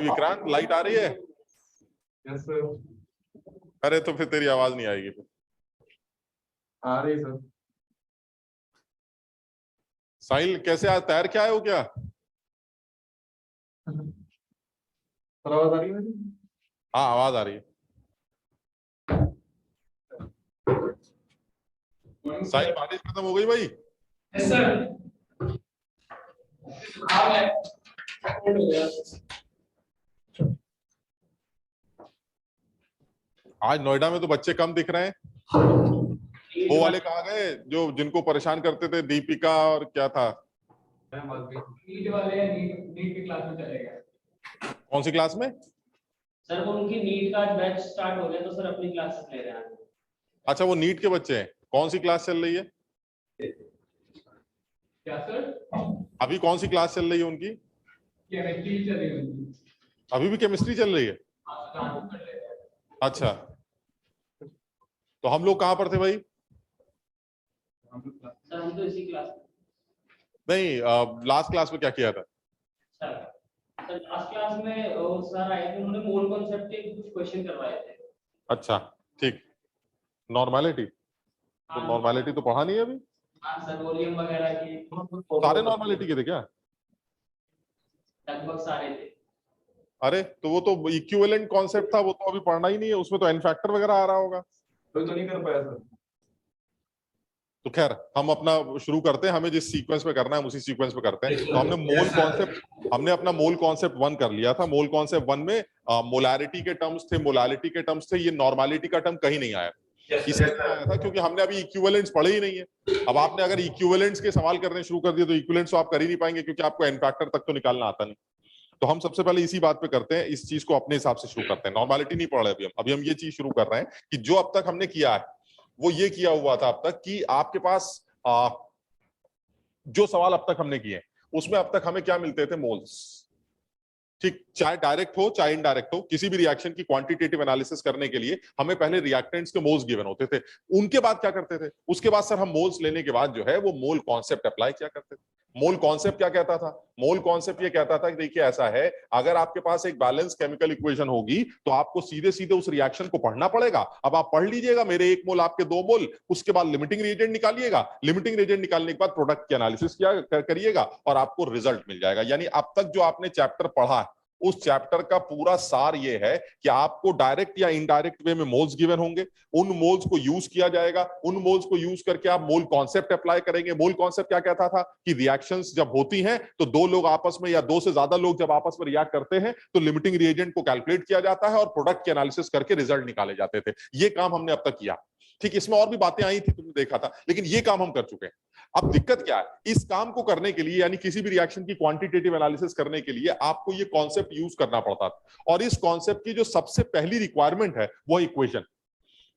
Vikrant, light आ रही है? Yes sir. अरे तो फिर तेरी आवाज नहीं आएगी। आ रही सर। साहिल कैसे आज तैयार क्या है हो क्या? आवाज आ रही है मेरी? हाँ आवाज आ रही है। साहिल बारिश खत्म हो गई भाई? Yes sir. आज नोएडा में तो बच्चे कम दिख रहे हैं। वो वाले कहाँ गए जो जिनको परेशान करते थे, दीपिका और क्या था? नीट वाले नीट की क्लास में चले गए। कौन सी क्लास में? सर वो उनकी नीट का बैच स्टार्ट हो गया तो सर अपनी क्लासेस ले रहे हैं। अच्छा वो नीट के बच्चे हैं। कौन सी क्लास चल रही है? क्या सर? अभी कौन सी क्लास चल रही है उनकी? केमिस्ट्री चल रही है उनकी। अभी भी केमिस्ट्री चल रही है? हाँ, कर ले रहे हैं। अच्छा तो हम लोग कहाँ पर थे भाई? सर हम तो इसी क्लास में। नहीं लास्ट क्लास में क्या किया था? सर लास्ट क्लास में वो सर आए थे, उन्होंने मोल कॉन्सेप्ट के कुछ क्वेश्चन करवाए थे। अच्छा ठीक। नॉर्मलिटी तो नॉर्मलिटी तो पढ़ा नहीं है अभी। हाँ सर वॉल्यूम वगैरह की सारे नॉर्मलिटी के थे क्या? लगभग सारे थे। अरे तो वो तो इक्विवेलेंट कॉन्सेप्ट था, वो तो अभी पढ़ना ही नहीं है, उसमें तो एन फैक्टर वगैरह आ रहा होगा। कोई तो नहीं कर पाया सर। तो खैर हम अपना शुरू करते हैं, हमें जिस सीक्वेंस में करना है उसी सीक्वेंस में करते हैं। तो हमने मोल कॉन्सेप्ट, हमने अपना मोल कॉन्सेप्ट 1 कर लिया था। मोल कॉन्सेप्ट 1 में मोलारिटी के टर्म्स थे, मोलालिटी के टर्म्स थे, ये नॉर्मलिटी का टर्म कहीं नहीं आया। इसलिए नहीं आया था क्योंकि हमने अभी इक्विवेलेंट्स पढ़े ही नहीं है। अब आपने अगर इक्विवेलेंट्स के सवाल करने शुरू कर दिए तो इक्विवेलेंट्स तो आप कर ही नहीं पाएंगे क्योंकि आपको एन फैक्टर तक तो निकालना आता नहीं। तो हम सबसे पहले इसी बात पे करते हैं, इस चीज को अपने हिसाब से शुरू करते हैं। नॉर्मलिटी नहीं पढ़ रहे अभी हम ये चीज शुरू कर रहे हैं कि जो अब तक हमने किया है वो ये किया हुआ था अब तक कि आपके पास जो सवाल अब तक हमने किए उसमें अब तक हमें क्या मिलते थे? मोल्स। ठीक, चाहे डायरेक्ट हो चाहे इनडायरेक्ट हो, किसी भी रिएक्शन की क्वांटिटेटिव एनालिसिस करने के लिए हमें पहले रिएक्टेंट्स के मोल्स गिवन होते थे। उनके बाद क्या करते थे? उसके बाद सर हम मोल्स लेने के बाद जो है वो मोल कॉन्सेप्ट अप्लाई क्या करते थे। मोल कॉन्सेप्ट क्या कहता था? मोल कॉन्सेप्ट ये कहता था कि देखिए ऐसा है, अगर आपके पास एक बैलेंस केमिकल इक्वेशन होगी तो आपको सीधे सीधे उस रिएक्शन को पढ़ना पड़ेगा। अब आप पढ़ लीजिएगा, मेरे 1 मोल आपके 2 मोल, उसके बाद लिमिटिंग रिएजेंट निकालिएगा, लिमिटिंग रिएजेंट निकालने के बाद प्रोडक्ट की एनालिसिस किया करिएगा और आपको रिजल्ट मिल जाएगा। यानी अब तक जो आपने चैप्टर पढ़ा है उस चैप्टर का पूरा सार ये है कि आपको डायरेक्ट या इनडायरेक्ट वे में मोल्स गिवन होंगे, उन मोल्स को यूज किया जाएगा, उन मोल्स को यूज करके आप मोल कॉन्सेप्ट अप्लाई करेंगे। मोल कॉन्सेप्ट क्या कहता था कि रिएक्शंस जब होती हैं तो 2 लोग आपस में या 2 से ज्यादा लोग जब आपस में रिएक्ट करते हैं तो लिमिटिंग रिएजेंट को कैलकुलेट किया जाता है और प्रोडक्ट की एनालिसिस करके रिजल्ट निकाले जाते थे। ये काम हमने अब तक किया। ठीक, इसमें और भी बातें आई थी, तुमने देखा था, लेकिन ये काम हम कर चुके हैं। अब दिक्कत क्या है? इस काम को करने के लिए यानी किसी भी रिएक्शन की क्वांटिटेटिव एनालिसिस करने के लिए आपको ये कॉन्सेप्ट यूज करना पड़ता था और इस कॉन्सेप्ट की जो सबसे पहली रिक्वायरमेंट है वो इक्वेशन।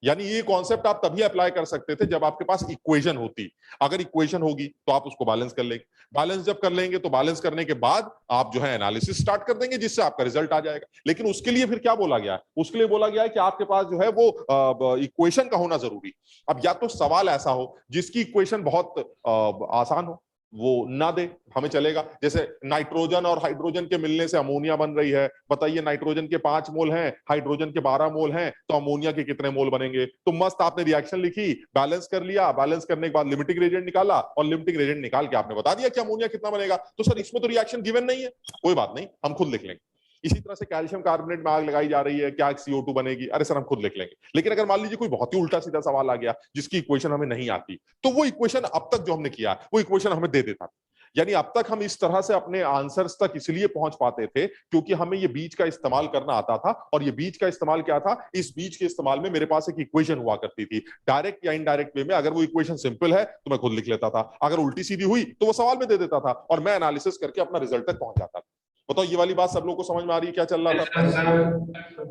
यानी ये कॉन्सेप्ट आप तभी अप्लाई कर सकते थे जब आपके पास इक्वेशन होती। अगर इक्वेशन होगी तो आप उसको बैलेंस कर लेंगे, बैलेंस जब कर लेंगे तो बैलेंस करने के बाद आप जो है एनालिसिस स्टार्ट कर देंगे जिससे आपका रिजल्ट आ जाएगा। लेकिन उसके लिए फिर क्या बोला गया है? उसके लिए बोला गया है कि आपके पास जो है वो इक्वेशन का होना जरूरी। अब या तो सवाल ऐसा हो जिसकी इक्वेशन बहुत आसान हो, वो ना दे हमें चलेगा। जैसे नाइट्रोजन और हाइड्रोजन के मिलने से अमोनिया बन रही है, बताइए नाइट्रोजन के 5 मोल हैं, हाइड्रोजन के 12 मोल हैं, तो अमोनिया के कितने मोल बनेंगे? तो मस्त आपने रिएक्शन लिखी, बैलेंस कर लिया, बैलेंस करने के बाद लिमिटिंग रिएजेंट निकाला और लिमिटिंग रिएजेंट निकाल के आपने बता दिया कि अमोनिया कितना बनेगा। तो सर इसमें तो रिएक्शन गिवन नहीं है, कोई बात नहीं, हम खुद लिख लेंगे। इसी तरह से कैल्शियम कार्बोनेट में आग लगाई जा रही है, क्या CO2 बनेगी? अरे सर हम खुद लिख लेंगे। लेकिन अगर मान लीजिए कोई बहुत ही उल्टा सीधा सवाल आ गया जिसकी इक्वेशन हमें नहीं आती, तो वो इक्वेशन अब तक जो हमने किया वो इक्वेशन हमें दे देता। यानी अब तक हम इस तरह से अपने आंसर्स तक इसलिए पहुंच पाते थे क्योंकि हमें ये बीज का इस्तेमाल करना आता था। और ये बीज का इस्तेमाल क्या था? इस बीज के इस्तेमाल में मेरे पास एक इक्वेशन हुआ करती थी, डायरेक्ट या इनडायरेक्ट वे में। अगर वो इक्वेशन सिंपल है तो मैं खुद लिख लेता था, अगर उल्टी सीधी हुई तो वो सवाल में दे देता था और मैं एनालिसिस करके अपना रिजल्ट तक पहुंच जाता था। बताओ ये वाली बात सब लोगों को समझ में आ रही है? क्या चल रहा था?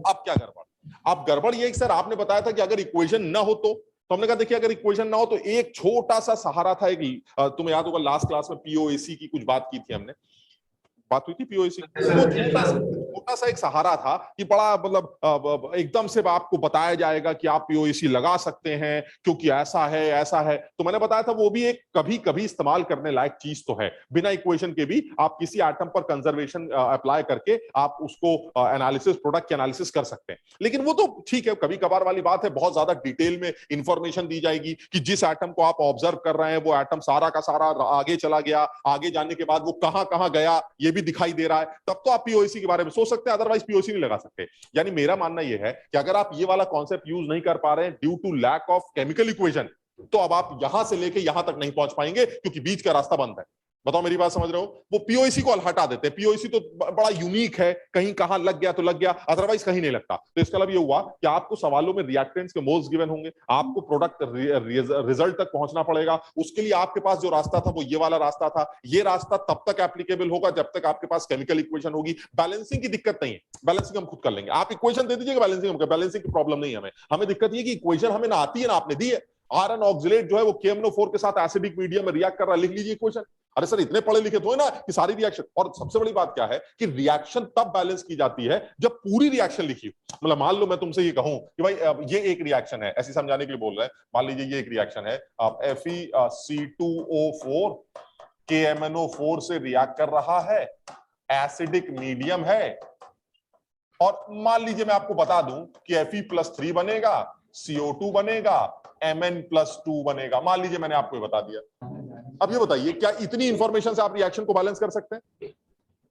अब क्या गड़बड़? अब गड़बड़ ये सर आपने बताया था कि अगर इक्वेशन ना हो तो हमने कहा देखिए अगर इक्वेशन ना हो तो एक छोटा सा सहारा था। एक तुम्हें याद होगा लास्ट क्लास में POAC की कुछ बात की थी हमने, बात हुई थी POAC। छोटा सा एक सहारा था कि बड़ा मतलब एकदम से आपको बताया जाएगा कि आप पीओईसी लगा सकते हैं क्योंकि ऐसा है ऐसा है। तो मैंने बताया था वो भी एक कभी कभी इस्तेमाल करने लायक चीज तो है। बिना इक्वेशन के भी आप किसी एटम पर कंजर्वेशन अप्लाई करके आप उसको एनालिसिस, प्रोडक्ट के एनालिसिस कर सकते हैं। लेकिन वो तो ठीक है, कभी कभार वाली बात है। बहुत ज्यादा डिटेल में इंफॉर्मेशन दी जाएगी कि जिस एटम को आप ऑब्जर्व कर रहे हैं वो एटम सारा का सारा आगे चला गया, आगे जाने के बाद वो कहां कहां गया ये भी दिखाई दे रहा है, तब तो आप पीओईसी के बारे में सोच सकते हैं, अदरवाइज पीओईसी नहीं लगा सकते। यानी मेरा मानना यह है कि अगर आप ये वाला कॉन्सेप्ट यूज नहीं कर पा रहे हैं due to lack of chemical equation, तो अब आप यहां से लेके यहां तक नहीं पहुंच पाएंगे क्योंकि बीच का रास्ता बंद है। बताओ मेरी बात समझ रहे हो? वो पीओईसी को हटा देते हैं। पीओईसी तो बड़ा यूनिक है, कहीं कहां लग गया तो लग गया, अदरवाइज कहीं नहीं लगता। तो इसका मतलब ये हुआ कि आपको सवालों में रिएक्टेंट्स के मोल्स गिवन होंगे, आपको प्रोडक्ट रिजल्ट तक पहुंचना पड़ेगा। उसके लिए आपके पास जो रास्ता था वो ये वाला रास्ता था। ये रास्ता तब तक एप्लीकेबल होगा जब तक आपके पास केमिकल इक्वेशन होगी। बैलेंसिंग की दिक्कत नहीं है, बैलेंसिंग हम खुद कर लेंगे। आप इक्वेशन दे दीजिएगा, बैलेंसिंग की प्रॉब्लम नहीं है। हमें दिक्कत ये कि इक्वेशन हमें ना आती है ना आपने दी है। आयरन ऑक्सिलेट जो है वो KMnO4 के साथ एसिडिक मीडियम में रिएक्ट कर रहा है, लिख लीजिए इक्वेशन। अरे सर इतने पढ़े लिखे तो है ना कि सारी रिएक्शन। और सबसे बड़ी बात क्या है कि रिएक्शन तब बैलेंस की जाती है जब पूरी रिएक्शन लिखी हो। मतलब मान लो मैं तुमसे ये कहूं कि भाई ये एक रिएक्शन है, ऐसे समझाने के लिए बोल रहे हैं। मान लीजिए ये एक रिएक्शन है, FeC2O4 KMnO4 से रिएक्ट कर रहा है, एसिडिक मीडियम है। और मान लीजिए मैं आपको बता दूं कि Fe+3 बनेगा, CO2 बनेगा, Mn+2 बनेगा। मान लीजिए मैंने आपको बता दिया। अब ये बताइए क्या इतनी इंफॉर्मेशन से आप रिएक्शन को बैलेंस कर सकते हैं?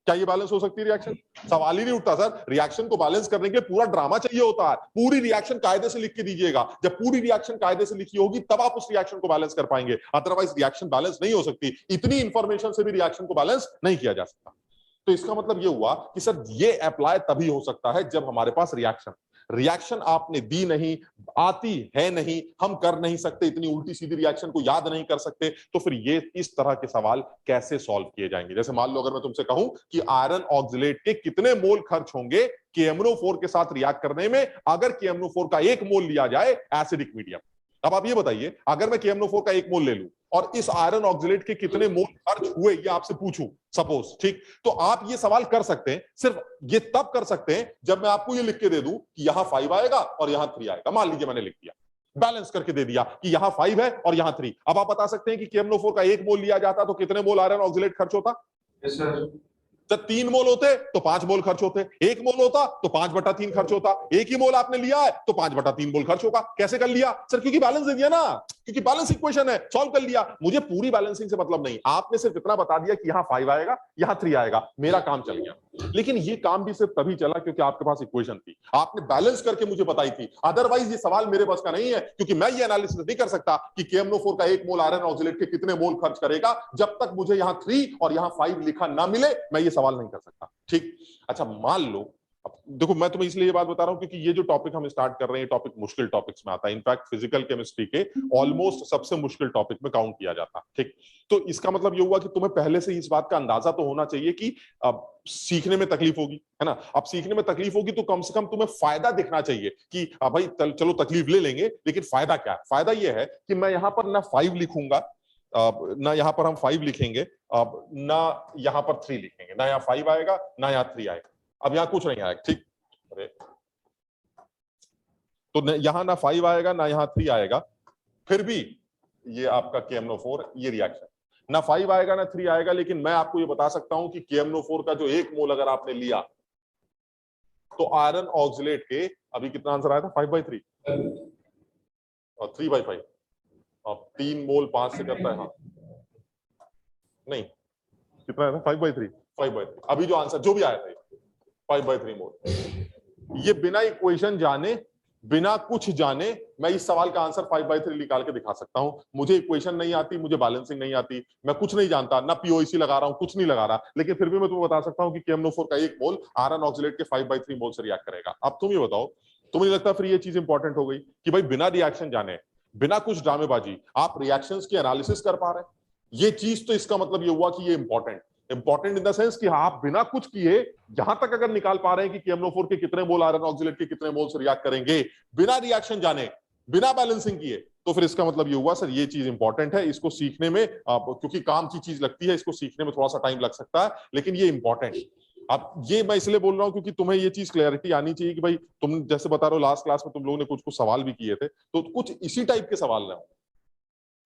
क्या ये बैलेंस हो सकती है रिएक्शन? सवाल ही नहीं उठता सर। रिएक्शन को बैलेंस करने के लिए पूरा ड्रामा चाहिए होता है। पूरी रिएक्शन कायदे से लिख के दीजिएगा। जब पूरी रिएक्शन कायदे से लिखी होगी तब आप उस रिएक्शन को बैलेंस कर पाएंगे, अदरवाइज रिएक्शन बैलेंस नहीं हो सकती। इतनी इंफॉर्मेशन से भी रिएक्शन को बैलेंस नहीं किया जा सकता। तो इसका मतलब ये हुआ कि सर ये अप्लाई तभी हो सकता है जब हमारे पास रिएक्शन आपने दी नहीं, आती है नहीं, हम कर नहीं सकते, इतनी उल्टी सीधी रिएक्शन को याद नहीं कर सकते, तो फिर ये इस तरह के सवाल कैसे सॉल्व किए जाएंगे? जैसे मान लो अगर मैं तुमसे कहूं कि आयरन ऑक्सिलेट के कितने मोल खर्च होंगे KMnO4 के साथ रिएक्ट करने में अगर KMnO4 का 1 मोल लिया जाए एसिडिक मीडियम। अब आप ये बताइए अगर मैं KMnO4 का 1 मोल ले लूं और इस आयरन ऑक्सिलेट के कितने मोल खर्च हुए ये आपसे पूछूं सपोज, ठीक, तो आप ये सवाल कर सकते हैं। सिर्फ ये तब कर सकते हैं जब मैं आपको ये लिख के दे दूं कि यहां 5 आएगा और यहां 3 आएगा। मान लीजिए मैंने लिख दिया, बैलेंस करके दे दिया कि यहां 5 है और यहां 3। अब आप बता सकते हैं कि KMnO4 का 1 मोल लिया जाता तो कितने मोल आयरन ऑक्सिलेट खर्च होता? Yes sir. जब 3 मोल होते तो 5 मोल खर्च होते, 1 मोल होता तो 5/3 खर्च होता। एक ही मोल आपने लिया है तो 5/3 मोल खर्च होगा। कैसे कर लिया सर? क्योंकि बैलेंस दे दिया ना, क्योंकि बैलेंस इक्वेशन है, सॉल्व कर लिया। मुझे पूरी बैलेंसिंग से मतलब नहीं, आपने सिर्फ इतना बता दिया कि यहां 5 आएगा यहां 3 आएगा, मेरा काम चल गया। लेकिन ये काम भी सिर्फ तभी चला क्योंकि आपके पास इक्वेशन थी, आपने बैलेंस करके मुझे बताई थी। अदरवाइज ये सवाल मेरे पास का नहीं है, क्योंकि मैं ये एनालिसिस नहीं कर सकता कि KMnO4 का 1 मोल आयरन ऑक्सिलेट के कितने मोल खर्च करेगा। जब तक मुझे यहां 3 और यहां 5 लिखा ना मिले मैं ये सवाल नहीं कर सकता। ठीक, अच्छा मान लो, देखो मैं तुम्हें इसलिए ये बात बता रहा हूं क्योंकि ये जो टॉपिक हम स्टार्ट कर रहे हैं टॉपिक मुश्किल टॉपिक्स में आता है। इनफैक्ट फिजिकल केमिस्ट्री के ऑलमोस्ट सबसे मुश्किल टॉपिक में काउंट किया जाता है। ठीक, तो इसका मतलब ये हुआ कि तुम्हें पहले से इस बात का अंदाजा तो होना चाहिए कि अब सीखने में तकलीफ होगी, है ना। अब सीखने में तकलीफ होगी तो कम से कम तुम्हें फायदा दिखना चाहिए कि भाई चलो तकलीफ ले लेंगे लेकिन फायदा क्या है? फायदा यह है कि मैं यहां पर ना 5 लिखूंगा, ना यहां पर हम 5 लिखेंगे, ना यहां पर 3 लिखेंगे, ना यहां 5 आएगा ना यहां 3 आएगा। अब यहां कुछ नहीं आएगा, ठीक, अरे तो यहां ना 5 आएगा ना यहां 3 आएगा, फिर भी ये आपका KMnO4 ये रिएक्शन ना 5 आएगा ना 3 आएगा। लेकिन मैं आपको ये बता सकता हूं कि KMnO4 का जो 1 मोल अगर आपने लिया तो आयरन ऑक्सिलेट के, अभी कितना आंसर आया था? 5/3 और 3/5। अब 3 मोल 5 से करता है, हाँ नहीं कितना आया था? 5/3 5/3। अभी जो आंसर जो भी आया था 5/3 मोल। ये बिना इक्वेशन जाने, बिना कुछ जाने मैं इस सवाल का आंसर 5/3 निकाल के दिखा सकता हूं। मुझे इक्वेशन नहीं आती, मुझे बैलेंसिंग नहीं आती, मैं कुछ नहीं जानता, ना पीओईसी लगा रहा हूं, कुछ नहीं लगा रहा, लेकिन फिर भी मैं तुम्हें बता सकता हूं कि KMnO4 का 1 मोल आयरन ऑक्सिलेट के 5/3 मोल से रिएक्ट करेगा। अब तुम ये बताओ, तुम्हें लगता है फिर ये चीज इंपॉर्टेंट हो गई कि भाई बिना रिएक्शन जाने, बिना कुछ ड्रामेबाजी आप रिएक्शंस की एनालिसिस कर पा रहे हैं? ये चीज तो इसका मतलब ये हुआ कि ये इंपॉर्टेंट इन द सेंस कि आप बिना कुछ किए यहां तक अगर निकाल पा रहे हैं कि KMnO4 के कितने मोल आयरन ऑक्सिलेट के कितने मोल से रिएक्ट करेंगे बिना रिएक्शन जाने, बिना बैलेंसिंग किए, तो फिर इसका मतलब ये हुआ सर ये चीज इंपॉर्टेंट है। इसको सीखने में क्योंकि काम की चीज लगती है, इसको सीखने में थोड़ा सा टाइम लग सकता है लेकिन ये इंपॉर्टेंट। अब ये मैं इसलिए बोल रहा हूं क्योंकि तुम्हें ये चीज क्लैरिटी आनी चाहिए कि भाई तुम जैसे बता रहे हो लास्ट क्लास में तुम लोगों ने कुछ कुछ सवाल भी किए थे, तो कुछ इसी टाइप के सवाल ना हो।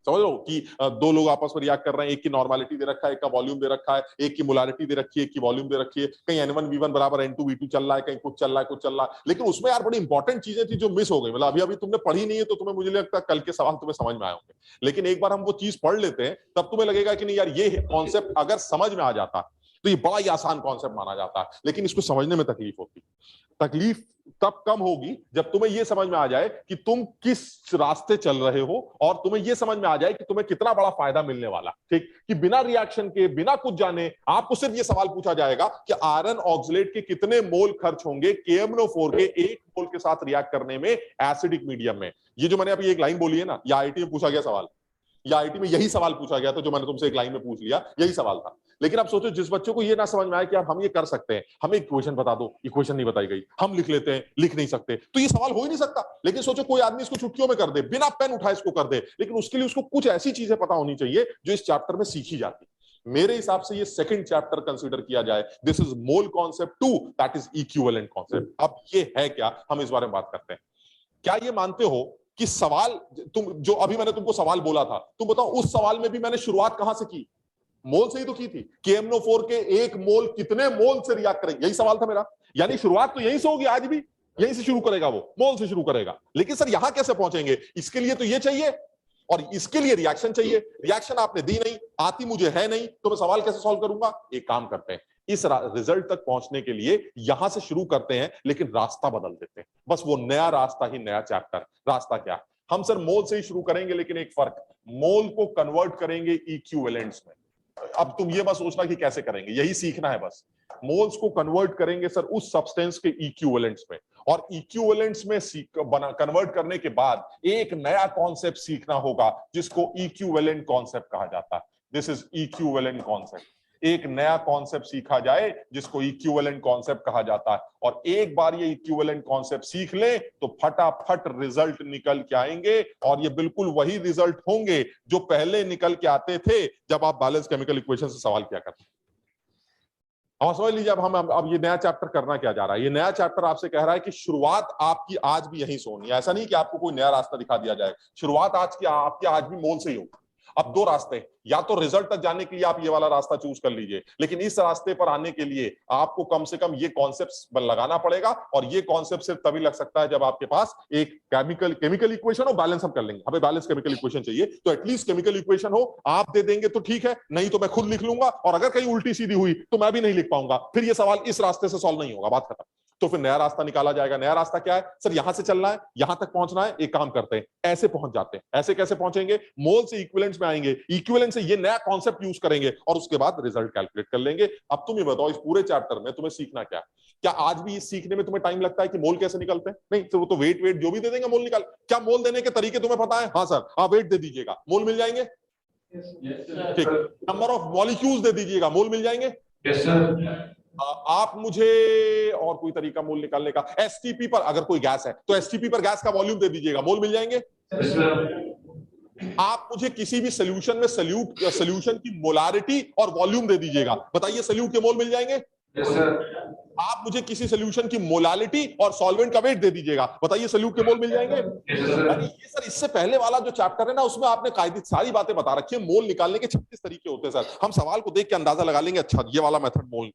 समझ लो कि दो लोग आपस में रिएक्ट कर रहे हैं, एक की नॉर्मेलिटी दे रखा है, एक का वॉल्यूम दे रखा है, एक की मोलारिटी दे रखी है, एक की वॉल्यूम दे रखी है, कहीं n1v1 बराबर n2v2 चल रहा है, कहीं कुछ चल रहा है, कुछ चल रहा है, लेकिन उसमें यार बड़ी इंपॉर्टेंट चीजें थी जो मिस हो गई। मतलब अभी अभी तुमने पढ़ी नहीं है तो तुम्हें मुझे लगता है कल के सवाल तुम्हें समझ में आए होंगे, लेकिन एक बार हम वो चीज पढ़ लेते हैं तब तुम्हें लगेगा कि नहीं यार ये कॉन्सेप्ट अगर समझ में आ जाता तो ये बड़ा ही आसान कॉन्सेप्ट माना जाता है, लेकिन इसको समझने में तकलीफ होती। तकलीफ तब कम होगी जब तुम्हें यह समझ में आ जाए कि तुम किस रास्ते चल रहे हो और तुम्हें यह समझ में आ जाए कि तुम्हें कितना बड़ा फायदा मिलने वाला। ठीक, कि बिना रिएक्शन के, बिना कुछ जाने आपको सिर्फ यह सवाल पूछा जाएगा कि आयरन ऑक्सलेट के कितने मोल खर्च होंगे KMnO4 के 1 मोल के साथ रिएक्ट करने में एसिडिक मीडियम में। ये जो मैंने अभी एक लाइन बोली है ना, या आईटी में पूछा गया सवाल, या आईटी में यही सवाल पूछा गया था जो मैंने तुमसे एक लाइन में पूछ लिया, यही सवाल था। लेकिन अब सोचो जिस बच्चों को ये ना समझ में आए कि यार हम ये कर सकते हैं, हमें इक्वेशन बता दो, इक्वेशन नहीं बताई गई, हम लिख लेते हैं, लिख नहीं सकते, तो ये सवाल हो ही नहीं सकता। लेकिन सोचो कोई आदमी इसको चुटकियों में कर दे, बिना पेन उठाए इसको कर दे, लेकिन उसके लिए उसको कुछ ऐसी चीजें पता होनी चाहिए जो इस चैप्टर में सीखी जाती। मेरे हिसाब से ये सेकंड चैप्टर कंसीडर किया जाए, this is mole concept 2, that is equivalent concept. अब ये है क्या, हम इस बारे में बात करते हैं। क्या ये मानते हो कि सवाल तुम जो अभी मैंने तुमको सवाल बोला था, तुम बताओ उस सवाल में भी मैंने शुरुआत कहां से की? मोल से ही तो की थी। KMnO4 के 1 मोल कितने मोल से रिएक्ट करेंगे, यही सवाल था मेरा। यानी शुरुआत तो यहीं से होगी, आज भी यहीं से शुरू करेगा, वो मोल से शुरू करेगा। लेकिन सर यहां कैसे पहुंचेंगे? इसके लिए तो ये चाहिए और इसके लिए रिएक्शन चाहिए। रिएक्शन आपने दी नहीं, आती मुझे है नहीं, तो मैं सवाल कैसे सॉल्व करूंगा? एक काम करते हैं, इस रिजल्ट तक पहुंचने के लिए यहां से शुरू करते हैं, लेकिन रास्ता बदल देते हैं। बस वो नया रास्ता ही नया चैप्टर। रास्ता क्या? हम सर मोल से ही शुरू करेंगे, लेकिन एक फर्क, मोल को कन्वर्ट करेंगे इक्विवेलेंट्स में। अब तुम ये मत सोचना कि कैसे करेंगे, यही सीखना है बस। मोल्स को कन्वर्ट करेंगे सर उस सब्सटेंस के इक्विवेलेंट्स में, और इक्विवेलेंट्स में कन्वर्ट करने के बाद एक नया कॉन्सेप्ट सीखना होगा जिसको इक्विवेलेंट कॉन्सेप्ट कहा जाता है। This is equivalent concept. एक नया कॉन्सेप्ट सीखा जाए जिसको इक्विवेलेंट कॉन्सेप्ट कहा जाता है, और एक बार ये इक्विवेलेंट कॉन्सेप्ट सीख ले तो फटाफट रिजल्ट निकल के आएंगे, और ये बिल्कुल वही रिजल्ट होंगे जो पहले निकल के आते थे जब आप बैलेंस केमिकल इक्वेशन से सवाल किया करते। अब समझ लीजिए, अब ये नया चैप्टर करना क्या जा रहा है। ये नया चैप्टर आपसे कह रहा है कि शुरुआत आपकी आज भी यहीं से होनी है। ऐसा नहीं कि आपको कोई नया रास्ता दिखा दिया जाए, शुरुआत आपकी आज भी मोल से ही होगी। अब दो रास्ते, या तो रिजल्ट तक जाने के लिए आप ये वाला रास्ता चूज कर लीजिए, लेकिन इस रास्ते पर आने के लिए आपको कम से कम ये कॉन्सेप्ट लगाना पड़ेगा, और ये कॉन्सेप्ट सिर्फ तभी लग सकता है जब आपके पास एक केमिकल इक्वेशन हो। बैलेंस हम कर लेंगे, हमें बैलेंस केमिकल इक्वेशन चाहिए, तो एटलीस्ट केमिकल इक्वेशन हो। आप दे देंगे तो ठीक है, नहीं तो मैं खुद लिख लूंगा, और अगर कहीं उल्टी सीधी हुई तो मैं भी नहीं लिख पाऊंगा, फिर ये सवाल इस रास्ते से सॉल्व नहीं होगा, बात खत्म। तो फिर नया रास्ता निकाला जाएगा। नया रास्ता क्या है सर? यहां से चलना है, यहां तक पहुंचना है। एक काम करते हैं, ऐसे पहुंच जाते हैं। ऐसे कैसे पहुंचेंगे? मोल से इक्विवेलेंट्स में आएंगे, इक्विवेलेंट से ये नया कॉन्सेप्ट यूज करेंगे, और उसके बाद रिजल्ट कैलकुलेट कर लेंगे। अब तुम ये बताओ, इस पूरे चैप्टर में तुम्हें सीखना क्या? क्या आज भी इस सीखने में तुम्हें टाइम लगता है कि मोल कैसे निकलते हैं? नहीं, तो वो तो वेट जो भी दे देंगे मोल निकाल। क्या मोल देने के तरीके तुम्हें पता है? हाँ सर, आप वेट दे दीजिएगा, मोल मिल जाएंगे। ठीक, नंबर ऑफ मॉलिक्यूल्स दे दीजिएगा, मोल मिल जाएंगे। Yes sir. आप मुझे और कोई तरीका मोल निकालने का, एसटीपी पर अगर कोई गैस है तो एसटीपी पर गैस का वॉल्यूम दे दीजिएगा, मोल मिल जाएंगे। आप मुझे किसी भी सोल्यूशन में सोल्यूशन की मोलारिटी और वॉल्यूम दे दीजिएगा, बताइए सोल्यूट के मोल मिल जाएंगे। Yes sir. आप मुझे किसी सोल्यूशन की मोलालिटी और सॉल्वेंट का वेट दे दीजिएगा, बताइए सोल्यूट के मोल मिल जाएंगे। ये सर इससे पहले वाला जो चैप्टर है ना, उसमें आपने कायदे सारी बातें बता रखी है। मोल निकालने के 36 तरीके होते हैं सर। हम सवाल को देख के अंदाजा लगा लेंगे, अच्छा ये वाला मेथड मोल,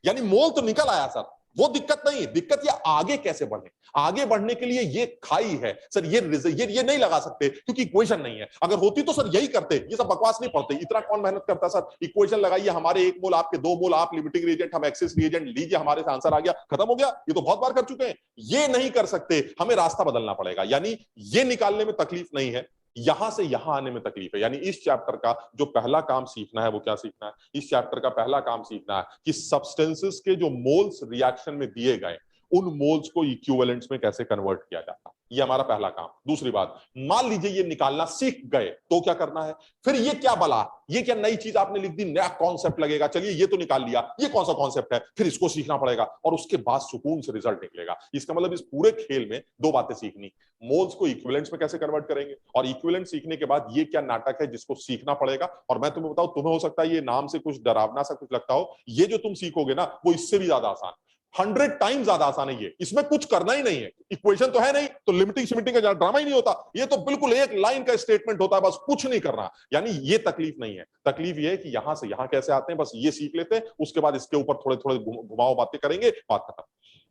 यानी मोल तो निकल आया सर, वो दिक्कत नहीं। दिक्कत ये आगे कैसे बढ़े। आगे बढ़ने के लिए ये खाई है सर, ये नहीं लगा सकते क्योंकि इक्वेशन नहीं है। अगर होती तो सर यही करते, ये सब बकवास नहीं पढ़ते। इतना कौन मेहनत करता सर? इक्वेशन लगाइए, हमारे 1 मोल आपके 2 मोल, आप लिमिटिंग रिएजेंट, हम एक्सेस रिएजेंट लीजिए, हमारे से आंसर आ गया, खत्म हो गया। ये तो बहुत बार कर चुके हैं, ये नहीं कर सकते। हमें रास्ता बदलना पड़ेगा। यानी ये निकालने में तकलीफ नहीं है, यहां से यहां आने में तकलीफ है। यानी इस चैप्टर का जो पहला काम सीखना है वो क्या सीखना है? इस चैप्टर का पहला काम सीखना है कि सब्सटेंसेस के जो मोल्स रिएक्शन में दिए गए, उन मोल्स को इक्विवेलेंट्स में कैसे कन्वर्ट किया जाता है। ये हमारा पहला काम। दूसरी बात, मान लीजिए ये निकालना सीख गए तो क्या करना है? फिर ये क्या बला, ये क्या नई चीज आपने लिख दी, नया कॉन्सेप्ट लगेगा, चलिए ये तो निकाल लिया, ये कौन सा कॉन्सेप्ट है, फिर इसको सीखना पड़ेगा और उसके बाद सुकून से रिजल्ट निकलेगा। इसका मतलब इस पूरे खेल में दो बातें सीखनी, मोल्स को इक्विवेलेंट्स में कैसे कन्वर्ट करेंगे, और इक्विवेलेंट सीखने के बाद ये क्या नाटक है जिसको सीखना पड़ेगा। और मैं तुम्हें बताऊं, तुम्हें हो सकता है ये नाम से कुछ डरावना सा कुछ लगता हो, ये जो तुम सीखोगे ना वो इससे भी ज्यादा आसान, 100 टाइम ज्यादा आसान है ये। इसमें कुछ करना ही नहीं है, इक्वेशन तो है नहीं, तो लिमिटिंग शिमिटिंग का ड्रामा ही नहीं होता, ये तो बिल्कुल एक लाइन का स्टेटमेंट होता है, बस कुछ नहीं करना। यानी ये तकलीफ नहीं है, तकलीफ ये है कि यहां से यहां कैसे आते हैं, बस ये सीख लेते हैं, उसके बाद इसके ऊपर थोड़े थोड़े घुमाव बातें करेंगे, बात खत्म।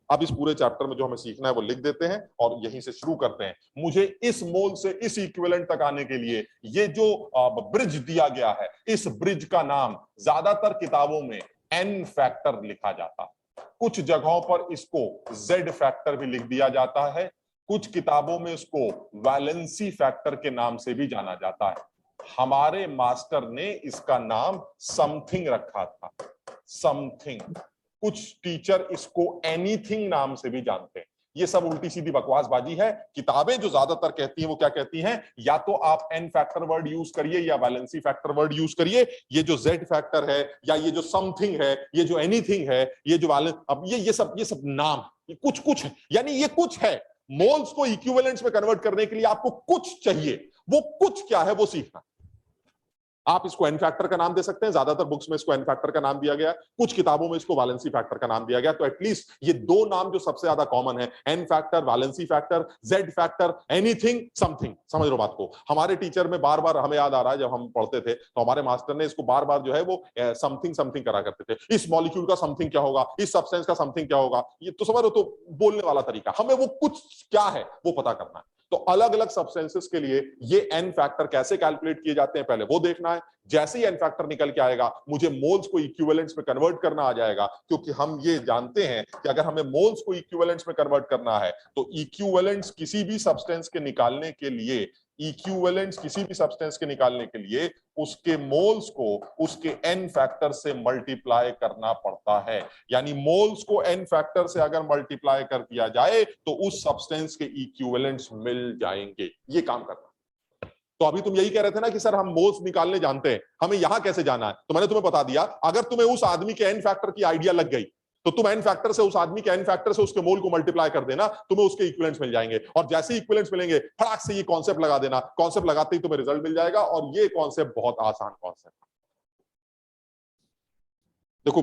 अब इस पूरे चैप्टर में जो हमें सीखना है वो लिख देते हैं और यहीं से शुरू करते हैं। मुझे इस मोल से इस इक्विवेलेंट तक आने के लिए ये जो ब्रिज दिया गया है, इस ब्रिज का नाम ज्यादातर किताबों में एन फैक्टर लिखा जाता है, कुछ जगहों पर इसको जेड फैक्टर भी लिख दिया जाता है, कुछ किताबों में इसको वैलेंसी फैक्टर के नाम से भी जाना जाता है। हमारे मास्टर ने इसका नाम समथिंग रखा था, समथिंग। कुछ टीचर इसको एनीथिंग नाम से भी जानते हैं। ये सब उल्टी सीधी बकवासबाजी है। किताबें जो ज्यादातर कहती हैं वो क्या कहती हैं, या तो आप एन फैक्टर वर्ड यूज करिए या वैलेंसी फैक्टर वर्ड यूज करिए। ये जो जेड फैक्टर है या ये जो समथिंग है, ये जो एनीथिंग है, ये जो अब ये सब नाम, ये कुछ कुछ है, यानी ये कुछ है। मोल्स को इक्विवेलेंट्स में कन्वर्ट करने के लिए आपको कुछ चाहिए, वो कुछ क्या है वो सीखना। आप इसको एन फैक्टर का नाम दे सकते हैं, ज्यादातर बुक्स में इसको एन फैक्टर का नाम दिया गया, कुछ किताबों में इसको वैलेंसी फैक्टर का नाम दिया गया। तो एटलीस्ट ये दो नाम जो सबसे ज्यादा कॉमन है, n factor, valency factor, z factor, anything, something. समझ लो बात को। हमारे टीचर में बार बार, हमें याद आ रहा है जब हम पढ़ते थे तो हमारे मास्टर ने इसको बार बार जो है वो समथिंग समथिंग करा करते थे। इस मॉलिक्यूल का समथिंग क्या होगा, इस सब्सटेंस का समथिंग क्या होगा, ये तो समझ लो, तो बोलने वाला तरीका। हमें वो कुछ क्या है वो पता करना है। तो अलग अलग सब्सटेंसेस के लिए ये एन फैक्टर कैसे कैलकुलेट किए जाते हैं पहले वो देखना है। जैसे ही एन फैक्टर निकल के आएगा, मुझे मोल्स को इक्विवेलेंट्स में कन्वर्ट करना आ जाएगा, क्योंकि हम ये जानते हैं कि अगर हमें मोल्स को इक्विवेलेंट्स में कन्वर्ट करना है तो इक्विवेलेंट्स किसी भी सब्सटेंस के निकालने के लिए, इक्विवेलेंट्स किसी भी सब्सटेंस के निकालने के लिए उसके मोल्स को उसके एन फैक्टर से मल्टीप्लाई करना पड़ता है। यानी मोल्स को एन फैक्टर से अगर मल्टीप्लाई कर दिया जाए तो उस सब्सटेंस के इक्विवेलेंट्स मिल जाएंगे। ये काम करना। तो अभी तुम यही कह रहे थे ना कि सर हम मोल्स निकालने जानते हैं, हमें यहां कैसे जाना है, तो मैंने तुम्हें बता दिया। अगर तुम्हें उस आदमी के एन फैक्टर की आइडिया लग गई तो तुम एन फैक्टर से, उस आदमी के एन फैक्टर से उसके मोल को मल्टीप्लाई कर देना, तुम्हें उसके इक्विवेलेंट्स मिल जाएंगे। और जैसे ही इक्विवेलेंट्स मिलेंगे, फटाक से ये कॉन्सेप्ट लगा देना, कॉन्सेप्ट लगाते ही तुम्हें रिजल्ट मिल जाएगा। और ये कॉन्सेप्ट बहुत आसान कॉन्सेप्ट। देखो,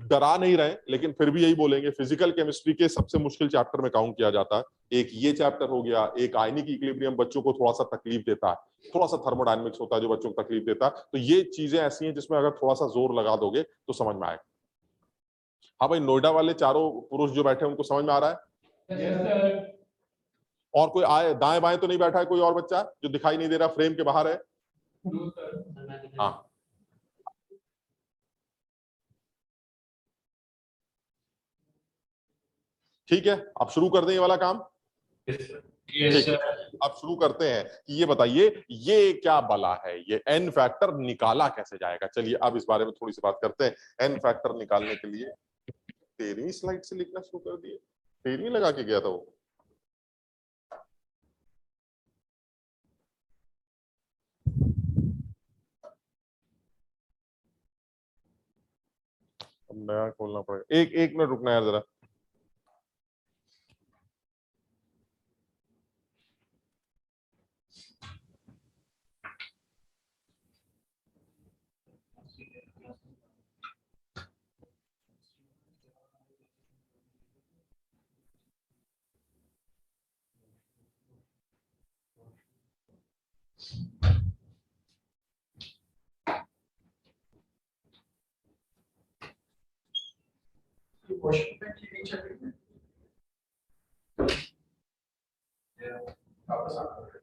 डरा नहीं रहे, लेकिन फिर भी यही बोलेंगे, फिजिकल केमिस्ट्री के सबसे मुश्किल चैप्टर में काउंट किया जाता है। एक ये चैप्टर हो गया, एक आयनिक इक्विलिब्रियम बच्चों को थोड़ा सा तकलीफ देता है, थोड़ा सा थर्मोडायनेमिक्स होता है जो बच्चों को तकलीफ देता है। तो ये चीजें ऐसी हैं जिसमें अगर थोड़ा सा जोर लगा दोगे तो समझ में आएगा। हाँ भाई, नोएडा वाले चारों पुरुष जो बैठे हैं उनको समझ में आ रहा है? Yes sir. और कोई आए दाएं बाएं तो नहीं बैठा है कोई और बच्चा जो दिखाई नहीं दे रहा, फ्रेम के बाहर है? No sir. हाँ, ठीक है, अब शुरू कर दें ये वाला काम। यस ठीक है, सर। अब शुरू करते हैं कि ये बताइए ये क्या बला है, ये एन फैक्टर निकाला कैसे जाएगा। चलिए अब इस बारे में थोड़ी सी बात करते हैं। एन फैक्टर निकालने के लिए 13वीं स्लाइड से लिखना शुरू कर दिए, 13वीं लगा के गया था वो। अब नया खोलना पड़ेगा, एक एक मिनट रुकना यार जरा। क्वेश्चन पे ठीक चल रही है। वापस आ रहा है।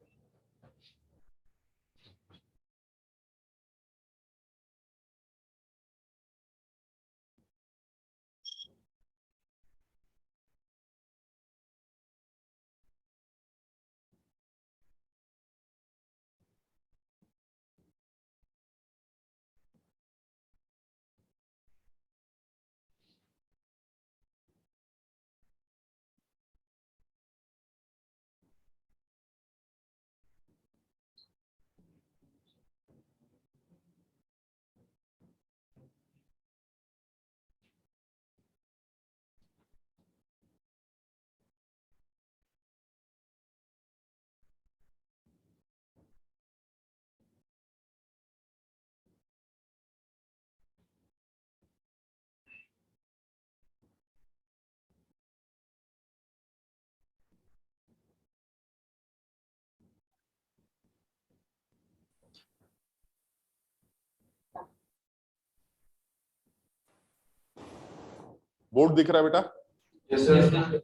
बोर्ड दिख रहा है बेटा? Yes sir.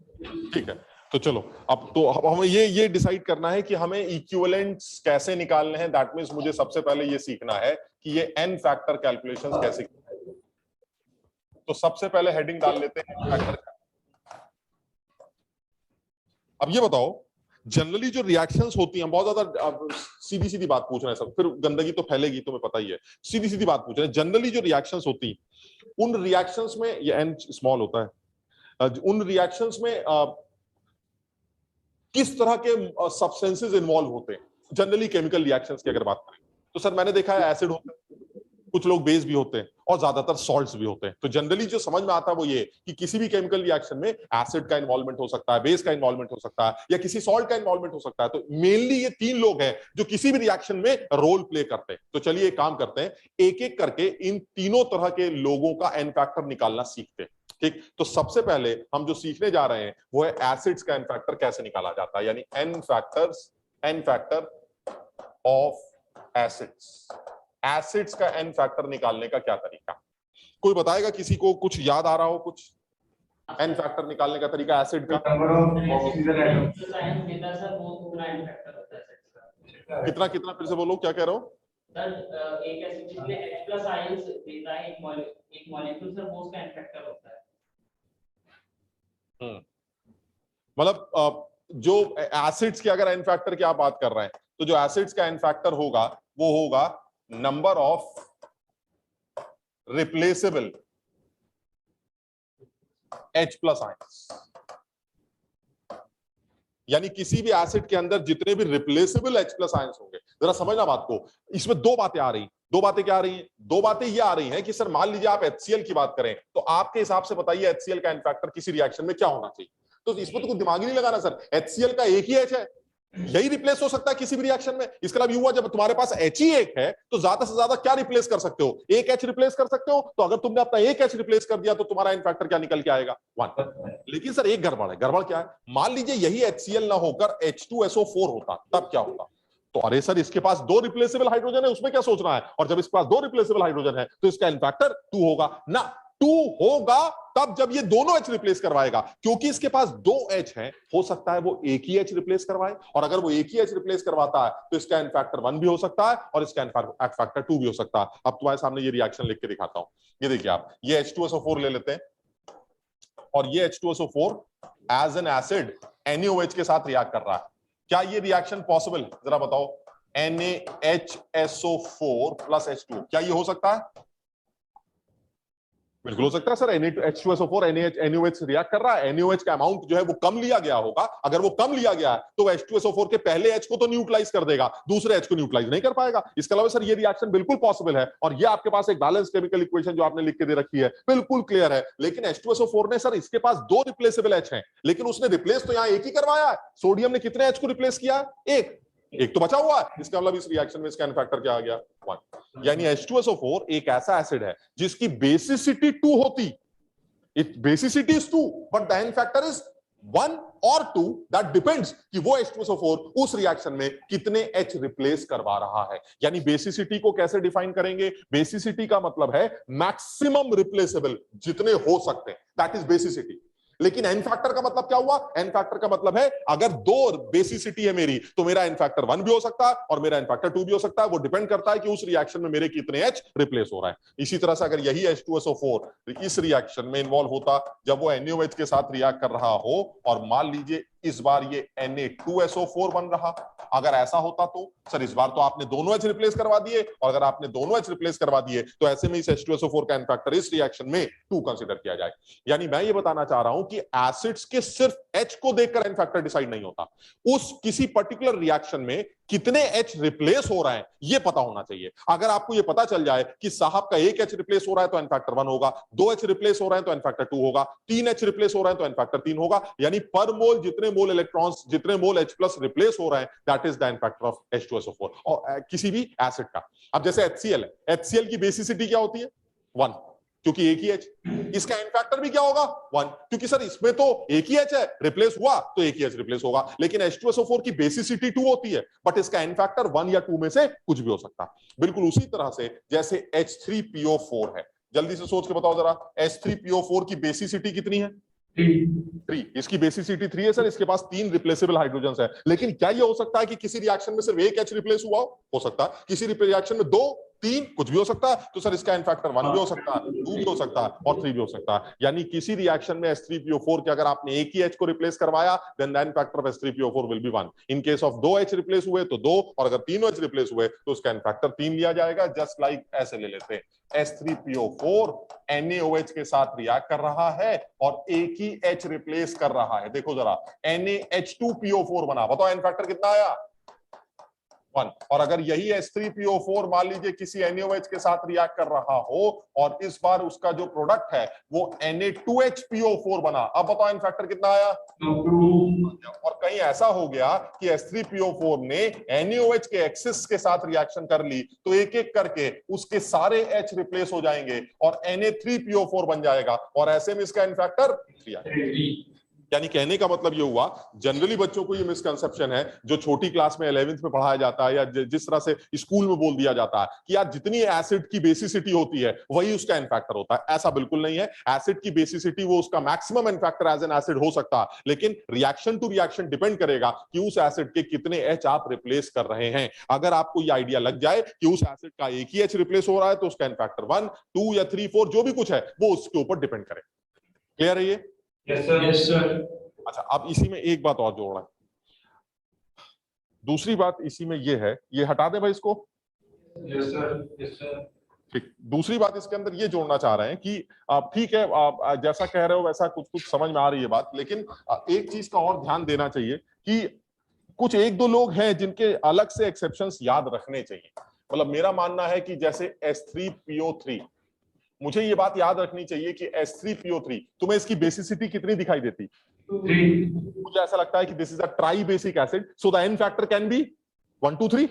ठीक है, तो चलो अब हमें ये डिसाइड करना है कि हमें इक्विवेलेंट्स कैसे निकालने हैं। दैट मींस मुझे सबसे पहले ये सीखना है कि ये n फैक्टर कैलकुलेशंस कैसे। तो सबसे पहले हेडिंग डाल लेते हैं फैक्टर। अब ये बताओ, जनरली जो रिएक्शंस होती हैं, बहुत ज्यादा सीधी सीधी बात पूछ रहे हैं सब, फिर गंदगी तो फैलेगी, तुम्हें पता ही है। सीधी सीधी बात पूछ रहे हैं, जनरली जो रिएक्शंस होती हैं उन रिएक्शंस में, ये n स्मॉल होता है, उन रिएक्शंस में किस तरह के सब्सटेंसेस इन्वॉल्व होते हैं जनरली केमिकल रिएक्शंस की अगर बात करें तो? सर मैंने देखा है एसिड होते हैं, कुछ लोग बेस भी होते हैं और ज्यादातर सॉल्ट्स भी होते हैं। तो जनरली जो समझ में आता है वो ये कि किसी भी केमिकल रिएक्शन में एसिड का इन्वॉल्वमेंट हो सकता है, बेस का इन्वॉल्वमेंट हो सकता है, या किसी सॉल्ट का इन्वॉल्वमेंट हो सकता है। तो मेनली ये तीन लोग हैं जो किसी भी रिएक्शन में रोल प्ले करते हैं। तो चलिए एक काम करते हैं, एक एक करके इन तीनों तरह के लोगों का एन फैक्टर निकालना सीखते हैं। ठीक, तो सबसे पहले हम जो सीखने जा रहे हैं वो है एसिड्स का एन फैक्टर कैसे निकाला जाता है, यानी n factor of acids. Acids का एन फैक्टर निकालने का क्या तरीका? कोई बताएगा? किसी को कुछ याद आ रहा हो कुछ एन फैक्टर निकालने का तरीका एसिड का? Number of oxygen atoms. कितना कितना फिर से बोलो, क्या कह रहे हो? सर एक एसिड जिसमें H+ आयंस देता है एक मॉलिक्यूल, सर वो उसका एन फैक्टर होता है। मतलब जो एसिड्स की अगर एन फैक्टर की आप बात कर रहे हैं तो जो एसिड्स का एन फैक्टर होगा वो होगा number of replaceable H+ ions. यानी किसी भी एसिड के अंदर जितने भी रिप्लेसेबल H+ आयंस होंगे। जरा समझना बात को, इसमें दो बातें आ रही। दो बातें क्या आ रही हैं? दो बातें ये आ रही हैं कि सर मान लीजिए आप HCl की बात करें तो आपके हिसाब से बताइए HCl का एन फैक्टर किसी रिएक्शन में क्या होना चाहिए? तो इसमें तो कुछ दिमाग ही नहीं लगाना सर, HCl का एक ही H है, यही रिप्लेस हो सकता है किसी भी रिएक्शन में। इसका मतलब हुआ जब तुम्हारे पास H ही एक है तो ज्यादा से ज्यादा क्या रिप्लेस कर सकते हो? एक H रिप्लेस कर सकते हो। तो अगर तुमने अपना एक H रिप्लेस कर दिया तो तुम्हारा एन फैक्टर क्या निकल के आएगा? 1। लेकिन सर एक गड़बड़ है। गड़बड़ क्या है? मान लीजिए यही HCl ना होकर H2SO4 होता, तब क्या होता? तो अरे सर इसके पास दो रिप्लेसेबल हाइड्रोजन है, उसमें क्या सोच रहा है? और जब इसके पास दो रिप्लेसेबल हाइड्रोजन है तो इसका एन फैक्टर 2 होगा ना। 2 होगा तब जब ये दोनों H रिप्लेस करवाएगा, क्योंकि इसके पास 2 H है, हो सकता है वो एक ही H रिप्लेस करवाए, और अगर वो एक ही H रिप्लेस करवाता है तो इसका एन फैक्टर 1 भी हो सकता है और इसका एन फैक्टर 2 भी हो सकता है। अब तुम्हारे सामने ये रिएक्शन लिख के दिखाता हूं। ये देखिए आप, ये H2SO4 ले लेते हैं और ये H2SO4 as an acid NaOH के साथ रिएक्ट कर रहा है। क्या ये रिएक्शन पॉसिबल? जरा बताओ, NaHSO4 प्लस H2O, क्या ये हो सकता है? बिल्कुल हो सकता है सर। H2SO4 NaOH रिएक्ट कर रहा है, NaOH का अमाउंट जो है वो कम लिया गया होगा। अगर वो कम लिया गया है तो H2SO4 के पहले H को तो न्यूट्रलाइज कर देगा, दूसरे H को न्यूट्रलाइज नहीं कर पाएगा। इसके अलावा सर ये रिएक्शन बिल्कुल पॉसिबल है, और ये आपके पास एक बैलेंस केमिकल इक्वेशन जो आपने लिख के दे रखी है बिल्कुल क्लियर है। लेकिन H2SO4 ने सर, इसके पास दो रिप्लेसेबल H हैं, लेकिन उसने रिप्लेस तो यहां एक ही करवाया है। सोडियम ने कितने H को रिप्लेस किया? एक तो बचा हुआ है। इसका मतलब इस रिएक्शन में इसका एन फैक्टर क्या आ गया? 1। यानी H2SO4 एक ऐसा एसिड है जिसकी बेसिसिटी 2 होती, it basicity is 2 but the n factor is 1 और 2। दैट डिपेंड्स कि वो H2SO4 उस रिएक्शन में कितने H रिप्लेस करवा रहा है। यानी बेसिसिटी को कैसे डिफाइन करेंगे? बेसिसिटी का मतलब है मैक्सिमम रिप्लेसेबल जितने हो सकते हैं, दैट इज बेसिसिटी। लेकिन एन फैक्टर का मतलब क्या हुआ? एन फैक्टर का मतलब है अगर दो बेसिसिटी है मेरी तो मेरा एन फैक्टर 1 भी हो सकता है और मेरा एन फैक्टर 2 भी हो सकता है। वो डिपेंड करता है कि उस रिएक्शन में मेरे कितने H रिप्लेस हो रहा है। इसी तरह से अगर यही H2SO4 इस रिएक्शन में इन्वॉल्व होता जब वो NaOH के साथ रिएक्ट कर रहा हो, और मान लीजिए इस बार ये Na2SO4 बन रहा, अगर ऐसा होता तो सर इस बार तो आपने दोनों H रिप्लेस करवा दिए, और अगर आपने दोनों H रिप्लेस करवा दिए तो ऐसे में इस H2SO4 का एन फैक्टर इस रिएक्शन में 2 कंसीडर किया जाए। यानी मैं ये बताना चाह रहा हूं कि एसिड्स के सिर्फ H को देखकर एन फैक्टर डिसाइड नहीं होता, उस किसी पर्टिकुलर रिएक्शन में कितने H रिप्लेस हो रहे हैं ये पता होना चाहिए। अगर आपको ये पता चल जाए कि साहब का एक H रिप्लेस हो रहा है तो एन फैक्टर 1 होगा, 2 H रिप्लेस हो रहे हैं तो एन फैक्टर 2 होगा, 3 H रिप्लेस हो रहे हैं तो एन फैक्टर 3 होगा। यानी पर मोल जितने मोल इलेक्ट्रॉन्स, जितने मोल H+ रिप्लेस हो रहे हैं, that is the n factor of H2SO4 और किसी भी एसिड का। अब जैसे HCl है, HCl की बेसिसिटी क्या होती है? 1, क्योंकि एक ही H। इसका एन फैक्टर भी क्या होगा? 1, क्योंकि सर इसमें तो एक ही H है, रिप्लेस हुआ तो एक ही H रिप्लेस होगा। लेकिन H2SO4 की बेसिसिटी 2 होती है, बट इसका एन फैक्टर 1 या 2 में से कुछ भी हो सकता है। बिल्कुल उसी तरह से जैसे H3PO4 है, जल्दी से सोच के बताओ जरा, H3PO4 की बेसिसिटी कितनी है? 3। इसकी बेसिसिटी 3 है सर, इसके पास 3 रिप्लेसेबल हाइड्रोजन है। लेकिन क्या ये हो सकता है कि किसी रिएक्शन में सिर्फ एक H रिप्लेस हुआ हो सकता है, किसी रिएक्शन में 2, 3, कुछ भी हो सकता है। तो सर इसका फैक्टर 1 भी हो सकता है, 2 भी हो सकता है और 3 भी हो सकता है। यानी किसी रिएक्शन में H3PO4 के अगर आपने एक ही H को रिप्लेस करवाया, then factor of H3PO4 will be 1। In case of 2 H replace हुए तो 2, और अगर 3 H रिप्लेस हुए तो उसका फैक्टर 3 लिया जाएगा। जस्ट लाइक ऐसे ले लेते हैं, H3PO4 NaOH के साथ रिएक्ट कर रहा है और एक ही H रिप्लेस कर रहा है। देखो जरा, NaH2PO4 बना, बताओ एन फैक्टर कितना आया? 1। और अगर यही H3PO4 मान लीजिए किसी NaOH के साथ रिएक्ट कर रहा हो और इस बार उसका जो प्रोडक्ट है वो Na2HPO4 बना, अब बताओ एन फैक्टर कितना आया? 2। और कहीं ऐसा हो गया कि H3PO4 ने NaOH के एक्सिस के साथ रिएक्शन कर ली तो एक एक करके उसके सारे H रिप्लेस हो जाएंगे और Na3PO4 बन जाएगा, और ऐसे में इसका एन फैक्टर 3। यानी कहने का मतलब ये हुआ, जनरली बच्चों को ये मिसकंसेप्शन है जो छोटी क्लास में 11th में पढ़ाया जाता है या जिस तरह से स्कूल में बोल दिया जाता है कि यार जितनी एसिड की बेसिसिटी होती है वही उसका एन फैक्टर होता है। ऐसा बिल्कुल नहीं है। एसिड की बेसिसिटी वो उसका maximum n factor as an acid हो सकता है, लेकिन रिएक्शन टू रिएक्शन डिपेंड करेगा कि उस एसिड के कितने एच आप रिप्लेस कर रहे हैं। अगर आपको ये आइडिया लग जाए कि उस एसिड का एक ही एच रिप्लेस हो रहा है तो उसका एन फैक्टर 1, 2 या 3, 4 जो भी कुछ है वो उसके ऊपर डिपेंड करे। क्लियर है ये? Yes sir. अच्छा, अब इसी में एक बात और जोड़ना है। दूसरी बात इसी में ये है, ये हटा दे भाई इसको। Yes sir. ठीक, दूसरी बात इसके अंदर ये जोड़ना चाह रहे हैं कि ठीक है, आप जैसा कह रहे हो वैसा कुछ कुछ समझ में आ रही है बात, लेकिन एक चीज का और ध्यान देना चाहिए कि कुछ 1-2 लोग हैं जिनके अलग से एक्सेप्शंस याद रखने चाहिए। मतलब मेरा मानना है कि जैसे H3PO3, मुझे ये बात याद रखनी चाहिए कि H3PO3 तुम्हें इसकी बेसिसिटी कितनी दिखाई देती? 3। मुझे ऐसा लगता है कि this is a tri basic acid, so the n factor can be 1, 2, 3।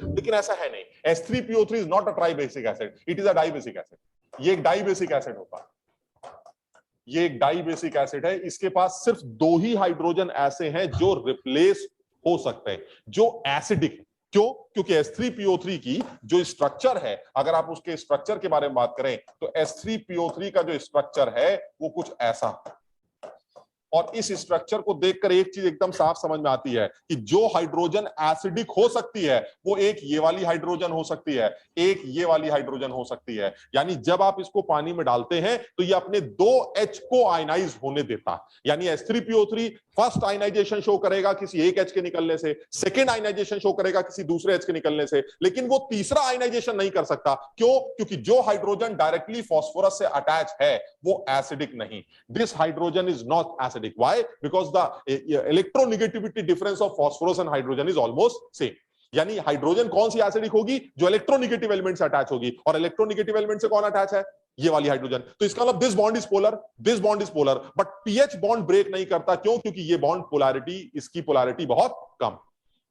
लेकिन ऐसा है नहीं। H3PO3 is not a tri basic acid, it is a di basic acid. ये एक डाई बेसिक एसिड होता है, ये एक डाई बेसिक एसिड है। इसके पास सिर्फ 2 ही हाइड्रोजन ऐसे हैं जो रिप्लेस हो सकते हैं, जो एसिडिक है। क्यों? क्योंकि H3PO3 की जो स्ट्रक्चर है, अगर आप उसके स्ट्रक्चर के बारे में बात करें तो H3PO3 का जो स्ट्रक्चर है वो कुछ ऐसा, और इस स्ट्रक्चर को देखकर एक चीज एकदम साफ समझ में आती है कि जो हाइड्रोजन एसिडिक हो सकती है वो एक ये वाली हाइड्रोजन हो सकती है, एक ये वाली हाइड्रोजन हो सकती है। यानी जब आप इसको पानी में डालते हैं तो ये अपने 2 H को आयनाइज होने देता है। यानी H3PO3 फर्स्ट आयनाइजेशन शो करेगा किसी एक H के निकलने से, सेकेंड आयनाइजेशन शो करेगा किसी दूसरे H के निकलने से, लेकिन वो तीसरा आयनाइजेशन नहीं कर सकता। क्यों? क्योंकि जो हाइड्रोजन डायरेक्टली फास्फोरस से अटैच है वो एसिडिक नहीं। This hydrogen is not acidic. Why? Because the electronegativity difference of phosphorus and hydrogen is almost same. यानी हाइड्रोजन कौन सी एसिडिक होगी? जो इलेक्ट्रोनेगेटिव एलिमेंट से अटैच होगी, और इलेक्ट्रोनेगेटिव एलिमेंट से कौन अटैच है? ये वाली हाइड्रोजन। तो इसका मतलब this bond is polar, this bond is polar, but P H bond break नहीं करता। क्यों? क्योंकि ये बॉन्ड पोलैरिटी, इसकी पोलैरिटी बहुत कम।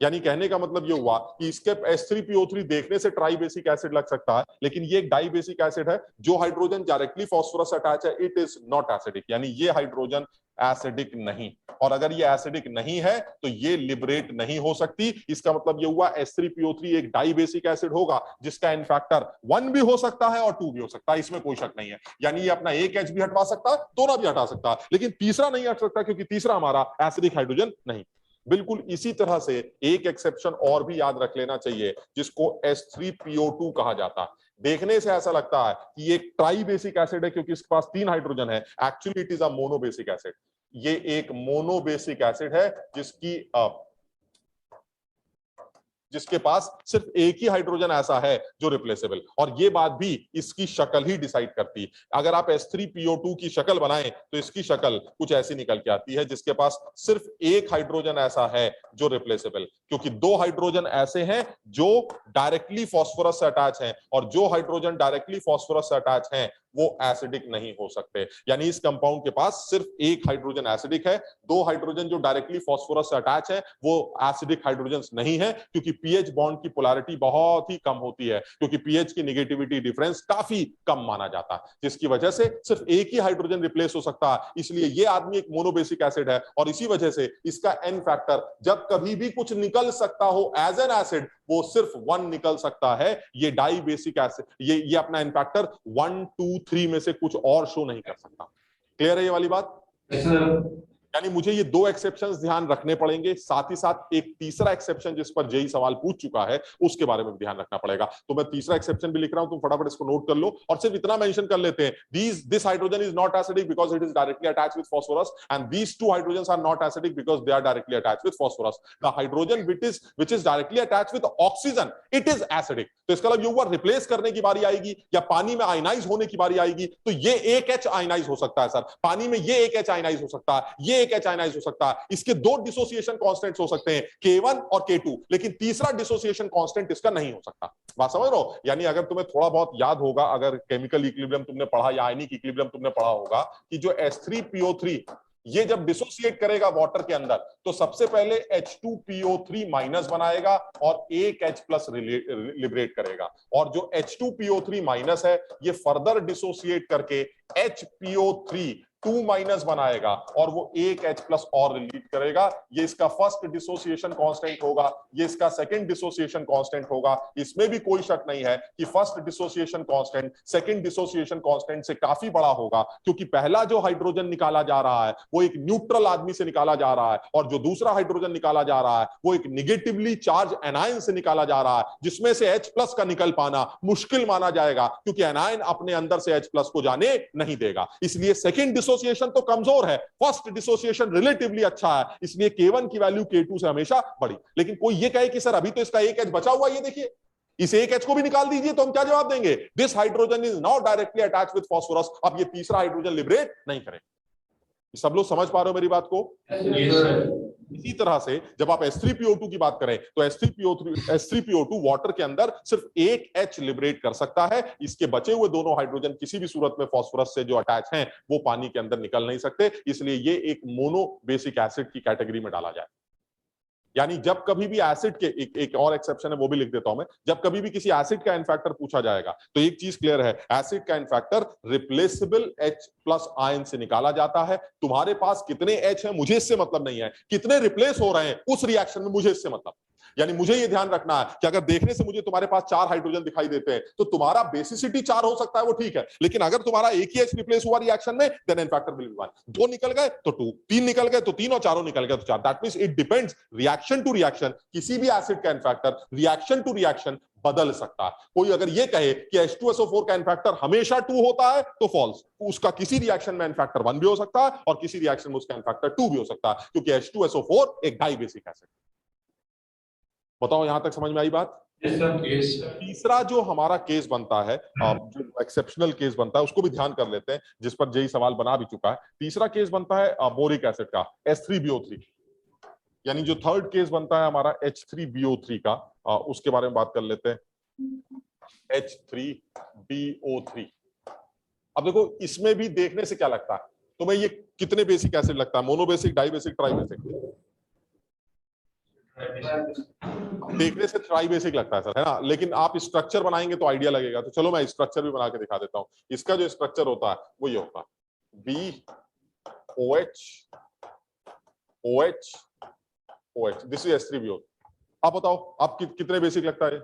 यानी कहने का मतलब ये हुआ कि इसके H3PO3 देखने से ट्राई बेसिक एसिड लग सकता है, लेकिन ये एक डाई बेसिक एसिड है। जो हाइड्रोजन डायरेक्टली फास्फोरस अटैच है, इट इज नॉट एसिडिक। यानी ये हाइड्रोजन एसिडिक नहीं, और अगर ये एसिडिक नहीं है तो ये लिबरेट नहीं हो सकती। इसका मतलब ये हुआ H3PO3 एक डाई बेसिक एसिड होगा जिसका एन फैक्टर 1 भी हो सकता है और 2 भी हो सकता है, इसमें कोई शक नहीं है। यानी ये अपना एक H भी हटवा सकता है, दोनों भी हटा सकता है, लेकिन तीसरा नहीं हट सकता क्योंकि तीसरा हमारा एसिडिक हाइड्रोजन नहीं। बिल्कुल इसी तरह से एक एक्सेप्शन और भी याद रख लेना चाहिए जिसको H3PO2 कहा जाता है। देखने से ऐसा लगता है कि ये ट्राई बेसिक एसिड है क्योंकि इसके पास 3 हाइड्रोजन है, actually it is a monobasic acid. ये एक मोनोबेसिक एसिड है जिसके पास सिर्फ एक ही हाइड्रोजन ऐसा है जो रिप्लेसेबल, और ये बात भी इसकी शक्ल ही डिसाइड करती है। अगर आप H3PO2 की शक्ल बनाएं तो इसकी शक्ल कुछ ऐसी निकल के आती है जिसके पास सिर्फ एक हाइड्रोजन ऐसा है जो रिप्लेसेबल, क्योंकि 2 हाइड्रोजन ऐसे हैं जो डायरेक्टली फास्फोरस से अटैच हैं, और जो हाइड्रोजन डायरेक्टली फास्फोरस से अटैच हैं वो एसिडिक नहीं हो सकते। यानी इस कंपाउंड के पास सिर्फ एक हाइड्रोजन एसिडिक है, 2 हाइड्रोजन जो डायरेक्टली फास्फोरस से अटैच है वो एसिडिक हाइड्रोजन्स नहीं है, क्योंकि पीएच बॉन्ड की पोलैरिटी बहुत ही कम होती है, क्योंकि पीएच की नेगेटिविटी डिफरेंस काफी कम माना जाता है, जिसकी वजह से सिर्फ एक ही हाइड्रोजन रिप्लेस हो सकता है। इसलिए ये आदमी एक मोनोबेसिक एसिड है, और इसी वजह से इसका एन फैक्टर जब कभी भी कुछ निकल सकता हो एज एन एसिड वो सिर्फ 1 निकल सकता है। ये डाई बेसिक एसिड, ये अपना इनफैक्टर 1 2 3 में से कुछ और शो नहीं कर सकता। क्लियर है ये वाली बात? यानी मुझे ये 2 एक्सेप्शंस ध्यान रखने पड़ेंगे, साथ ही साथ एक तीसरा एक्सेप्शन जिस पर जेई सवाल पूछ चुका है उसके बारे में भी ध्यान रखना पड़ेगा। तो मैं तीसरा एक्सेप्शन भी लिख रहा हूं, तुम फटाफट इसको नोट कर लो और सिर्फ इतना मेंशन कर लेते हैं, this hydrogen is not acidic because it is directly attached with phosphorus and these 2 hydrogens are not acidic because they are directly attached with phosphorus. The hydrogen which is directly attached with oxygen it is acidic. तो इसका मतलब ये हुआ replace करने की बारी आएगी या पानी में आयनाइज होने की बारी आएगी तो ये एक H आयनाइज हो सकता है सर, पानी में ये एक H आयनाइज हो सकता है, ये एक H आयनाइज हो सकता है। इसके 2 डिसोसिएशन कांस्टेंट्स हो सकते हैं, K1 और K2, लेकिन तीसरा डिसोसिएशन कांस्टेंट इसका नहीं हो सकता। बात समझ रहे हो? यानी अगर तुम्हें थोड़ा बहुत याद होगा, अगर केमिकल इक्विलिब्रियम तुमने पढ़ा या आयनिक इक्विलिब्रियम तुमने पढ़ा होगा कि जो H3PO3 ये जब डिसोसिएट करेगा वाटर के अंदर तो सबसे पहले H2PO3 माइनस बनाएगा और एक H प्लस लिबरेट करेगा, और जो H2PO3 माइनस है ये फर्दर डिसोसिएट करके HPO3 2 माइनस बनाएगा और वो एक H प्लस और रिलीज करेगा। ये इसका फर्स्ट डिसोसिएशन कांस्टेंट होगा, ये इसका सेकंड डिसोसिएशन कांस्टेंट होगा। इसमें भी कोई शक नहीं है कि first dissociation constant second dissociation constant से काफी बड़ा होगा, क्योंकि पहला जो हाइड्रोजन निकाला जा रहा है वो एक न्यूट्रल आदमी से निकाला जा रहा है और जो दूसरा हाइड्रोजन निकाला जा रहा है वो एक निगेटिवली चार्ज एनायन से निकाला जा रहा है, जिसमें से H प्लस का निकल पाना मुश्किल माना जाएगा क्योंकि एनायन अपने अंदर से H प्लस को जाने नहीं देगा। इसलिए सेकंड डिसोसिएशन तो कमजोर है, फर्स्ट डिसोसिएशन रिलेटिवली अच्छा है, इसलिए K1 की वैल्यू K2 से हमेशा बड़ी। लेकिन कोई ये कहे कि सर अभी तो इसका एक H बचा हुआ, ये देखिए इस एक H को भी निकाल दीजिए, तो हम क्या जवाब देंगे? This hydrogen is not directly attached with phosphorus. अब ये तीसरा हाइड्रोजन लिबरेट नहीं करें। सब लोग समझ पा रहे हो मेरी बात को? इसी तरह से जब आप H3PO2 की बात करें तो H3PO2 वाटर के अंदर सिर्फ एक H लिबरेट कर सकता है, इसके बचे हुए दोनों हाइड्रोजन किसी भी सूरत में फास्फोरस से जो अटैच हैं वो पानी के अंदर निकल नहीं सकते, इसलिए ये एक मोनो बेसिक एसिड की कैटेगरी में डाला जाए। यानी जब कभी भी एसिड के एक और एक्सेप्शन है वो भी लिख देता हूं मैं, जब कभी भी किसी एसिड का इनफैक्टर पूछा जाएगा तो एक चीज क्लियर है, एसिड का n-factor replaceable H plus ion से निकाला जाता है। तुम्हारे पास कितने H है मुझे इससे मतलब नहीं है, कितने रिप्लेस हो रहे हैं उस रिएक्शन में मुझे इससे मतलब। यानी मुझे ये ध्यान रखना है कि अगर देखने से मुझे तुम्हारे पास 4 हाइड्रोजन दिखाई देते हैं तो तुम्हारा बेसिसिटी 4 हो सकता है, वो ठीक है, लेकिन अगर तुम्हारा एक ही H रिप्लेस हुआ रिएक्शन में देन इनफैक्टर विल बी 1। 2 निकल गए तो 2, 3 निकल गए तो 3 और चारों निकल गए तो 4। That means it depends reaction to reaction, किसी भी एसिड का इनफैक्टर रिएक्शन टू रिएक्शन बदल सकता है। कोई अगर ये कहे कि H2SO4 का इनफैक्टर हमेशा 2 होता है तो फॉल्स, उसका किसी रिएक्शन में इनफैक्टर 1 भी हो सकता है और किसी रिएक्शन में उसका इनफैक्टर 2 भी हो सकता है, क्योंकि H2SO4 एक डाई बेसिक एसिड। बताओ यहां तक समझ में आई बात? तीसरा जो हमारा केस बनता है, जो एक्सेप्शनल केस बनता है उसको भी ध्यान कर लेते हैं, जिस पर जेई सवाल बना भी चुका है। तीसरा केस बनता है बोरिक एसिड का, H3BO3। यानी जो थर्ड केस बनता है हमारा H3BO3 का, उसके बारे में बात कर लेते हैं। H3BO3, अब देखो इसमें भी देखने से क्या लगता है तुम्हें, ये कितने बेसिक एसिड लगता है? Mono basic, di basic, tri basic? देखने से ट्राई बेसिक लगता है सर, है ना, लेकिन आप स्ट्रक्चर बनाएंगे तो आइडिया लगेगा। तो चलो मैं स्ट्रक्चर भी बना के दिखा देता हूं। इसका जो स्ट्रक्चर होता है वो ये होता है BOH OH OH, this is H3BO। अब बताओ आप कितने बेसिक लगता है?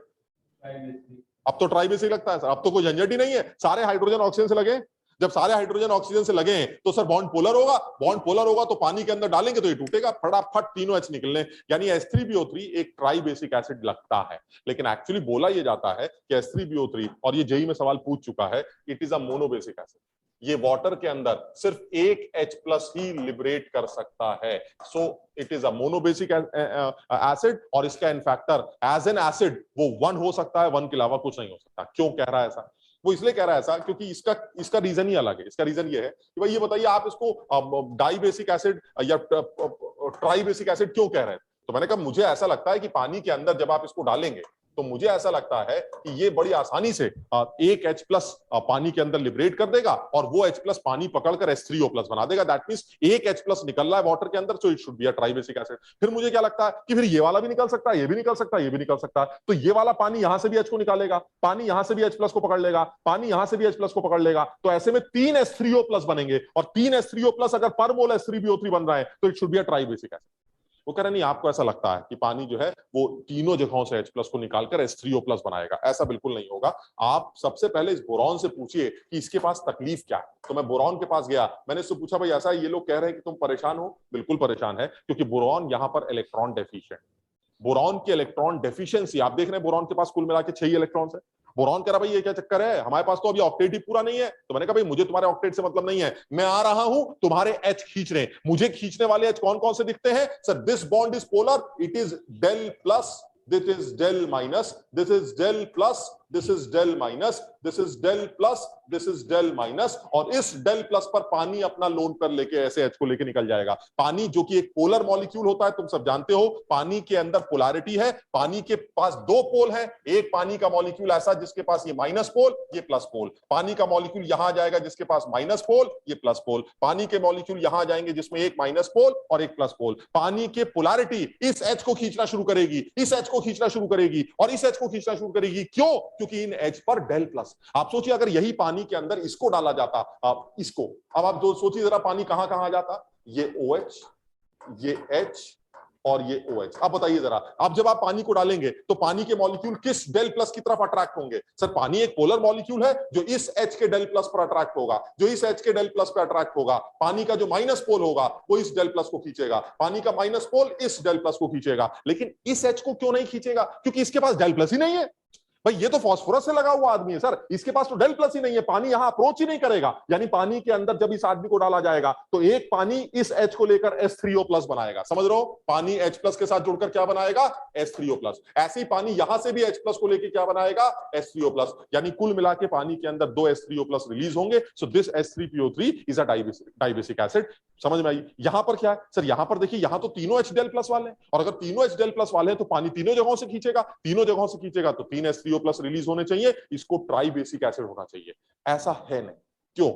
अब तो ट्राई बेसिक लगता है सर, अब तो कोई झंझट ही नहीं है, सारे हाइड्रोजन ऑक्सीजन से लगे। जब सारे हाइड्रोजन ऑक्सीजन से लगे तो सर बॉन्ड पोलर होगा, बॉन्ड पोलर होगा तो पानी के अंदर डालेंगे तो ये टूटेगा, फटाफट तीनों H निकलने। यानी H3BO3 एक ट्राई बेसिक एसिड लगता है, लेकिन एक्चुअली बोला ये जाता है कि H3BO3, और ये जेई में सवाल पूछ चुका है, it is a mono basic acid. ये वाटर के अंदर सिर्फ एक H प्लस ही लिबरेट कर सकता है, so it is a mono basic acid, और इसका इनफैक्टर एज एन एसिड वो 1 हो सकता है, 1 के अलावा कुछ नहीं हो सकता। क्यों कह रहा है ऐसा? वो इसलिए कह रहा है ऐसा क्योंकि इसका रीजन ही अलग है। इसका रीजन ये है कि भाई ये बताइए आप इसको डाई बेसिक एसिड या ट्राई बेसिक एसिड क्यों कह रहे हैं? तो मैंने कहा मुझे ऐसा लगता है कि पानी के अंदर जब आप इसको डालेंगे तो मुझे ऐसा लगता है कि ये बड़ी आसानी से एक H प्लस पानी के अंदर लिबरेट कर देगा और वो H प्लस पानी पकड़कर H3O प्लस बना देगा। दैट मींस एक H प्लस निकल रहा है वाटर के अंदर, so it should be a tri basic acid. फिर मुझे क्या लगता है कि फिर ये वाला भी निकल सकता है, ये भी निकल सकता है, ये भी निकल सकता है, तो ये वाला पानी यहां से भी H को निकालेगा, पानी यहां से भी H प्लस को पकड़ लेगा, पानी यहां से भी H प्लस को पकड़ लेगा, तो ऐसे में 3 H3O प्लस बनेंगे, और 3 H3O प्लस अगर पर मोल H3BO3 बन रहा है तो it should be a tri basic acid. वो कह रहे नहीं, आपको ऐसा लगता है कि पानी जो है वो तीनों जगहों से H+ को निकालकर H3O+ बनाएगा। ऐसा बिल्कुल नहीं होगा। आप सबसे पहले इस बोरॉन से पूछिए कि इसके पास तकलीफ क्या है। तो मैं बोरॉन के पास गया, मैंने इससे पूछा भाई ऐसा ये लोग कह रहे हैं कि तुम परेशान हो। बिल्कुल परेशान है, क्योंकि बोरॉन यहां पर इलेक्ट्रॉन डेफिशिएंट। बोरॉन की इलेक्ट्रॉन डेफिशिएंसी, आप देख रहे हैं बोरॉन के पास कुल मिला के 6 इलेक्ट्रॉन्स है। बोरॉन कह रहा भाई ये क्या चक्कर है, हमारे पास तो अभी ऑक्टेट ही पूरा नहीं है। तो मैंने कहा भाई मुझे तुम्हारे ऑक्टेट से मतलब नहीं है, मैं आ रहा हूं तुम्हारे H खींच रहे हैं। मुझे खींचने वाले H कौन कौन से दिखते हैं सर? This bond is polar, it is del plus, this is del minus, this is del plus, this is del minus, this is del plus, this is del minus। और इस del plus पर पानी अपना लोन पर लेके ऐसे H को लेके निकल जाएगा। पानी जो कि एक पोलर मॉलिक्यूल होता है, तुम सब जानते हो, पानी के अंदर पोलैरिटी है। पानी के पास दो पोल है, एक पानी का मॉलिक्यूल ऐसा जिसके पास ये माइनस पोल, ये प्लस पोल। पानी का मॉलिक्यूल यहां जाएगा जिसके पास माइनस पोल, ये प्लस पोल। पानी के मॉलिक्यूल यहां जाएंगे जिसमें एक माइनस पोल और एक प्लस पोल। पानी के पोलैरिटी इस H को खींचना शुरू करेगी, इस H को खींचना शुरू करेगी और इस H को खींचना शुरू करेगी। क्यों? क्योंकि इन H पर डेल प्लस। आप सोचिए अगर यही पानी के अंदर इसको डाला जाता, आप इसको, अब आप जो सोचिए जरा पानी कहां कहां जाता, ये OH, ये H और ये OH। अब बताइए जरा, अब जब आप पानी को डालेंगे तो पानी के मॉलिक्यूल किस डेल प्लस की तरफ अट्रैक्ट होंगे? सर पानी एक पोलर मॉलिक्यूल है जो इस H के डेल प्लस पर अट्रैक्ट होगा, जो इस H के डेल प्लस पर अट्रैक्ट होगा। पानी का जो माइनस पोल होगा वो इस डेल प्लस को खींचेगा, पानी का माइनस पोल इस डेल प्लस को खींचेगा। लेकिन इस H को क्यों नहीं खींचेगा? क्योंकि इसके पास डेल प्लस ही नहीं है। भाई ये तो फास्फोरस से लगा हुआ आदमी है सर, इसके पास तो डेल प्लस ही नहीं है, पानी यहां अप्रोच ही नहीं करेगा। यानी पानी के अंदर जब इस आदमी को डाला जाएगा तो एक पानी इस H को लेकर H3O+ बनाएगा। समझ रहे हो? पानी H+ के साथ जुड़कर क्या बनाएगा? H3O+। ऐसे ही पानी यहां से भी H+ को लेकर क्या बनाएगा? H3O+। यानी कुल मिला के पानी के अंदर 2 H3O+ रिलीज होंगे। So this H3PO3 is a dibasic acid. समझ में आई? यहां पर क्या है सर? यहां पर देखिए, यहां तो तीनों H डेल प्लस वाले हैं, और अगर तीनों H डेल प्लस वाले हैं तो पानी तीनों जगहों से खींचेगा। तीनों जगहों से खींचेगा तो 3 H3O+ रिलीज होने चाहिए, इसको ट्राइबेसिक एसिड होना चाहिए। ऐसा है नहीं। क्यों?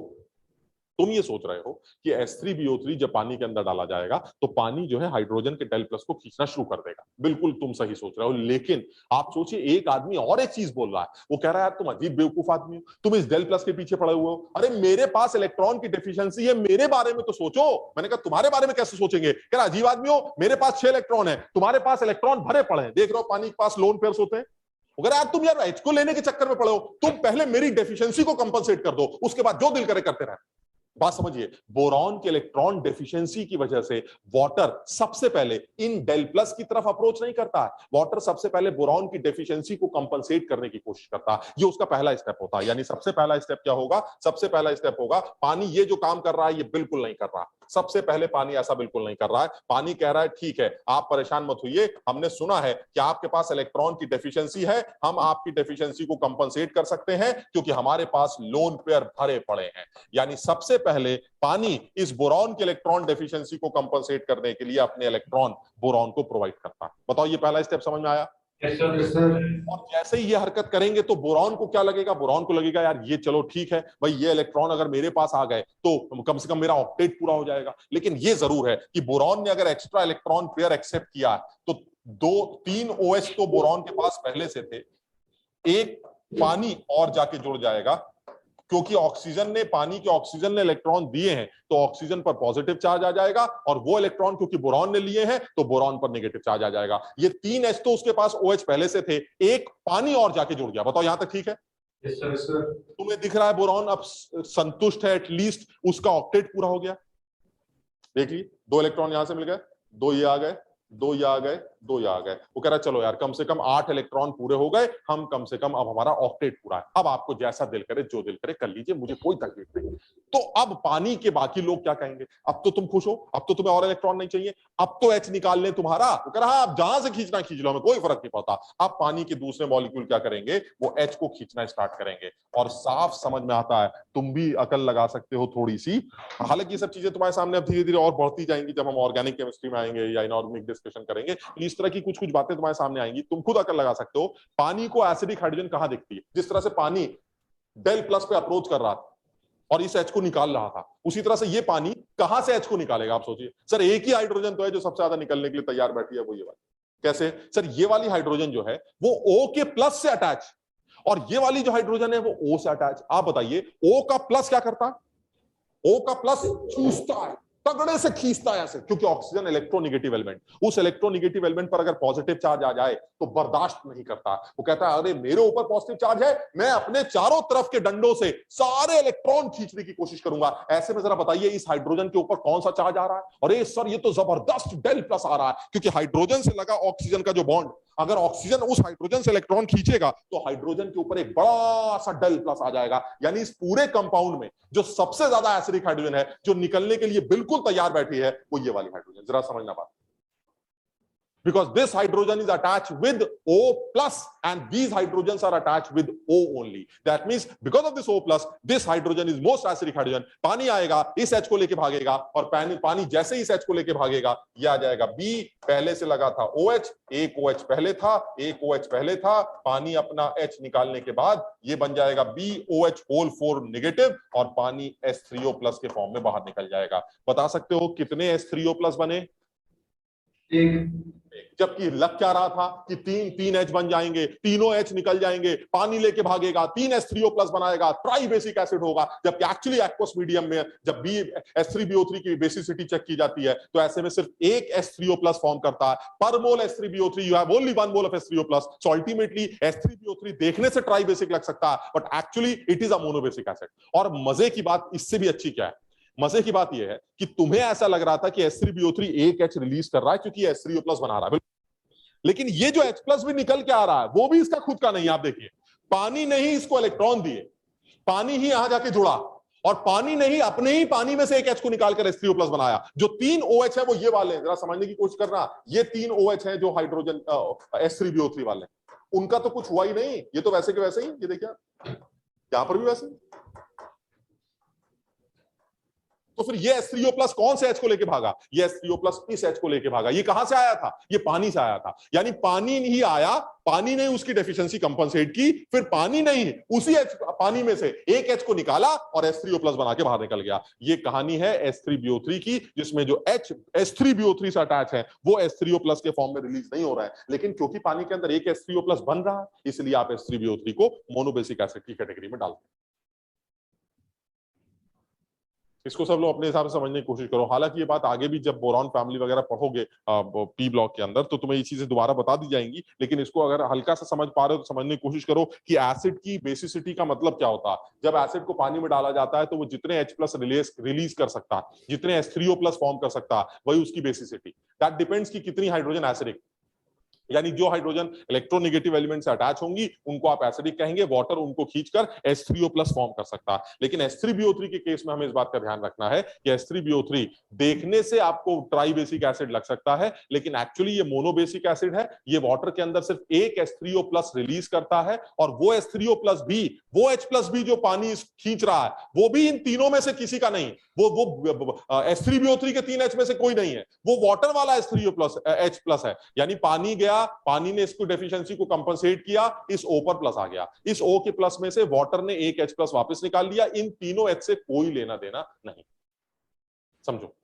तुम ये सोच रहे हो कि H3BO3 जब पानी के अंदर डाला जाएगा तो पानी जो है हाइड्रोजन के डेल प्लस को खींचना शुरू कर देगा। बिल्कुल तुम सही सोच रहे हो, लेकिन आप सोचिए एक आदमी और एक चीज बोल रहा है। वो कह रहा है यार तुम अजीब बेवकूफ आदमी हो, तुम इस डेल प्लस के पीछे पड़े हुए हो। अरे मेरे पास इलेक्ट्रॉन की डेफिशिएंसी है, मेरे बारे में तो सोचो। मैंने कहा तुम्हारे बारे में कैसे सोचेंगे? कह रहा अजीब आदमी हो, मेरे पास 6 इलेक्ट्रॉन है, तुम्हारे पास इलेक्ट्रॉन भरे पड़े हैं। देख रहे हो पानी के पास लोन पेयर्स होते हैं। अगर यार तुम यार H को लेने के चक्कर में पड़े हो, तुम पहले मेरी डेफिशिएंसी को कंपनसेट कर दो, उसके बाद जो दिल करे करते रहे। बात समझिए, बोरॉन के इलेक्ट्रॉन डेफिशिएंसी की वजह से वाटर सबसे पहले इन डेल प्लस की तरफ अप्रोच नहीं करता है। वाटर सबसे पहले बोरॉन की डेफिशिएंसी को कंपनसेट करने की कोशिश करता है। ये उसका पहला स्टेप होता है। यानी सबसे पहला स्टेप क्या होगा? सबसे पहला स्टेप होगा पानी ये जो काम कर रहा है ये बिल्कुल नहीं कर रहा। सबसे पहले पानी ऐसा बिल्कुल नहीं कर रहा है। पानी कह रहा है ठीक है, आप परेशान मत होइए, हमने सुना है कि आपके पास इलेक्ट्रॉन की डेफिशिएंसी है, हम आपकी डेफिशिएंसी को कंपनसेट कर सकते हैं क्योंकि हमारे पास लोन पेयर भरे पड़े हैं। यानी सबसे पहले पानी इस बोरॉन के इलेक्ट्रॉन डेफिशिएंसी को कंपनसेट करने के लिए अपने इलेक्ट्रॉन बोरॉन को प्रोवाइड करता है। बताओ ये पहला स्टेप समझ में आया? Yes sir. और जैसे ही ये हरकत करेंगे तो बोरॉन को क्या लगेगा? बोरॉन को लगेगा यार ये चलो ठीक है भाई, ये इलेक्ट्रॉन अगर मेरे पास आ गए तो कम से कम मेरा ऑक्टेट पूरा हो जाएगा। लेकिन ये जरूर है कि बोरॉन ने अगर एक्स्ट्रा इलेक्ट्रॉन पेयर एक्सेप्ट किया तो 2-3 OH तो बोरॉन के पास पहले से थे, एक पानी और जाके जुड़ जाएगा क्योंकि ऑक्सीजन ने, पानी के ऑक्सीजन ने इलेक्ट्रॉन दिए हैं तो ऑक्सीजन पर पॉजिटिव चार्ज आ जाएगा, और वो इलेक्ट्रॉन क्योंकि बोरॉन ने लिए हैं तो बोरॉन पर नेगेटिव चार्ज आ जाएगा। ये 3 H तो उसके पास OH पहले से थे, एक पानी और जाके जुड़ गया। बताओ यहां तक ठीक है? Yes sir. तुम्हें दिख रहा है बोरॉन अब संतुष्ट है, एटलीस्ट उसका ऑक्टेट पूरा हो गया। देखिए 2 इलेक्ट्रॉन यहां से मिल गए, 2 ये आ गए, 2 ये आ गए, 2 ये आ गए। वो कह रहा चलो यार कम से कम 8 इलेक्ट्रॉन पूरे हो गए, हम कम से कम अब हमारा ऑक्टेट पूरा है। अब आपको जैसा दिल करे जो दिल करे कर लीजिए, मुझे कोई तकलीफ नहीं। तो अब पानी के बाकी लोग क्या कहेंगे? अब तो तुम खुश हो, अब तो तुम्हें और इलेक्ट्रॉन नहीं चाहिए, अब तो H निकाल लें तुम्हारा। वो कह रहा आप जहां से खींचना खींच लो, हमें कोई फर्क नहीं पड़ता। अब पानी के दूसरे मॉलिक्यूल क्या करेंगे? वो H को खींचना स्टार्ट करेंगे। और साफ समझ में आता है, तुम भी अकल लगा सकते हो थोड़ी सी। हालांकि ये सब चीजें तुम्हारे सामने अब धीरे धीरे और बढ़ती जाएंगी जब हम ऑर्गेनिक केमिस्ट्री में आएंगे या इनऑर्गेनिक डिस्कशन करेंगे। इस तरह की कुछ कुछ बातें तुम्हारे सामने आएंगी, तुम खुद अकल लगा सकते हो। पानी को एसिडिक हाइड्रोजन कहां दिखती है? जिस तरह से पानी डेल प्लस पे अप्रोच कर रहा था और इस H को निकाल रहा था, उसी तरह से ये पानी कहां से H को निकालेगा? आप सोचिए सर, एक ही हाइड्रोजन तो है जो सबसे ज्यादा निकलने के लिए तैयार बैठी है, वो ये वाली। कैसे सर? ये वाली हाइड्रोजन जो है वो O के प्लस से अटैच, और ये वाली जो हाइड्रोजन है वो O से अटैच। आप बताइए O का प्लस क्या करता है? O का प्लस चूसता है, तगड़े से खींचता है ऐसे, क्योंकि ऑक्सीजन इलेक्ट्रोनेगेटिव एलिमेंट, उस इलेक्ट्रोनेगेटिव एलिमेंट पर अगर पॉजिटिव चार्ज आ जाए तो बर्दाश्त नहीं करता। वो कहता है अरे मेरे ऊपर पॉजिटिव चार्ज है, मैं अपने चारों तरफ के डंडों से सारे इलेक्ट्रॉन खींचने की कोशिश करूंगा। ऐसे में जरा बताइए इस हाइड्रोजन के ऊपर कौन सा चार्ज आ रहा है? अरे सर ये तो जबरदस्त डेल प्लस आ रहा है, क्योंकि हाइड्रोजन से लगा ऑक्सीजन का जो बॉन्ड, अगर ऑक्सीजन उस हाइड्रोजन से इलेक्ट्रॉन खींचेगा तो हाइड्रोजन के ऊपर एक बड़ा सा डेल प्लस आ जाएगा। यानी इस पूरे कंपाउंड में जो सबसे ज्यादा एसिडिक हाइड्रोजन है, जो निकलने के लिए बिल्कुल तैयार बैठी है, वो ये वाली हाइड्रोजन। जरा समझना बात, because this hydrogen is attached with O plus and these hydrogens are attached with O only. That means because of this O plus, this hydrogen is most acidic hydrogen. पानी आएगा, इस H को लेके भागेगा, और पानी जैसे ही इस H को लेके भागेगा, ये आ जाएगा B, पहले से लगा था OH, एक OH पहले था, एक OH पहले था, पानी अपना H निकालने के बाद ये बन जाएगा BOH whole 4 नेगेटिव, और पानी H3O प्लस के फॉर्म में बाहर निकल जाएगा। बता सकते हो कितने H3O प्लस बने? एक। जबकि लग क्या रहा था कि तीन H बन जाएंगे, तीनों H निकल जाएंगे, पानी लेके भागेगा, 3 H3O प्लस बनाएगा, ट्राई बेसिक एसिड होगा। जबकि एक्चुअली एक्वस मीडियम में जब H3BO3 की बेसिसिटी चेक की जाती है तो ऐसे में सिर्फ एक H3O प्लस फॉर्म करता है। पर मोल H3BO3 you have only 1 mole of H3O plus. So ultimately H3BO3 देखने से ट्राई बेसिक लग सकता है, but actually it is a monobasic acid. और मजे की बात इससे भी अच्छी क्या है? मजे की बात यह है कि तुम्हें ऐसा लग रहा था कि H3BO3 एक H रिलीज कर रहा है क्योंकि H3O प्लस बना रहा है, लेकिन ये जो H प्लस भी निकल के आ रहा है वो भी इसका खुद का नहीं। आप देखिए, पानी ने ही इसको इलेक्ट्रॉन दिए, पानी ही यहां जाके जुड़ा, और पानी ने ही अपने ही पानी में से एक H को निकालकर H3O प्लस बनाया। जो 3 OH है वो ये वाले हैं, जरा समझने की कोशिश करना। ये 3 OH है जो हाइड्रोजन H3BO3 वाले, उनका तो कुछ हुआ ही नहीं, ये तो वैसे के वैसे ही। ये देखिए यहां पर भी वैसे। तो फिर ये H3O प्लस कौन से H को लेके भागा? ये H3O प्लस इस H को लेके भागा। ये कहां से आया था? ये पानी से आया था। यानी पानी ही आया, पानी ने उसकी डेफिशिएंसी कंपनसेट की, फिर पानी नहीं उसी पानी में से एक H को निकाला और H3O प्लस बना के बाहर निकल गया। ये कहानी है H3BO3 की, जिसमें जो H H3BO3 से अटैच है वो H3O प्लस के फॉर्म में रिलीज नहीं हो रहा है, लेकिन क्योंकि पानी के अंदर एक H3O प्लस बन रहा है, इसलिए आप H3BO3 को मोनोबेसिक एसिड की कैटेगरी में डालते हैं। इसको सब लोग अपने हिसाब से समझने की कोशिश करो। हालांकि ये बात आगे भी जब बोरॉन फैमिली वगैरह पढ़ोगे पी ब्लॉक के अंदर तो तुम्हें ये चीजें दोबारा बता दी जाएंगी, लेकिन इसको अगर हल्का सा समझ पा रहे हो तो समझने की कोशिश करो कि एसिड की बेसिसिटी का मतलब क्या होता है। जब एसिड को पानी में डाला जाता है तो वो जितने H प्लस रिलीज कर सकता है, जितने H3O प्लस फॉर्म कर सकता है, वही उसकी बेसिसिटी। दैट डिपेंड्स कि कितनी हाइड्रोजन एसिडिक, यानी जो हाइड्रोजन इलेक्ट्रोनेगेटिव एलिमेंट से अटैच होंगी उनको आप एसिडिक कहेंगे, वाटर उनको खींचकर H3O प्लस फॉर्म कर सकता है। लेकिन H3BO3 के केस में हमें इस बात का ध्यान रखना है कि H3BO3 देखने से आपको ट्राई बेसिक एसिड लग सकता है, लेकिन एक्चुअली ये मोनोबेसिक एसिड है। ये वाटर के अंदर सिर्फ एक H3O प्लस रिलीज करता है, और वो H3O प्लस भी, वो H प्लस भी जो पानी खींच रहा है, वो भी इन तीनों में से किसी का नहीं। वो H3BO3 के 3 H में से कोई नहीं है, वो वाटर वाला H3O प्लस H प्लस है। यानी पानी गया, पानी ने इसको डेफिशिएंसी को कंपनसेट किया, इस O पर प्लस आ गया, इस O के प्लस में से वाटर ने एक H प्लस वापस निकाल लिया। इन तीनों H से कोई लेना देना नहीं। समझो।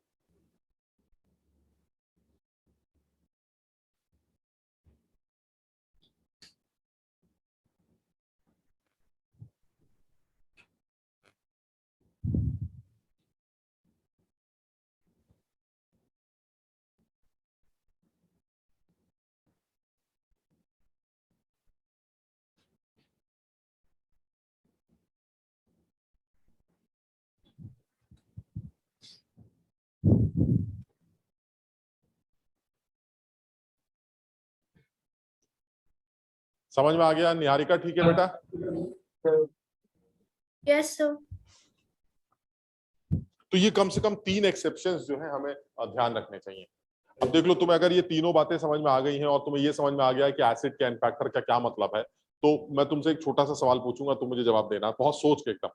समझ में आ गया निहारिका? ठीक है बेटा? Yes sir. तो ये कम से कम 3 एक्सेप्शंस जो है हमें ध्यान रखने चाहिए। अब देख लो, तुम्हें अगर ये तीनों बातें समझ में आ गई हैं और तुम्हें ये समझ में आ गया है कि एसिड का इम्पैक्टर का क्या मतलब है, तो मैं तुमसे एक छोटा सा सवाल पूछूंगा, तुम मुझे जवाब देना बहुत सोच के एकदम।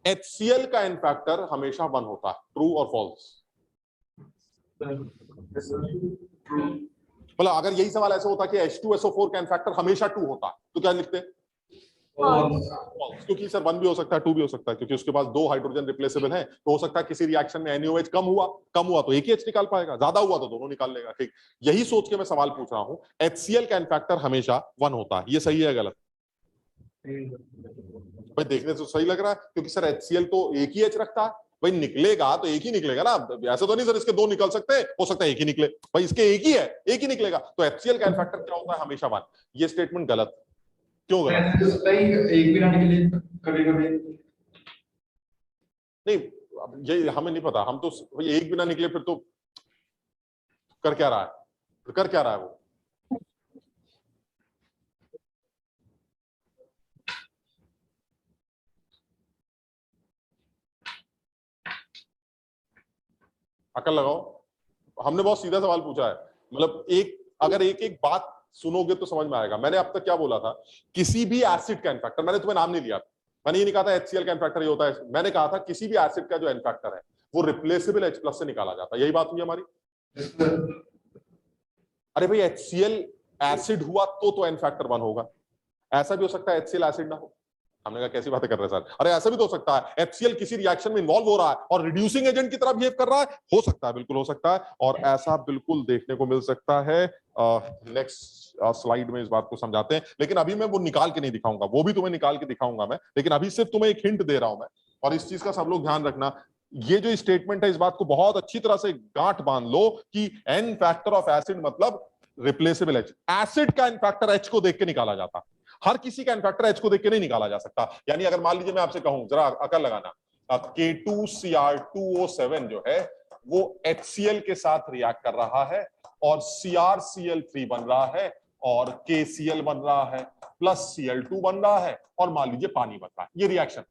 HCl का इम्पैक्टर हमेशा 1 होता है, ट्रू और फॉल्स? मतलब अगर यही सवाल ऐसा होता कि H2SO4 का इम्पैक्टर हमेशा 2 होता है तो क्या लिखते? क्योंकि सर 1 भी हो सकता है, 2 भी हो सकता है, क्योंकि उसके पास 2 हाइड्रोजन रिप्लेसेबल है, तो हो सकता है किसी रिएक्शन में NaOH कम हुआ तो एक ही H निकाल पाएगा, ज्यादा हुआ तो दोनों निकाल लेगा। ठीक, यही सोच के मैं सवाल पूछ रहा हूं, HCl का इम्पैक्टर हमेशा 1 होता है, ये सही है गलत? भाई देखने से तो सही लग रहा है, क्योंकि सर HCl तो एक ही H रखता है, भाई निकलेगा तो एक ही निकलेगा ना, ऐसा तो नहीं सर इसके दो निकल सकते हैं, हो सकता है एक ही निकले, भाई इसके एक ही है, एक ही निकलेगा, तो HCl का फैक्टर क्या होता है, हमेशा 1। ये स्टेटमेंट गलत, क्यों गलत? ऐसे हो सकता है कि एक भी ना निकले कभी कभी। नहीं, अब ये हमें नहीं पता, हम तो भाई एक भी ना निकले फिर तो कर क्या रहा है, फिर कर क्या रहा है वो? अकल लगाओ, हमने बहुत सीधा सवाल पूछा है, मतलब अगर एक एक बात सुनोगे तो समझ में आएगा। मैंने अब तक क्या बोला था, किसी भी एसिड का इनफैक्टर, मैंने तुम्हें नाम नहीं लिया था, मैंने ये नहीं कहा था HCl का इनफैक्टर ये होता है, मैंने कहा था किसी भी एसिड का जो इनफैक्टर है वो रिप्लेसेबल H+ से निकाला जाता है, यही बात हुई हमारी। अरे भाई HCl एसिड हुआ तो इनफैक्टर 1 होगा, ऐसा भी हो सकता है HCl एसिड ना हो। हमने कहा कैसी बातें कर रहे हैं सर, अरे ऐसा भी तो हो सकता है HCl किसी रिएक्शन में इन्वॉल्व हो रहा है और रिड्यूसिंग एजेंट की तरह बिहेव कर रहा है, हो सकता है, बिल्कुल हो सकता है, और ऐसा बिल्कुल देखने को मिल सकता है। नेक्स्ट स्लाइड में इस बात को समझाते हैं, लेकिन अभी मैं वो निकाल के नहीं दिखाऊंगा, वो भी तुम्हें निकाल के दिखाऊंगा मैं, लेकिन अभी सिर्फ तुम्हें एक हिंट दे रहा हूं मैं, और इस चीज का सब लोग ध्यान रखना। ये जो स्टेटमेंट है इस बात को बहुत अच्छी तरह से गांठ बांध लो कि एन फैक्टर ऑफ एसिड मतलब रिप्लेसेबल H, एसिड का इनफैक्टर H को देख के निकाला जाता, हर किसी का इनफैक्टर H को देख के नहीं निकाला जा सकता। यानी अगर मान लीजिए मैं आपसे कहूं, जरा अकल लगाना, K2Cr2O7 जो है वो HCl के साथ रिएक्ट कर रहा है और CrCl3 बन रहा है और KCl बन रहा है प्लस Cl2 बन रहा है और मान लीजिए पानी बन रहा है, ये रिएक्शन।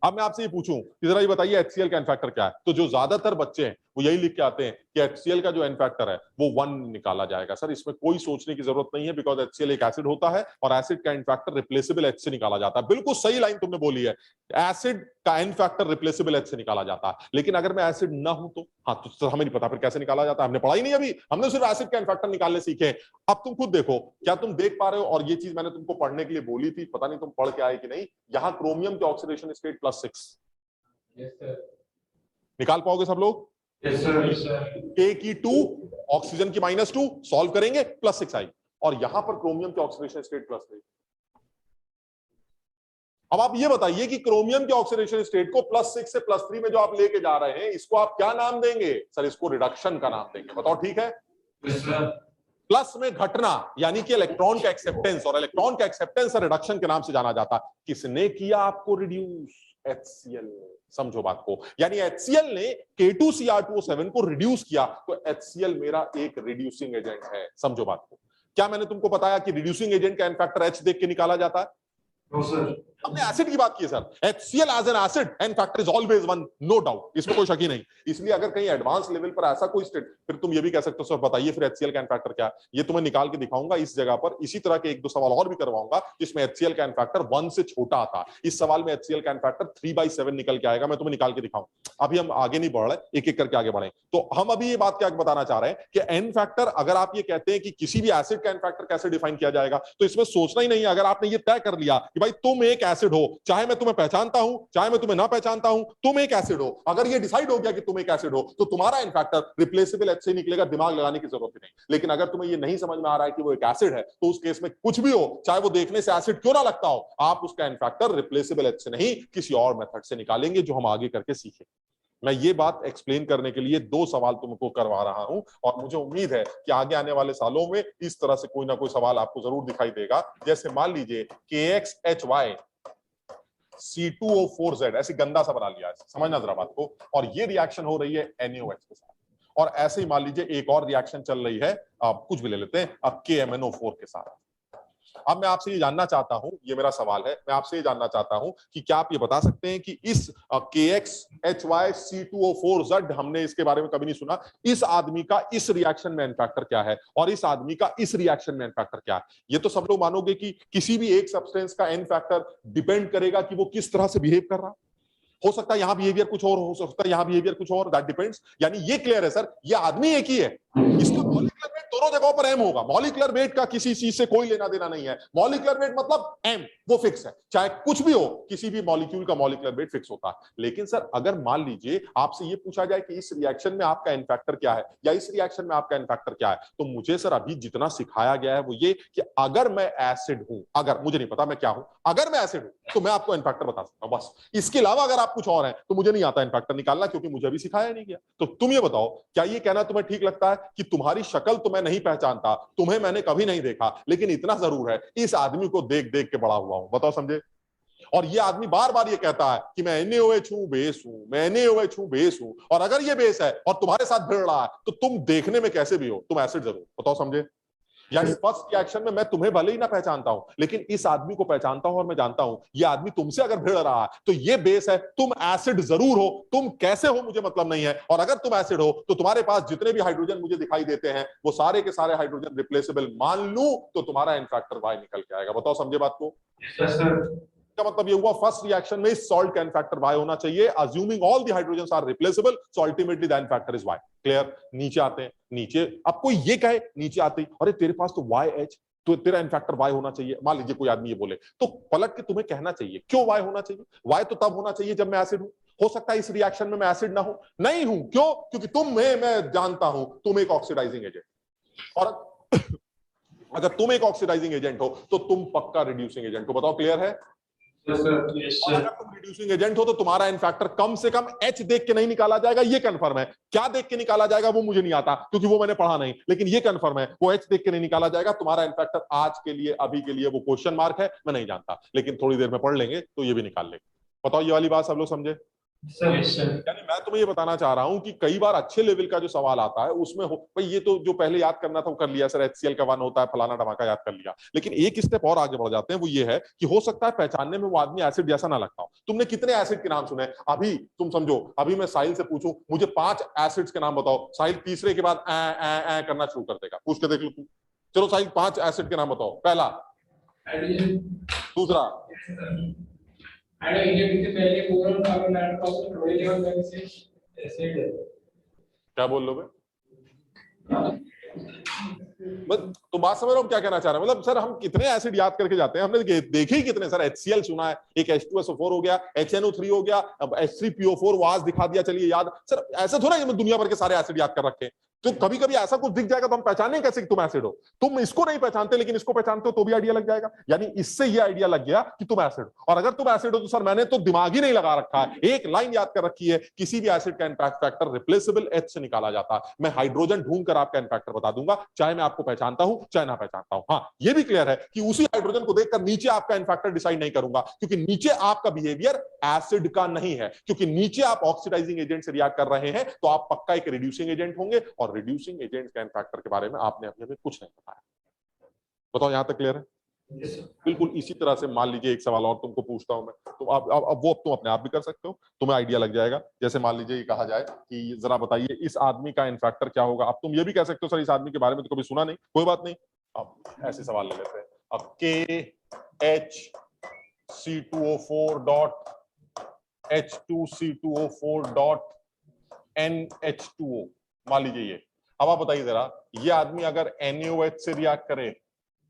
अब मैं आपसे ये पूछूं कि जरा ये बताइए HCl का इनफैक्टर क्या है, तो जो ज्यादातर बच्चे हैं वो यही लिख के आते हैं कि HCl का जो इनफैक्टर है वो 1 निकाला जाएगा। सर इसमें कोई सोचने की जरूरत नहीं है, बिकॉज HCl एक एसिड होता है और एसिड का इनफैक्टर रिप्लेसेबल H से निकाला जाता है। बिल्कुल सही लाइन तुमने बोली है, एसिड का इनफैक्टर रिप्लेसेबल H से निकाला जाता है, लेकिन अगर मैं एसिड ना हूं तो हाँ, तो हमें नहीं पता फिर कैसे निकाला जाता है, हमने पढ़ा ही नहीं अभी, हमने सिर्फ एसिड का इनफैक्टर निकालने सीखे। अब तुम खुद देखो, क्या तुम देख पा रहे हो, और ये चीज मैंने तुमको पढ़ने के लिए बोली थी, पता नहीं तुम पढ़ के आए कि नहीं, यहां क्रोमियम के ऑक्सीडेशन स्टेट +6 निकाल पाओगे सब लोग? Yes sir. K की 2 ऑक्सीजन की -2 सॉल्व करेंगे +6 आई, और यहां पर क्रोमियम के ऑक्सीडेशन स्टेट +3। अब आप ये बताइए कि क्रोमियम के ऑक्सीडेशन स्टेट को +6 से +3 में जो आप लेके जा रहे हैं, इसको आप क्या नाम देंगे? सर इसको रिडक्शन का नाम देंगे, बताओ ठीक है? Yes sir. प्लस में घटना यानी कि इलेक्ट्रॉन का एक्सेप्टेंस, और इलेक्ट्रॉन का एक्सेप्टेंस रिडक्शन के नाम से जाना जाता है। किसने किया आपको रिड्यूस? HCl। समझो बात को, यानी HCl ने K2Cr2O7 को रिड्यूस किया, तो HCl मेरा एक रिड्यूसिंग एजेंट है। समझो बात को, क्या मैंने तुमको बताया कि रिड्यूसिंग एजेंट का इनफैक्टर H देख के निकाला जाता है? No sir. हमने एसिड की बात की सर, HCl as an acid n factor is always 1, no doubt, इसमें कोई शक ही नहीं। इसलिए अगर कहीं एडवांस लेवल पर ऐसा कोई स्टेट, फिर तुम ये भी कह सकते हो सर बताइए फिर HCl का फैक्टर क्या है, ये तुम्हें निकाल के दिखाऊंगा इस जगह पर। इसी तरह के 1-2 सवाल और भी करवाऊंगा जिसमें HCl का फैक्टर 1 से छोटा आता। इस सवाल में HCl का फैक्टर 3/7 निकल के आएगा, मैं तुम्हें निकाल के दिखाऊं। अभी हम आगे नहीं बढ़ रहे, एक एक करके आगे बढ़े। तो हम अभी ये बात क्या बताना चाह रहे हैं कि एन फैक्टर, अगर आप ये कहते हैं कि किसी भी एसिड का एन फैक्टर कैसे डिफाइन किया जाएगा, तो इसमें सोचना ही नहीं है। अगर आपने ये तय कर लिया कि भाई तुम एक एसिड हो, चाहे मैं तुम्हें पहचानता हूं चाहे मैं तुम्हें ना पहचानता हूं, तुम एक एसिड हो, अगर ये डिसाइड हो गया कि तुम एक एसिड हो, तो तुम्हारा इनफैक्टर रिप्लेसेबल H से निकलेगा, दिमाग लगाने की जरूरत ही नहीं। लेकिन अगर तुम्हें ये नहीं समझ में आ रहा है कि वो एक एसिड है, तो उस केस में कुछ भी हो, चाहे वो देखने से एसिड क्यों ना लगता हो, आप उसका इनफैक्टर रिप्लेसेबल H से नहीं किसी और मेथड से निकालेंगे, जो हम आगे करके सीखेंगे। मैं ये बात एक्सप्लेन करने के लिए 2 सवाल तुमको करवा रहा हूं, और मुझे उम्मीद है कि आगे आने वाले सालों में इस तरह से कोई ना कोई सवाल आपको जरूर दिखाई देगा। जैसे मान लीजिए KXHY C2O4Z, ऐसी गंदा सा बना लिया है, समझना जरा बात को, और ये रिएक्शन हो रही है NaOH के साथ, और ऐसे ही मान लीजिए एक और रिएक्शन चल रही है, आप कुछ भी ले लेते हैं, अब KMnO4 के साथ। अब मैं आपसे ये जानना चाहता हूं, ये मेरा सवाल है, मैं आपसे ये जानना चाहता हूं कि क्या आप ये बता सकते हैं कि इस KXHY C2O4Z, हमने इसके बारे में कभी नहीं सुना, इस आदमी का इस रिएक्शन में इनफैक्टर क्या है और इस आदमी का इस रिएक्शन में इनफैक्टर क्या है? ये तो सब लोग मानोगे कि किसी भी एक सब्सटेंस का इनफैक्टर डिपेंड करेगा कि वो किस तरह से बिहेव कर रहा है। हो सकता है यहां बिहेवियर कुछ और, हो सकता है यहां बिहेवियर कुछ और, दैट डिपेंड्स। यानी ये क्लियर है सर, ये आदमी एक ही है, इसका मॉलिक्यूलर वेट दोनों जगहों पर m होगा। मॉलिक्यूलर वेट का किसी चीज से कोई लेना देना नहीं है। मॉलिक्यूलर वेट मतलब m, वो फिक्स है, चाहे कुछ भी हो, किसी भी मॉलिक्यूल का मॉलिक्यूलर वेट फिक्स होता है। लेकिन सर अगर मान लीजिए आपसे ये पूछा जाए कि इस रिएक्शन में आपका इनफैक्टर क्या है या इस रिएक्शन में आपका इनफैक्टर क्या है, तो मुझे सर अभी जितना सिखाया गया है वो ये कि अगर मैं एसिड हूं, अगर मुझे नहीं पता मैं क्या हूं, अगर मैं एसिड हूं तो मैं आपको एन फैक्टर बता सकता हूं बस। इसके अलावा अगर आप कुछ और हैं तो मुझे नहीं आता एन फैक्टर निकालना, क्योंकि मुझे अभी सिखाया नहीं गया। तो तुम ये बताओ, क्या ये कहना तुम्हें ठीक लगता है कि तुम्हारी शक्ल तो मैं नहीं पहचानता, तुम्हें मैंने कभी नहीं देखा, लेकिन इतना जरूर है इस आदमी को देख देख के बड़ा हुआ हूं? बताओ, समझे? और ये आदमी बार बार ये कहता है कि मैं NaOH हूं, बेस हूं, मैं NaOH हूं, बेस हूं। और अगर ये बेस है और तुम्हारे साथ भिड़ रहा है तो तुम देखने में कैसे भी हो, तुम एसिड जरूर। बताओ, समझे? यानी फर्स्ट रिएक्शन में मैं तुम्हें भले ही ना पहचानता हूं, लेकिन इस आदमी को पहचानता हूं और मैं जानता हूं ये आदमी तुमसे अगर भिड़ रहा है तो ये बेस है, तुम एसिड जरूर हो। तुम कैसे हो मुझे मतलब नहीं है, और अगर तुम एसिड हो तो तुम्हारे पास जितने भी हाइड्रोजन मुझे दिखाई देते हैं वो सारे के सारे हाइड्रोजन रिप्लेसेबल मान लूं तो तुम्हारा एन फैक्टर वाई निकल के आएगा। बताओ, समझे बात को? का मतलब ये हुआ फर्स्ट रिएक्शन में सॉल्ट का एन फैक्टर वाई होना चाहिए, assuming all the hydrogens are replaceable, so ultimately the n factor is y. Clear? नीचे आते हैं। नीचे अब कोई ये कहे नीचे आते ही, अरे तेरे पास तो वाई एच, तो तेरा एन फैक्टर वाई होना चाहिए। मान लीजिए कोई आदमी ये बोले, तो पलट के तुम्हें कहना चाहिए क्यों वाई होना चाहिए? वाई तो तब होना चाहिए जब मैं एसिड हूं। हो सकता है इस रिएक्शन में मैं एसिड ना हूं, नहीं हूं, क्यों? क्योंकि तुम में मैं जानता हूं तुम एक ऑक्सीडाइजिंग एजेंट, और अगर तुम एक ऑक्सीडाइजिंग एजेंट हो तो तुम पक्का रिड्यूसिंग एजेंट हो। बताओ, क्लियर है? और अगर तुम रिड्यूसिंग एजेंट हो तो तुम्हारा एन फैक्टर कम से कम एच देख के नहीं निकाला जाएगा, ये कंफर्म है। क्या देख के निकाला जाएगा वो मुझे नहीं आता, क्योंकि वो मैंने पढ़ा नहीं, लेकिन ये कंफर्म है वो एच देख के नहीं निकाला जाएगा। तुम्हारा एन फैक्टर आज के लिए, अभी के लिए वो क्वेश्चन मार्क है, मैं नहीं जानता, लेकिन थोड़ी देर में पढ़ लेंगे तो ये भी निकाल लेंगे। बताओ, ये वाली बात सब लोग समझे? यानी मैं तुम्हें ये बताना चाह रहा हूं कि कई बार अच्छे लेवल का जो सवाल आता है उसमें हो भाई, ये तो जो पहले याद करना था वो कर लिया, सर HCl का वन होता है, फलाना धमाका याद कर लिया, लेकिन एक स्टेप और आगे बढ़ जाते हैं। वो ये है कि हो सकता है पहचानने में वो आदमी एसिड जैसा ना लगता हो। तुमने कितने एसिड के नाम सुने अभी? तुम समझो, अभी मैं साहिल से पूछूं मुझे 5 एसिड्स के नाम बताओ, साहिल तीसरे के बाद ए करना शुरू कर देगा। पूछ के देख लो तुम। चलो साहिल, 5 एसिड के नाम बताओ। पहला, दूसरा, क्या बोल लो बे? तो बात समझ रहा हूँ क्या कहना चाह रहा है? मतलब सर हम कितने एसिड याद करके जाते हैं, हमने देखे ही कितने। सर HCl सुना है, एक H2SO4 हो गया, HNO3 हो गया, अब H3PO4 वाज दिखा दिया, चलिए याद। सर ऐसा थोड़ा है दुनिया भर के सारे एसिड याद कर रखे। तो कभी कभी ऐसा कुछ दिख जाएगा तो हम पहचानें कैसे कि तुम एसिड हो? तुम इसको नहीं पहचानते लेकिन इसको पहचानते हो तो भी आइडिया लग जाएगा। यानी इससे ये आइडिया लग गया कि तुम एसिड हो। और अगर तुम एसिड हो तो सर मैंने तो दिमाग ही नहीं लगा रखा है, एक लाइन याद कर रखी है, किसी भी एसिड का इम्पैक्ट फैक्टर रिप्लेसेबल एच से निकाला जाता है। मैं हाइड्रोजन ढूंढ कर आपका इम्पैक्टर बता दूंगा, चाहे मैं आपको पहचानता हूं चाहे ना पहचानता हूं। हाँ, ये भी क्लियर है कि उसी हाइड्रोजन को देखकर नीचे आपका इन्फैक्टर डिसाइड नहीं करूंगा, क्योंकि नीचे आपका बिहेवियर एसिड का नहीं है, क्योंकि नीचे आप ऑक्सीडाइजिंग एजेंट से रिएक्ट कर रहे हैं, तो आप पक्का एक रिड्यूसिंग एजेंट होंगे, और रिड्यूसिंग एजेंट का इन्फैक्टर के बारे में आपने अभी अभी कुछ नहीं बताया। बताओ, यहां तक क्लियर है? बिल्कुल इसी तरह से मान लीजिए एक सवाल और तुमको पूछता हूं मैं, तो अब वो तुम अपने आप भी कर सकते हो, तुम्हें आइडिया लग जाएगा। जैसे मान लीजिए ये कहा जाए कि जरा बताइए इस आदमी का इन्फैक्टर क्या होगा। अब तुम ये भी कह सकते हो सर इस आदमी के बारे में तो कभी सुना नहीं, कोई बात नहीं, अब ऐसे सवाल ले लेते हैं। अब KHC2O4 dot H2C2O4 dot NH2O, मान लीजिए ये। अब आप बताइए जरा, ये आदमी अगर NaOH से रिएक्ट करे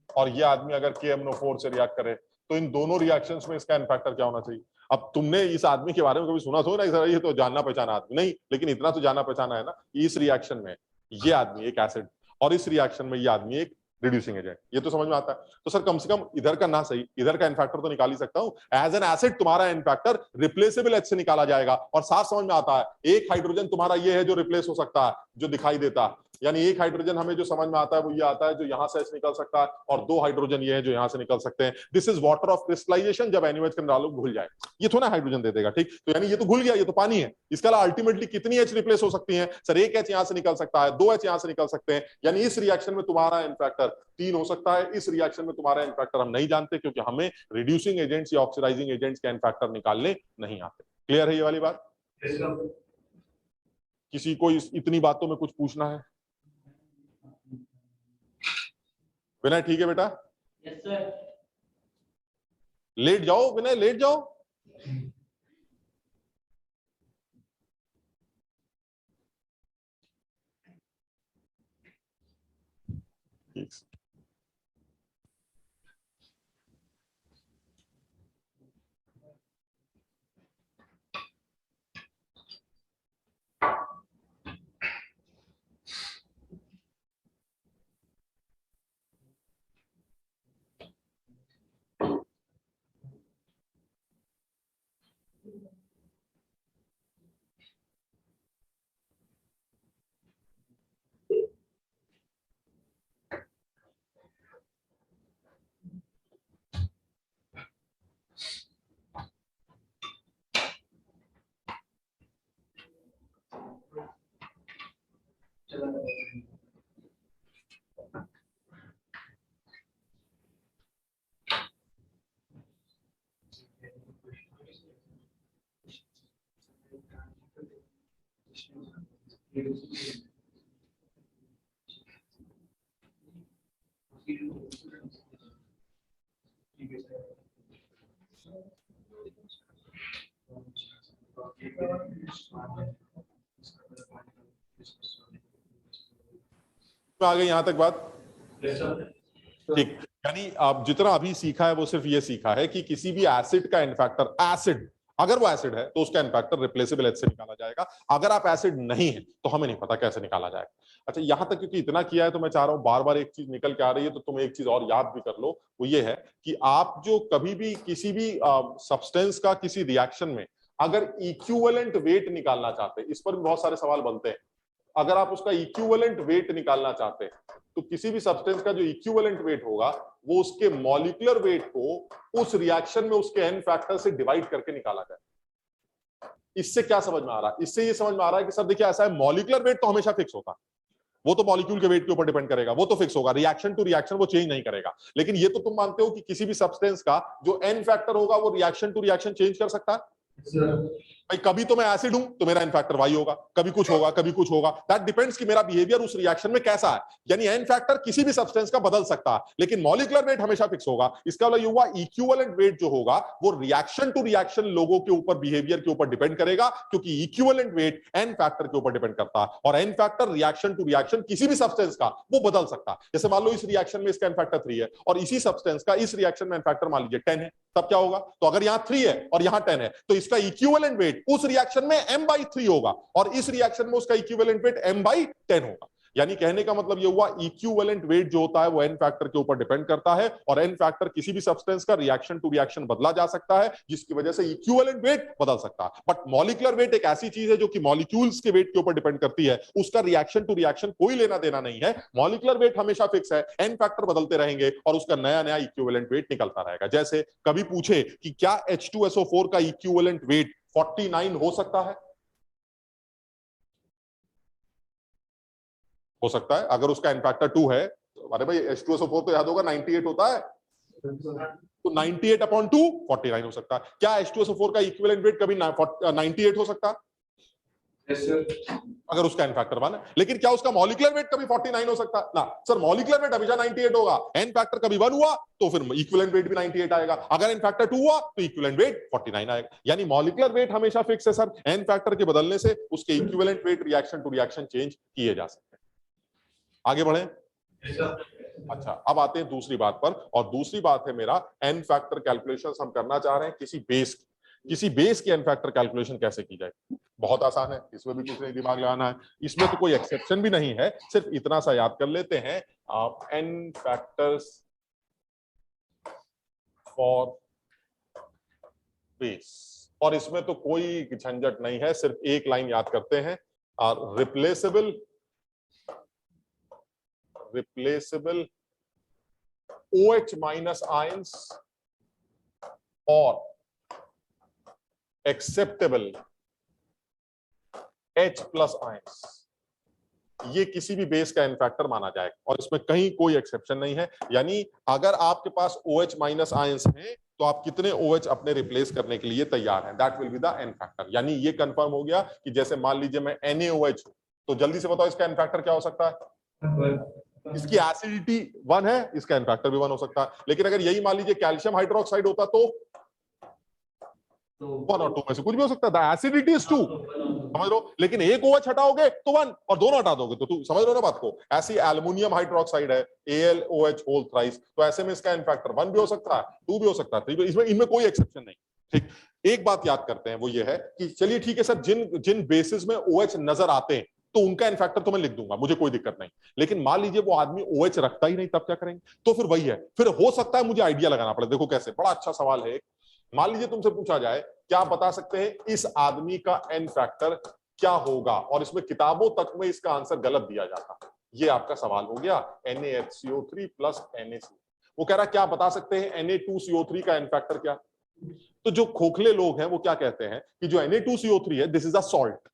और ये आदमी अगर KMnO4 से रिएक्ट करे, तो इन दोनों रिएक्शंस में इसका इन्फैक्टर क्या होना चाहिए? अब तुमने इस आदमी के बारे में कभी सुना तो ना, ये तो जानना पहचाना आदमी नहीं, लेकिन इतना तो जानना पहचाना है ना, इस रिएक्शन में ये आदमी एक एसिड और इस रिएक्शन में ये आदमी एक रिड्यूसिंग एजेंट, ये तो समझ में आता है। तो सर कम से कम इधर का ना सही, इधर का इन्फैक्टर तो निकाल ही सकता हूं। एज एन एसिड तुम्हारा इन्फैक्टर रिप्लेसेबल एच से निकाला जाएगा, और साफ समझ में आता है एक हाइड्रोजन तुम्हारा ये है जो रिप्लेस हो सकता है, जो दिखाई देता है। यानी एक हाइड्रोजन हमें जो समझ में आता है वो ये आता है जो यहां से निकल सकता है, और 2 हाइड्रोजन ये है जो यहां से निकल सकते हैं। This is water of crystallization, जब NaOH के डालो घुल जाए, ये थोड़ा हाइड्रोजन दे देगा, ठीक? तो यानी ये तो घुल गया, ये तो पानी है। इसके अलावा अल्टीमेटली कितनी एच रिप्लेस हो सकती है? सर एक एच यहां से निकल सकता है, 2 एच यहां से निकल सकते हैं। यानी इस रिएक्शन में तुम्हारा इन्फैक्टर 3 हो सकता है। इस रिएक्शन में तुम्हारा इन्फैक्टर हम नहीं जानते, क्योंकि हमें रिड्यूसिंग एजेंट्स या ऑक्सीडाइजिंग एजेंट्स के इन्फैक्टर निकालने नहीं आते। क्लियर है ये वाली बात? किसी को इतनी बातों में कुछ पूछना है? विनय ठीक है बेटा? Yes sir. लेट जाओ विनय, लेट जाओ। आ गई यहां तक बात? ठीक, यानी आप जितना अभी सीखा है वो सिर्फ ये सीखा है कि किसी भी एसिड का एन फैक्टर, एसिड अगर वो एसिड है तो उसका एन फैक्टर रिप्लेसेबल एच से निकाला जाएगा, अगर आप एसिड नहीं है तो हमें नहीं पता कैसे निकाला जाएगा। अच्छा, यहां तक क्योंकि इतना किया है तो मैं चाह रहा हूं बार बार एक चीज निकल के आ रही है तो तुम एक चीज और याद भी कर लो, वो ये है कि आप जो कभी भी किसी भी सब्सटेंस का किसी रिएक्शन में अगर इक्विवेलेंट वेट निकालना चाहते हैं, इस पर भी बहुत सारे सवाल बनते हैं, अगर आप उसका इक्विवेलेंट वेट निकालना चाहते हैं तो किसी भी सब्सटेंस का जो इक्विवेलेंट वेट होगा वो उसके मॉलिक्यूलर वेट को उस रिएक्शन में उसके एन फैक्टर से डिवाइड करके निकाला जाए। इससे क्या समझ में आ रहा है? इससे ये समझ में आ रहा है कि सर देखिए ऐसा है, मॉलिक्यूलर वेट तो हमेशा फिक्स होता है, वो तो मॉलिक्यूल के वेट के ऊपर डिपेंड करेगा, वो तो फिक्स होगा, रिएक्शन टू रिएक्शन वो चेंज नहीं करेगा। लेकिन ये तो तुम मानते हो कि किसी भी सब्सटेंस का जो एन फैक्टर होगा वो रिएक्शन टू रिएक्शन चेंज कर सकता है। भाई कभी तो मैं एसिड हूं तो मेरा एन फैक्टर वाई होगा, कभी कुछ होगा, कभी कुछ होगा, दैट डिपेंड्स कि मेरा बिहेवियर उस रिएक्शन में कैसा है। यानी एन फैक्टर किसी भी सब्सटेंस का बदल सकता है लेकिन मॉलिक्यूलर वेट हमेशा फिक्स होगा। इसका मतलब ये हुआ इक्विवेलेंट वेट जो होगा वो रिएक्शन टू रिएक्शन लोगों के ऊपर, बिहेवियर के ऊपर डिपेंड करेगा, क्योंकि इक्विवेलेंट वेट एन फैक्टर के ऊपर डिपेंड करता है और n factor reaction to reaction किसी भी सब्सटेंस का वो बदल सकता है। जैसे मान लो इस रिएक्शन में इसका एन फैक्टर 3 है और इसी सब्सटेंस का इस रिएक्शन में एन फैक्टर मान लीजिए 10 है, तब क्या होगा? तो अगर यहां 3 है और यहां 10 है तो इसका इक्विवेलेंट वेट उस रिएक्शन में m/3 होगा और इस रिएक्शन में उसका इक्विवेलेंट वेट m/10 होगा। यानी कहने का मतलब यह हुआ इक्विवेलेंट वेट जो होता है वो एन फैक्टर के ऊपर डिपेंड करता है और एन फैक्टर किसी भी सब्सटेंस का रिएक्शन टू रिएक्शन बदला जा सकता है जिसकी वजह से इक्विवेलेंट वेट बदल सकता है। बट मॉलिक्यूलर वेट एक ऐसी चीज है जो कि मॉलिक्यूल्स के वेट के ऊपर डिपेंड करती है, उसका रिएक्शन टू रिएक्शन कोई लेना देना नहीं है। मॉलिक्यूलर वेट हमेशा फिक्स है, एन फैक्टर बदलते रहेंगे और उसका नया नया इक्विवेलेंट वेट निकलता रहेगा। जैसे कभी पूछे कि क्या H2SO4 का इक्विवेलेंट वेट 49 हो सकता है? हो सकता है, अगर उसका एन फैक्टर 2 है तो अरे भाई H2SO4 तो याद होगा 98 होता है, तो 98/2 49 हो सकता है। क्या H2SO4 का इक्विवेलेंट वेट कभी 98 हो सकता है? Yes, sir. अगर उसका एन फैक्टर 1 है। लेकिन क्या उसका मॉलिक्यूलर वेट कभी 49 हो सकता है? ना सर, मॉलिक्यूलर वेट हमेशा 98 होगा, एन फैक्टर कभी 1 हुआ तो फिर इक्विवेलेंट वेट भी 98 आएगा, अगर एन फैक्टर 2 हुआ तो इक्विवेलेंट वेट 49 आएगा। यानी मॉलिक्यूलर वेट हमेशा फिक्स है सर, एन फैक्टर के बदलने से उसके equivalent weight reaction to reaction change किए जा सकते हैं। आगे बढ़े। अच्छा, अब आते हैं दूसरी बात पर, और दूसरी बात है मेरा एन फैक्टर कैलकुलेशंस हम करना चाह रहे हैं किसी बेस की एन फैक्टर कैलकुलेशन कैसे की जाए। बहुत आसान है, इसमें भी कुछ नहीं दिमाग लगाना है, इसमें तो कोई एक्सेप्शन भी नहीं है, सिर्फ इतना सा याद कर लेते हैं एन फैक्टर्स फॉर बेस, और इसमें तो कोई झंझट नहीं है, सिर्फ एक लाइन याद करते हैं, रिप्लेसेबल OH माइनस आयंस और एक्सेप्टेबल H प्लस आयंस, ये किसी भी बेस का एन फैक्टर माना जाएगा और इसमें कहीं कोई एक्सेप्शन नहीं है। यानी अगर आपके पास OH माइनस आयंस हैं तो आप कितने OH अपने रिप्लेस करने के लिए तैयार हैं, that will be the n factor. यानी ये कंफर्म हो गया कि जैसे मान लीजिए मैं NaOH हूं तो जल्दी से बताओ इसका एन फैक्टर क्या हो सकता है? इसकी एसिडिटी 1 है, इसका एन फैक्टर भी 1 हो सकता है। लेकिन अगर यही मान लीजिए कैल्शियम हाइड्रोक्साइड होता तो 1 और 2 में से कुछ भी हो सकता है, एसिडिटी इज 2, समझ लो। लेकिन एक OH हटाओगे तो 1 और दोनों हटा दोगे तो 2, समझ लो ना बात को। ऐसी एल्युमिनियम हाइड्रोक्साइड है AlOH होल थ्राइस, तो ऐसे में इसका एन फैक्टर 1 भी हो सकता है, 2 भी हो सकता है, 3 भी, इसमें इनमें कोई एक्सेप्शन नहीं। ठीक, एक बात याद करते हैं वो ये है कि चलिए ठीक है सर, जिन बेसिस में OH नजर आते हैं तो उनका एन फैक्टर तो मैं लिख दूंगा, मुझे कोई दिक्कत नहीं। लेकिन मान लीजिए वो आदमी OH रखता ही नहीं, तब क्या करेंगे? तो फिर वही है, फिर हो सकता है मुझे आइडिया लगाना पड़े। देखो कैसे, बड़ा अच्छा सवाल है। मान लीजिए तुमसे पूछा जाए क्या आप बता सकते हैं इस आदमी का एन फैक्टर क्या होगा, और इसमें किताबों तक में इसका आंसर गलत दिया जाता, ये आपका सवाल हो गया NaHCO3 प्लस NaCO। वो कह रहा क्या बता सकते हैं Na2CO3 का एन फैक्टर क्या? तो जो खोखले लोग हैं वो क्या कहते हैं कि जो Na2CO3 है दिस इज अ सॉल्ट,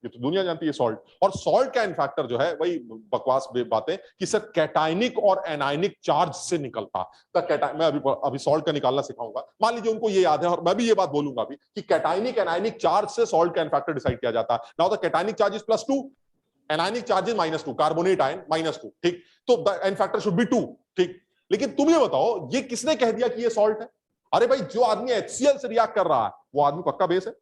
ये तो दुनिया जानती है सॉल्ट, और सॉल्ट का एन फैक्टर जो है वही बकवास बातें कि सर कैटायनिक और एनायनिक चार्ज से निकलता। मैं अभी सॉल्ट का निकालना सिखाऊंगा। मान लीजिए उनको ये याद है और मैं भी ये बात बोलूंगा अभी कि कैटायनिक एनायनिक चार्ज से सॉल्ट का एन फैक्टर डिसाइड किया जाता है। Now the cationic charge is +2, anionic charge is -2, carbonate ion -2, ठीक, तो the n factor should be 2, ठीक। लेकिन तुम ये बताओ, ये किसने कह दिया कि ये सॉल्ट है? अरे भाई, जो आदमी HCl से रिएक्ट कर रहा है वो आदमी पक्का बेस है।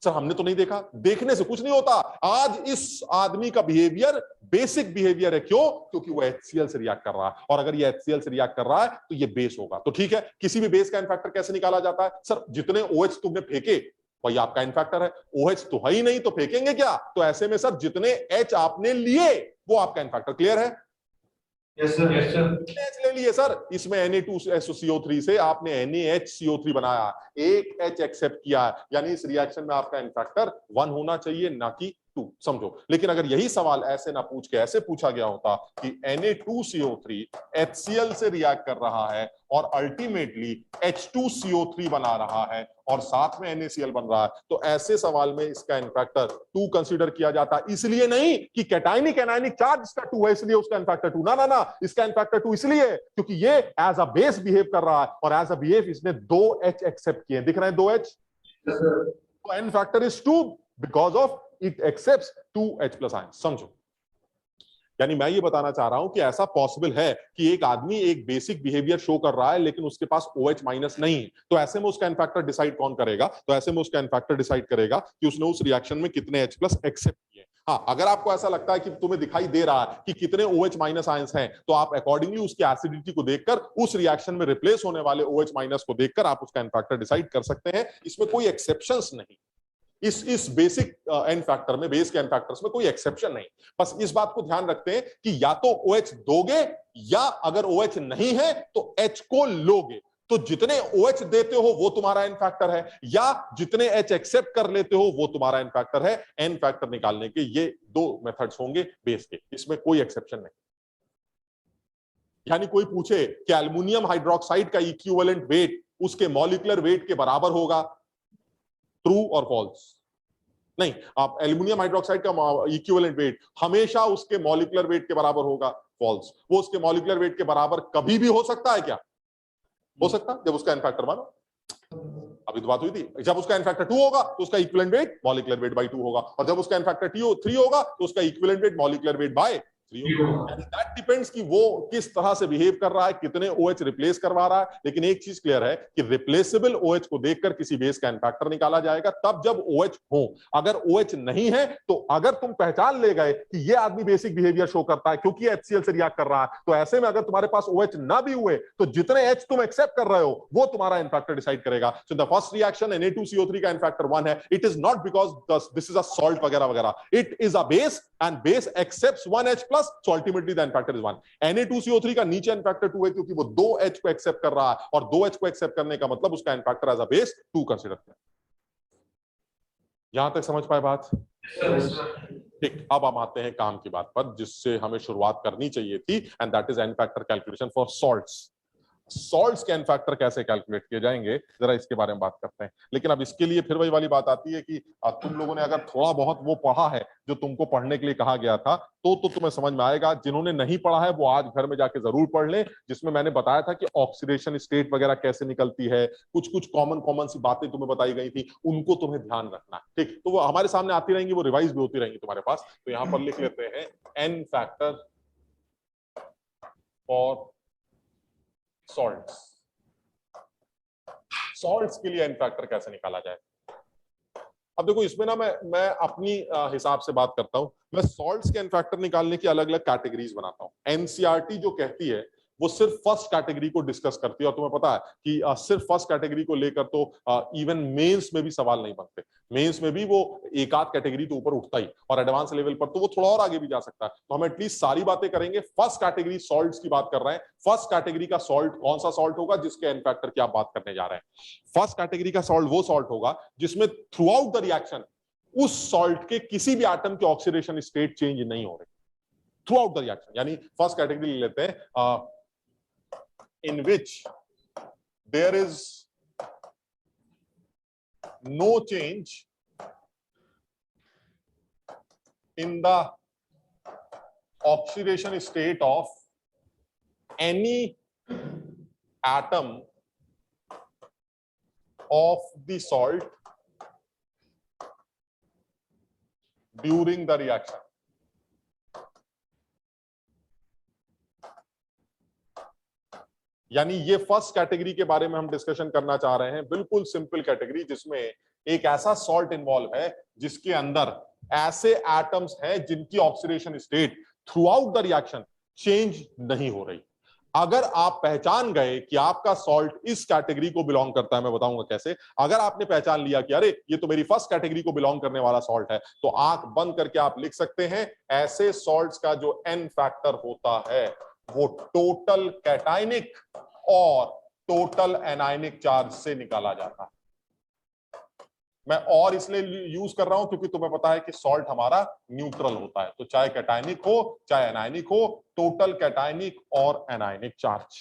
सर हमने तो नहीं देखा, देखने से कुछ नहीं होता। आज इस आदमी का बिहेवियर बेसिक बिहेवियर है, क्यों? क्योंकि वो HCl से रिएक्ट कर रहा है, और अगर ये HCl से रिएक्ट कर रहा है तो ये बेस होगा। तो ठीक है, किसी भी बेस का एन फैक्टर कैसे निकाला जाता है? सर जितने OH तुमने फेंके वही आपका एन फैक्टर है। OH तो है ही नहीं तो फेंकेंगे क्या? तो ऐसे में सर जितने H आपने लिए वो आपका एन फैक्टर। क्लियर है? Yes sir, yes sir. H ले लिए सर, इसमें Na2SO3 से आपने NaHCO3 बनाया, एक H एक्सेप्ट किया, यानी इस रिएक्शन में आपका एन फैक्टर 1 होना चाहिए, ना कि 2। समझो। लेकिन अगर यही सवाल ऐसे ना पूछ के ऐसे पूछा गया होता कि Na2CO3 HCl से रिएक्ट कर रहा है और अल्टीमेटली H2CO3 बना रहा है और साथ में NaCl बन रहा है, तो ऐसे सवाल में इसका एन फैक्टर 2 कंसीडर किया जाता। इसलिए नहीं कि कैटायनिक एनायनिक चार्ज इसका 2 है इसलिए उसका एन फैक्टर 2, ना ना ना, इसका एन फैक्टर 2 इसलिए क्योंकि ये एज अ बेस बिहेव कर रहा है, और एज अ बिहेव इसने 2 H एक्सेप्ट किए। दिख रहे हैं 2 H? तो n factor is 2 because of it accepts 2 H plus ion. समझो, यानी मैं ये बताना चाह रहा हूं कि ऐसा पॉसिबल है कि एक आदमी एक बेसिक बिहेवियर शो कर रहा है लेकिन उसके पास OH माइनस नहीं है, तो ऐसे में उसका एन फैक्टर डिसाइड कौन करेगा? तो ऐसे में उसका एन फैक्टर डिसाइड करेगा कि उसने उस रिएक्शन में कितने H प्लस एक्सेप्ट किए। हाँ, अगर आपको ऐसा लगता है कि तुम्हें दिखाई दे रहा है कि कितने OH माइनस आयंस हैं, तो आप अकॉर्डिंगली उसकी एसिडिटी को देखकर उस रिएक्शन में रिप्लेस होने वाले OH माइनस को देखकर आप उसका एन फैक्टर डिसाइड कर सकते हैं। इसमें कोई एक्सेप्शंस नहीं, इस बेसिक एन फैक्टर में, बेस के एन फैक्टर्स में कोई एक्सेप्शन नहीं। बस इस बात को ध्यान रखते हैं कि या तो OH दोगे, या अगर OH नहीं है तो H को लोगे। तो जितने OH देते हो वो तुम्हारा एन फैक्टर है, या जितने H एक्सेप्ट कर लेते हो वो तुम्हारा एन फैक्टर है। एन फैक्टर निकालने के ये 2 मेथड्स होंगे बेस के, इसमें कोई एक्सेप्शन नहीं। यानी कोई पूछे कि एल्युमिनियम हाइड्रोक्साइड का इक्विवेलेंट वेट उसके मॉलिक्यूलर वेट के बराबर होगा, ट्रू और फॉल्स? नहीं, आप एल्युमिनियम हाइड्रोक्साइड का इक्विवेलेंट वेट हमेशा उसके मॉलिक्यूलर वेट के बराबर होगा, फॉल्स। वो उसके मॉलिक्यूलर वेट के बराबर कभी भी हो सकता है क्या? हो सकता, जब उसका एन फैक्टर 1 हो। अभी तो बात हुई थी, जब उसका एन फैक्टर 2 होगा तो उसका equivalent weight molecular weight by 2 होगा, और जब उसका एन फैक्टर 3 होगा तो उसका equivalent weight molecular weight by 3 होगा। दैट डिपेंड्स कि वो किस तरह से बिहेव कर रहा है, कितने OH रिप्लेस करवा रहा है। लेकिन एक चीज क्लियर है कि रिप्लेसेबल OH को देखकर किसी बेस का एन फैक्टर निकाला जाएगा तब जब OH हो। अगर OH नहीं है तो अगर तुम पहचान ले गए कि ये आदमी बेसिक बिहेवियर शो करता है क्योंकि HCl से रिएक्ट कर रहा है, तो ऐसे में अगर तुम्हारे पास OH ना भी हुए तो जितने H तुम एक्सेप्ट कर रहे हो वो तुम्हारा एन फैक्टर डिसाइड करेगा। So the first reaction Na2CO3 का एन फैक्टर 1 है। It is not because this is a salt वगैरह वगैरह, it is a base and base accepts 1 H plus, so ultimately the n factor is 1। Na2CO3 का नीचे N factor 2 है क्योंकि वो 2 H को एक्सेप्ट कर रहा है, और 2 H को एक्सेप्ट करने का मतलब उसका n factor as a base 2 consider किया। यहां तक समझ पाए बात? ठीक, अब हम आते हैं काम की बात पर जिससे हमें शुरुआत करनी चाहिए थी, and that is n factor calculation for salts. Salts के एन फैक्टर कैसे कैलकुलेट किए जाएंगे, जरा इसके बारे में बात करते हैं। लेकिन अब इसके लिए फिर वही वाली बात आती है कि तुम लोगों ने अगर थोड़ा बहुत वो पढ़ा है जो तुमको पढ़ने के लिए कहा गया था, तो तुम्हें समझ में आएगा। जिन्होंने नहीं पढ़ा है वो आज घर में जाके जरूर पढ़ लें, जिसमें मैंने बताया था कि ऑक्सीडेशन स्टेट वगैरह कैसे निकलती है, कुछ कुछ कॉमन कॉमन सी बातें तुम्हें बताई गई थी, उनको तुम्हें ध्यान रखना है। ठीक, तो वो हमारे सामने आती रहेंगी, वो रिवाइज भी होती रहेंगी तुम्हारे पास। तो यहां पर लिख लेते हैं n factor for salts. Salts के लिए एन फैक्टर कैसे निकाला जाए? अब देखो, इसमें ना मैं अपनी हिसाब से बात करता हूं। मैं सॉल्ट्स के एन फैक्टर निकालने की अलग अलग कैटेगरीज बनाता हूं। एनसीईआरटी जो कहती है वो सिर्फ फर्स्ट कैटेगरी को डिस्कस करती है, और तुम्हें पता है कि सिर्फ फर्स्ट कैटेगरी को लेकर तो इवन मेंस में भी सवाल नहीं बनते। मेंस में भी वो एक आध कैटेगरी तो ऊपर उठता ही, और एडवांस लेवल पर तो वो थोड़ा और आगे भी जा सकता है। तो हम एटलीस्ट सारी बातें करेंगे। फर्स्ट कैटेगरी सॉल्ट्स की बात कर रहे हैं। फर्स्ट कैटेगरी का सॉल्ट कौन सा सॉल्ट होगा जिसके एन फैक्टर की आप बात करने जा रहे हैं? फर्स्ट कैटेगरी का सॉल्ट वो सॉल्ट होगा जिसमें थ्रू आउट द रिएक्शन उस सॉल्ट के किसी भी एटम के ऑक्सीडेशन स्टेट चेंज नहीं हो रहे थ्रू आउट द रिएक्शन। यानी फर्स्ट कैटेगरी ले लेते हैं in which there is no change in the oxidation state of any atom of the salt during the reaction. यानी ये फर्स्ट कैटेगरी के बारे में हम डिस्कशन करना चाह रहे हैं, बिल्कुल सिंपल कैटेगरी जिसमें एक ऐसा सॉल्ट इन्वॉल्व है जिसके अंदर ऐसे एटम्स हैं जिनकी oxidation state through out the reaction change नहीं हो रही। अगर आप पहचान गए कि आपका सॉल्ट इस कैटेगरी को बिलोंग करता है, मैं बताऊंगा कैसे। अगर आपने पहचान लिया कि अरे ये तो मेरी फर्स्ट कैटेगरी को बिलोंग करने वाला सॉल्ट है, तो आंख बंद करके आप लिख सकते हैं ऐसे सॉल्ट्स का जो एन फैक्टर होता है वो टोटल कैटायनिक और टोटल एनायनिक चार्ज से निकाला जाता है। मैं और इसलिए यूज कर रहा हूं क्योंकि तुम्हें पता है कि सॉल्ट हमारा न्यूट्रल होता है, तो चाहे कैटायनिक हो चाहे एनायनिक हो, टोटल कैटायनिक और एनायनिक चार्ज।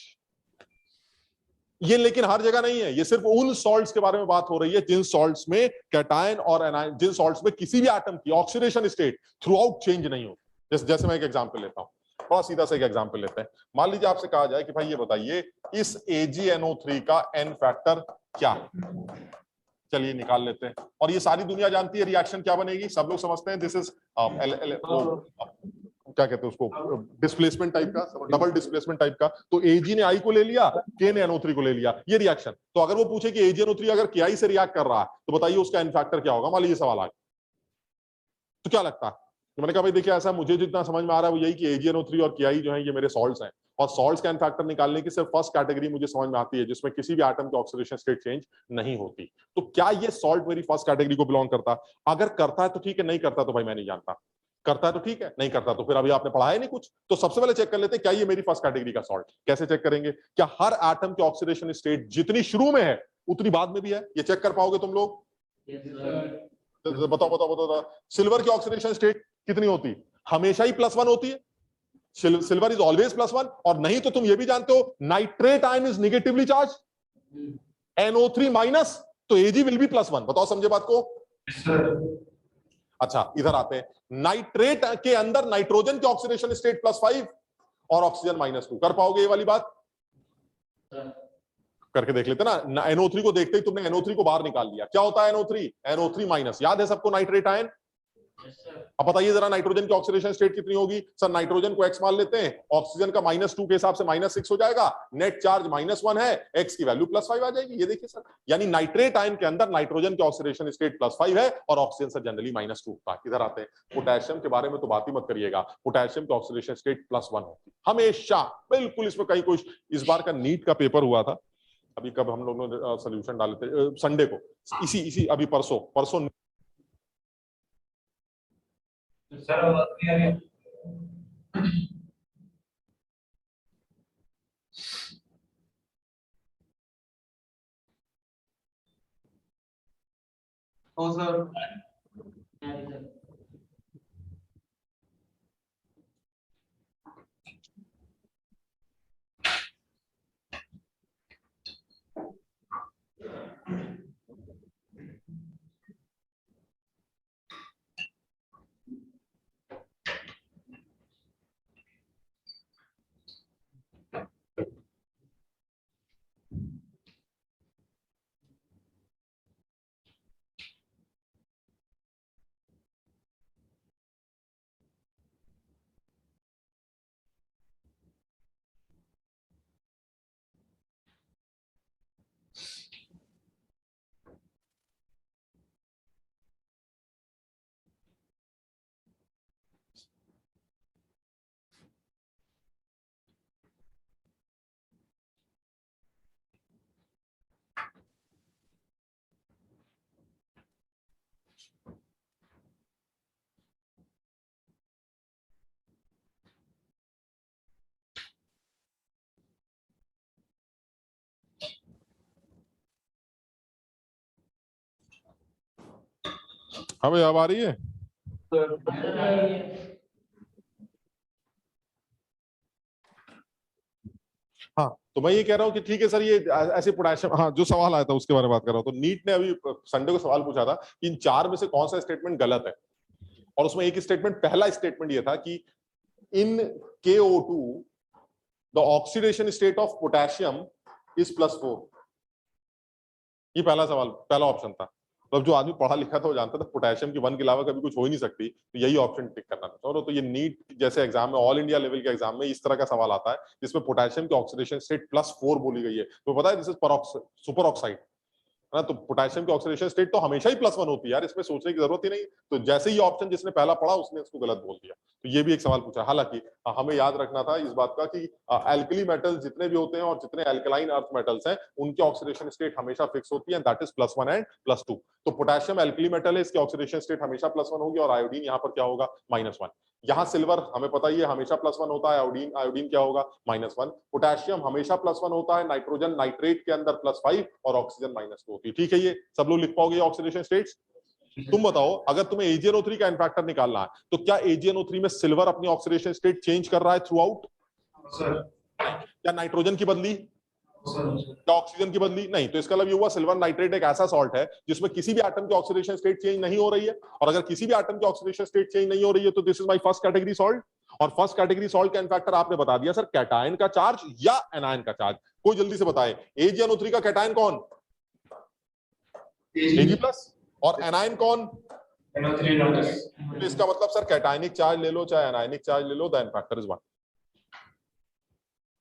ये लेकिन हर जगह नहीं है, ये सिर्फ उन सॉल्ट्स के बारे में बात हो रही है जिन सॉल्ट्स में कैटायन और एनायन, जिन सॉल्ट्स में किसी भी एटम की oxidation state through out change नहीं होती। जैसे मैं एक एग्जांपल लेता हूं, थोड़ा सीधा सा एक एग्जांपल लेते हैं। मान लीजिए आपसे कहा जाए कि भाई ये बताइए इस AgNO3 का एन फैक्टर क्या है। चलिए निकाल लेते हैं, और ये सारी दुनिया जानती है रिएक्शन क्या बनेगी, सब लोग समझते हैं दिस इज क्या कहते हैं उसको, डिस्प्लेसमेंट टाइप का, डबल डिस्प्लेसमेंट टाइप का। तो Ag ने I को ले लिया, K ने NO3 को ले लिया, ये रिएक्शन। तो अगर वो पूछे कि AgNO3 अगर Ki से रिएक्ट कर रहा है तो बताइए उसका एन फैक्टर क्या होगा। मान लीजिए सवाल आ गया, तो क्या लगता है? तो मैंने कहा भाई देखिए ऐसा मुझे जितना समझ में आ रहा है वो यही कि AgNO3 और Ki जो है ये मेरे सॉल्ट्स हैं, और सॉल्ट्स का एन फैक्टर निकालने की सिर्फ फर्स्ट कैटेगरी मुझे समझ में आती है जिसमें किसी भी एटम की ऑक्सीडेशन स्टेट चेंज नहीं होती। तो क्या ये सॉल्ट मेरी फर्स्ट कैटेगरी को बिलोंग करता? अगर करता है तो ठीक है, नहीं करता तो भाई मैं नहीं जानता। करता है तो ठीक है, नहीं करता तो फिर अभी आपने पढ़ा है नहीं कुछ। तो सबसे पहले चेक कर लेते हैं क्या ये मेरी फर्स्ट कैटेगरी का सॉल्ट। कैसे चेक करेंगे? क्या हर एटम की ऑक्सीडेशन स्टेट जितनी शुरू में है उतनी बाद में भी है? ये चेक कर पाओगे तुम लोग? बताओ बताओ बताओ। सिल्वर की ऑक्सीडेशन स्टेट कितनी होती? हमेशा ही +1 होती है। Silver is always +1। और नहीं तो तुम ये भी जानते हो nitrate ion is negatively charge, NO3 minus, तो Ag विल बी +1। बताओ समझे बात को? अच्छा इधर आते हैं, नाइट्रेट के अंदर नाइट्रोजन की ऑक्सीडेशन स्टेट +5 और ऑक्सीजन -2। कर पाओगे ये वाली बात? करके देख लेते ना। NO3 को देखते ही तुमने NO3 को बाहर निकाल लिया, क्या होता है NO3? NO3 minus. याद है सबको नाइट्रेट आयन? अब बताइए जरा नाइट्रोजन की ऑक्सीडेशन स्टेट कितनी होगी? सर नाइट्रोजन को X मान लेते हैं, ऑक्सीजन का -2 के हिसाब से -6 हो जाएगा, नेट चार्ज -1 है, X की वैल्यू +5 आ जाएगी। ये देखिए सर, यानी नाइट्रेट आयन के अंदर नाइट्रोजन की ऑक्सीडेशन स्टेट +5 है और ऑक्सीजन से जनरली -2 होता है। इधर आते हैं, पोटेशियम के बारे में तो बात ही मत करिएगा, पोटेशियम की ऑक्सीडेशन स्टेट +1 होती है हमेशा, बिल्कुल। इसमें कहीं कुछ, इस बार का नीट का पेपर हुआ था, अभी कब हम लोगों ने सोल्यूशन डाले थे, संडे को, इसी अभी परसों सर आवाज नहीं आ रही है। ओ सर हमें अब आ रही है। हाँ तो मैं ये कह रहा हूँ कि ठीक है सर, ये ऐसे पोटेशियम, हाँ जो सवाल आया था उसके बारे में बात कर रहा हूँ। तो नीट ने अभी संडे को सवाल पूछा था कि इन 4 में से कौन सा स्टेटमेंट गलत है, और उसमें एक स्टेटमेंट, पहला स्टेटमेंट ये था कि इन KO2 the oxidation state of potassium is +4। ये पहला सवाल, पहला ऑप्शन था। मतलब जो आदमी पढ़ा लिखा था वो जानता था पोटेशियम की 1 के अलावा कभी कुछ हो ही नहीं सकती, तो यही ऑप्शन टिक करना था। और तो ये नीट जैसे एग्जाम में, ऑल इंडिया लेवल के एग्जाम में इस तरह का सवाल आता है जिसमें पोटेशियम की ऑक्सीडेशन स्टेट +4 बोली गई है, तो पता है दिस इज सुपर ऑक्साइड है ना। तो पोटेशियम की ऑक्सीडेशन स्टेट तो हमेशा ही +1 होती है यार, इसमें सोचने की जरूरत ही नहीं। तो जैसे ही ऑप्शन जिसने पहला पढ़ा उसने इसको गलत बोल दिया। तो ये भी एक सवाल पूछा। हालांकि हमें याद रखना था इस बात का कि एल्कली मेटल्स जितने भी होते हैं और जितने एल्कलाइन अर्थ मेटल्स हैं उनकी ऑक्सीडेशन स्टेट हमेशा फिक्स होती है, दैट इज +1 एंड +2। तो पोटेशियम एल्कली मेटल है, इसकी ऑक्सीडेशन स्टेट हमेशा +1 होगी और आयोडीन यहाँ पर क्या होगा, -1। यहाँ सिल्वर हमें पता ही है हमेशा +1 होता है, आयोडीन क्या होगा, -1। पोटेशियम हमेशा +1 होता है, नाइट्रोजन नाइट्रेट के अंदर +5 और ऑक्सीजन -2 होती है। ठीक है, ये सब लोग लिख पाओगे ऑक्सीडेशन स्टेट्स। तुम बताओ अगर तुम्हें AgNO3 का इनफैक्टर निकालना है तो क्या AgNO3 में सिल्वर अपनी ऑक्सीडेशन स्टेट चेंज कर रहा है थ्रू आउट? क्या नाइट्रोजन की बदली, क्या ऑक्सीजन की बदली? नहीं। तो इसका मतलब ये हुआ सिल्वर नाइट्रेट एक ऐसा सॉल्ट है जिसमें किसी भी एटम की ऑक्सीडेशन स्टेट चेंज नहीं हो रही है। और अगर किसी भी एटम की ऑक्सीडेशन स्टेट चेंज नहीं हो रही है तो this is my first category salt. और फर्स्ट कैटेगरी सॉल्ट का इनफैक्टर आपने बता दिया सर, कैटायन का चार्ज या एनायन का चार्ज। कोई जल्दी से बताए AgNO3 का कैटायन कौन? Ag+। और एनायन कौन? NO3-। तो इसका मतलब सर कैटायनिक चार्ज ले लो चाहे एनायनिक चार्ज ले लो, द इनफैक्टर इज 1।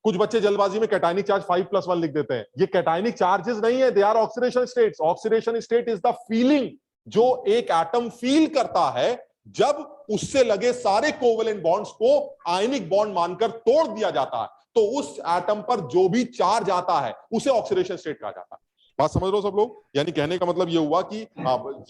कुछ बच्चे जल्दबाजी में कैटायनिक चार्ज 5+1 लिख देते हैं। ये कैटायनिक चार्जेस नहीं है, they are oxidation states. Oxidation state is the feeling जो एक एटम फील करता है जब उससे लगे सारे कोवेलेंट बॉन्ड्स को आयनिक बॉन्ड मानकर तोड़ दिया जाता है, तो उस एटम पर जो भी चार्ज आता है उसे ऑक्सीडेशन स्टेट कहा जाता है। बात समझ लो सब लोग? यानी कहने का मतलब ये हुआ कि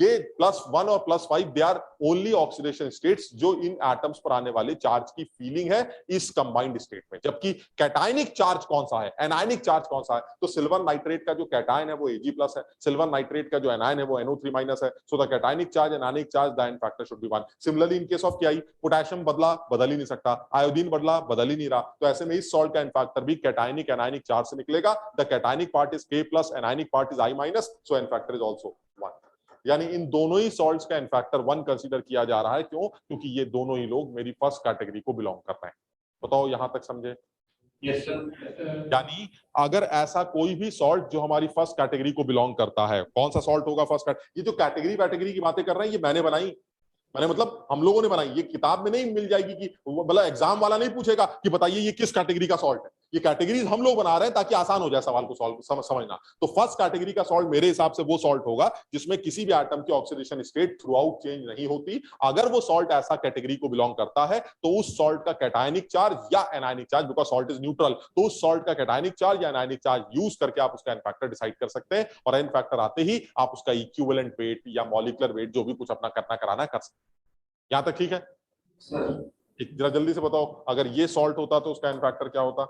ये +1 और +5 they are only oxidation states जो इन एटम्स पर आने वाले चार्ज की फीलिंग है इस कंबाइंड स्टेट में। जबकि कैटायनिक चार्ज कौन सा है, एनायनिक चार्ज कौन सा है? तो सिल्वर नाइट्रेट का जो कैटायन है वो Ag+ है, सिल्वर नाइट्रेट का जो एनायन है वो NO3- है। So the cationic charge, anionic charge, the n factor should be 1। Similarly in case of Ki, potassium बदला, बदल ही नहीं सकता, आयोडीन बदला, बदल ही नहीं रहा, तो ऐसे में इस सॉल्ट का इनफैक्टर भी कैटायनिक एनायनिक चार्ज से निकलेगा। The cationic part is K+, anionic part is I-, so n factor is also 1। यानी इन दोनों ही सॉल्ट्स का इनफैक्टर 1 कंसीडर किया जा रहा है। क्यों? क्योंकि ये दोनों ही लोग मेरी फर्स्ट कैटेगरी को बिलोंग कर रहे हैं। बताओ यहां तक समझे? Yes sir. यानी अगर ऐसा कोई भी सॉल्ट जो हमारी फर्स्ट कैटेगरी को बिलोंग करता है, कौन सा सॉल्ट होगा फर्स्ट कैटेगरी? ये जो कैटेगरी की बातें कर रहे हैं ये मैंने बनाई, मैंने मतलब हम लोगों ने बनाई। ये किताब में नहीं मिल जाएगी कि मतलब एग्जाम वाला नहीं पूछेगा कि बताइए ये किस कैटेगरी का सॉल्ट है। ये कैटेगरीज हम लोग बना रहे हैं ताकि आसान हो जाए सवाल को सॉल्व समझना। तो फर्स्ट कैटेगरी का सॉल्ट मेरे हिसाब से वो सॉल्ट होगा जिसमें किसी भी एटम की oxidation state through out change नहीं होती। अगर वो सॉल्ट ऐसा कैटेगरी को बिलोंग करता है तो उस सॉल्ट का कैटायनिक चार्ज या anionic charge, because salt is neutral, तो उस सॉल्ट का कैटायनिक चार्ज या एनायनिक चार्ज यूज करके आप उसका इनफैक्टर डिसाइड कर सकते हैं। और इनफैक्टर आते ही आप उसका इक्विवेलेंट वेट या मॉलिक्यूलर वेट जो भी कुछ अपना करना कराना कर सकते हैं। यहां तक ठीक है? जरा जल्दी से बताओ अगर ये सॉल्ट होता तो उसका इनफैक्टर क्या होता?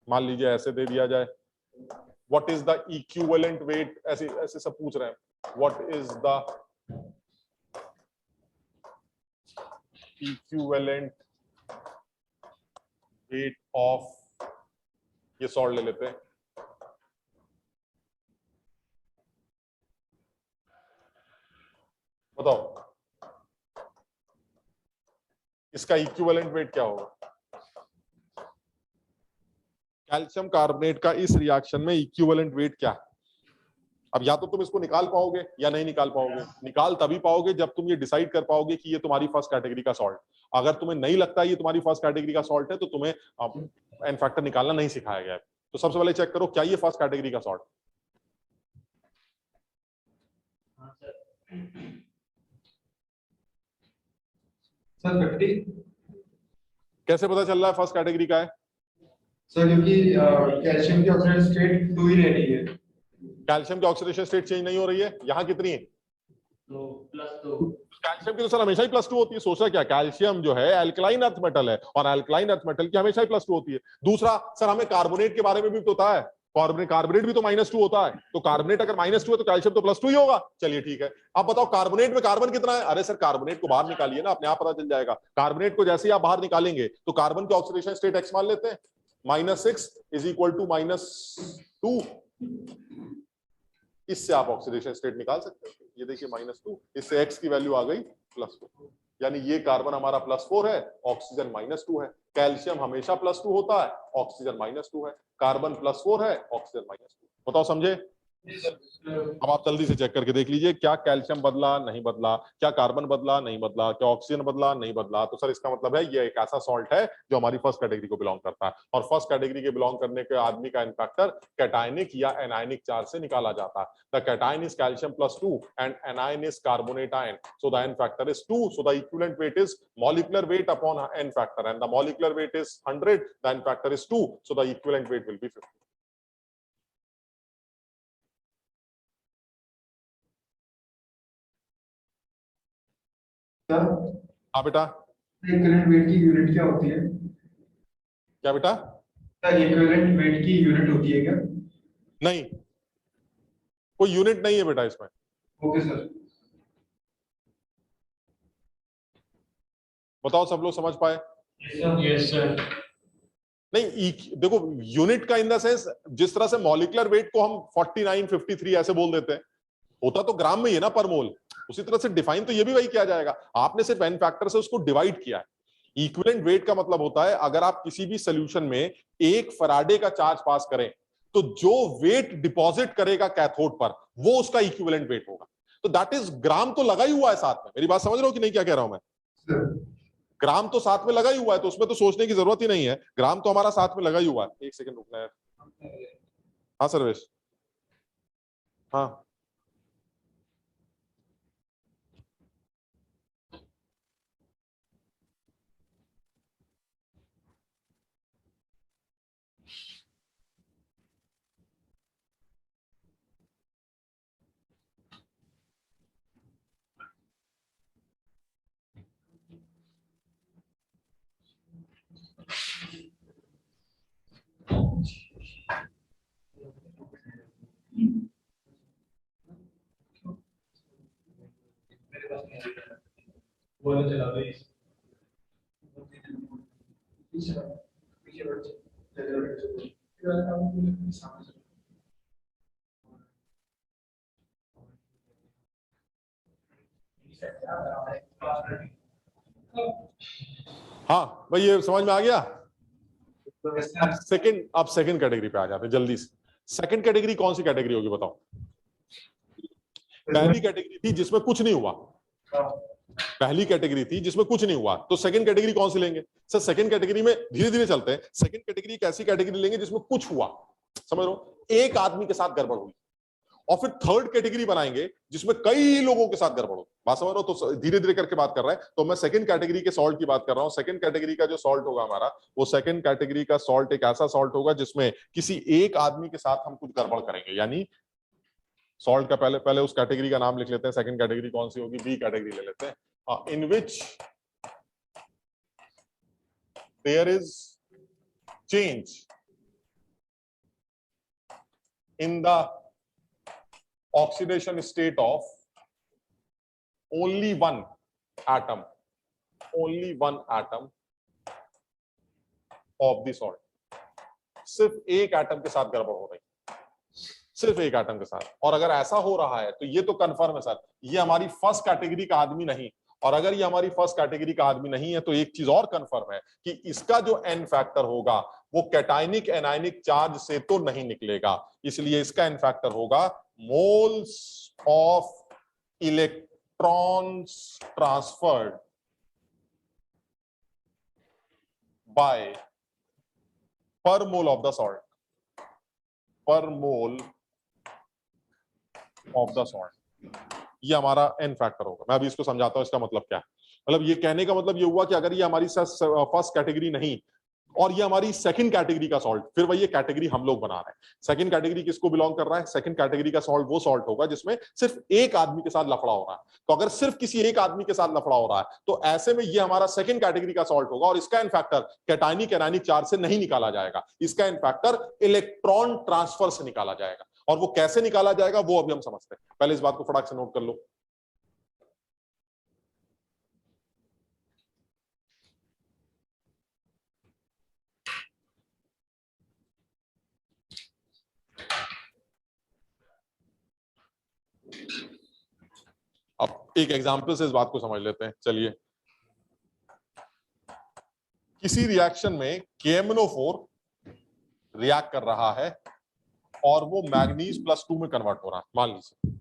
मान लीजिए ऐसे दे दिया जाए, what is the equivalent wait, ऐसे ऐसे सब पूछ रहे हैं, what is the equivalent weight of, ये सॉल्ट ले लेते हैं, बताओ इसका इक्विवेलेंट वेट क्या होगा? कैल्शियम कार्बोनेट का इस रिएक्शन में इक्विवेलेंट वेट क्या है? अब या तो तुम इसको निकाल पाओगे या नहीं निकाल पाओगे। निकाल तभी पाओगे जब तुम ये डिसाइड कर पाओगे कि ये तुम्हारी फर्स्ट कैटेगरी का सॉल्ट। अगर तुम्हें नहीं लगता ये तुम्हारी फर्स्ट कैटेगरी का सॉल्ट है तो तुम्हें इनफैक्टर निकालना नहीं सिखाया गया है। तो सबसे पहले चेक करो क्या ये फर्स्ट कैटेगरी का सॉल्ट? सर 50। कैसे पता चल रहा है फर्स्ट कैटेगरी का है? सर क्योंकि कैल्शियम की ऑक्सीडेशन स्टेट 2 ही रह रही है। कैल्शियम की ऑक्सीडेशन स्टेट चेंज नहीं हो रही है। यहाँ कितनी है? तो +2। कैल्शियम की तो सर हमेशा ही +2 होती है। सोचा क्या, कैल्शियम जो है एल्कलाइन अर्थ मेटल है और एल्कलाइन अर्थ मेटल की हमेशा ही +2 होती है। दूसरा सर हमें कार्बोनेट के बारे में भी तो पता है, कार्बोनेट भी तो -2 होता है। तो कार्बोनेट अगर -2 है तो कैल्शियम तो +2 ही होगा। चलिए ठीक है, अब बताओ कार्बोनेट में कार्बन कितना है? अरे सर कार्बोनेट को बाहर निकालिए ना, अपने आप पता चल जाएगा। कार्बोनेट को जैसे ही आप बाहर निकालेंगे तो कार्बन की ऑक्सीडेशन स्टेट X मान लेते हैं, -6 इज इक्वल टू -2। इससे आप ऑक्सीडेशन स्टेट निकाल सकते हैं। ये देखिए -2, इससे X की वैल्यू आ गई +2। यानी ये कार्बन हमारा +4 है, ऑक्सीजन -2 है। कैल्शियम हमेशा +2 होता है, ऑक्सीजन -2 है। कार्बन +4 है, ऑक्सीजन -2। बताओ समझे? अब आप जल्दी से चेक करके देख लीजिए, क्या कैल्शियम बदला? नहीं बदला। क्या कार्बन बदला? नहीं बदला। क्या ऑक्सीजन बदला? नहीं बदला। तो सर इसका मतलब है ये एक ऐसा सॉल्ट है जो हमारी फर्स्ट कैटेगरी को बिलोंग करता है, और फर्स्ट कैटेगरी के बिलोंग करने के आदमी का इनफैक्टर कैटायनिक या एनायनिक चार्ज से निकाला जाता है। The cation is calcium +2 and anion is carbonate ion, so the n factor is 2, so the equivalent weight is molecular weight upon n factor, and the molecular weight is 100, the n factor is 2, so the equivalent weight will be 50। हाँ बेटा। Equivalent weight की unit क्या होती है? क्या बेटा? Equivalent weight की unit होती है क्या? नहीं, कोई यूनिट नहीं है बेटा इसमें। Okay sir. बताओ सब लोग समझ पाए? Yes sir. नहीं, देखो यूनिट का इन द सेंस जिस तरह से मॉलिक्यूलर वेट को हम 49, 53 ऐसे बोल देते हैं, होता तो ग्राम में ही है ना पर मोल, उसी तरह से डिफाइन तो ये भी वही किया जाएगा। आपने सिर्फ एन फैक्टर से उसको डिवाइड किया है। इक्विवेलेंट वेट का मतलब होता है अगर आप किसी भी सोल्यूशन में 1 फैराडे का चार्ज पास करें तो जो वेट डिपॉजिट करेगा कैथोड पर वो उसका इक्विवेलेंट वेट होगा। तो दैट इज ग्राम तो लगा ही हुआ है साथ में। मेरी बात समझ रहे हो कि नहीं क्या कह रहा हूं मैं? ग्राम तो साथ में लगा ही हुआ है, तो उसमें तो सोचने की जरूरत ही नहीं है, ग्राम तो हमारा साथ में लगा ही हुआ है। एक सेकंड रुकना है। हाँ सर्वेश। हाँ वो तो चला भाई। हाँ भाई, ये समझ में आ गया? अब सेकंड कैटेगरी पे आ जाते हैं जल्दी से। सेकंड कैटेगरी कौन सी कैटेगरी होगी बताओ? पहली कैटेगरी थी जिसमें कुछ नहीं हुआ, पहली कैटेगरी थी जिसमें कुछ नहीं हुआ, तो सेकंड कैटेगरी कौन सी लेंगे? सर सेकंड कैटेगरी में धीरे धीरे चलते हैं। सेकंड कैटेगरी एक ऐसी कैटेगरी लेंगे जिसमें कुछ हुआ, समझ लो एक आदमी के साथ गड़बड़ हुई, और फिर थर्ड कैटेगरी बनाएंगे जिसमें कई लोगों के साथ गड़बड़ हो। बात समझ रहे हो? तो धीरे धीरे करके बात कर रहा है, तो मैं सेकंड कैटेगरी के सॉल्ट की बात कर रहा हूं। सेकंड कैटेगरी का जो सॉल्ट होगा हमारा, वो सेकंड कैटेगरी का सॉल्ट एक ऐसा सॉल्ट होगा जिसमें किसी एक आदमी के साथ हम कुछ गड़बड़ करेंगे। यानी सॉल्ट का पहले उस कैटेगरी का नाम लिख लेते हैं। सेकंड कैटेगरी कौन सी होगी? बी कैटेगरी ले लेते हैं। In which there is change in the oxidation state of only one atom of the salt। सिर्फ एक एटम के साथ गड़बड़ हो रही, सिर्फ एक एटम के साथ। और अगर ऐसा हो रहा है तो ये तो कंफर्म है सर, ये हमारी फर्स्ट कैटेगरी का आदमी नहीं। और अगर ये हमारी फर्स्ट कैटेगरी का आदमी नहीं है तो एक चीज और कंफर्म है कि इसका जो एन फैक्टर होगा वो कैटायनिक एनायनिक चार्ज से तो नहीं निकलेगा, इसलिए इसका एन फैक्टर होगा moles of electrons transferred by पर मोल ऑफ द सॉल्ट, पर मोल ऑफ द सॉल्ट। ये हमारा एन फैक्टर होगा। मैं अभी इसको समझाता हूं इसका मतलब क्या है। मतलब ये कहने का मतलब ये हुआ कि अगर ये हमारी फर्स्ट कैटेगरी नहीं और ये हमारी सेकंड कैटेगरी का सॉल्ट, फिर वही ये कैटेगरी हम लोग बना रहे हैं। सेकंड कैटेगरी किसको बिलोंग कर रहा है? सेकंड कैटेगरी का सॉल्ट वो सॉल्ट होगा जिसमें सिर्फ एक आदमी के साथ लफड़ा हो रहा है। तो अगर सिर्फ किसी एक आदमी के साथ लफड़ा हो रहा है तो ऐसे में ये हमारा सेकंड कैटेगरी का सॉल्ट होगा, और इसका इन फैक्टर कैटायनिक एनायनिक चार्ज से नहीं निकाला जाएगा, इसका इन फैक्टर इलेक्ट्रॉन ट्रांसफर से निकाला जाएगा। और वो कैसे निकाला जाएगा वो अभी हम समझते हैं। पहले इस बात को फटाक से नोट कर लो। अब एक एग्जांपल से इस बात को समझ लेते हैं। चलिए किसी रिएक्शन में KMnO4 रिएक्ट कर रहा है और वो मैग्नीज +2 में कन्वर्ट हो रहा है, मान लीजिए,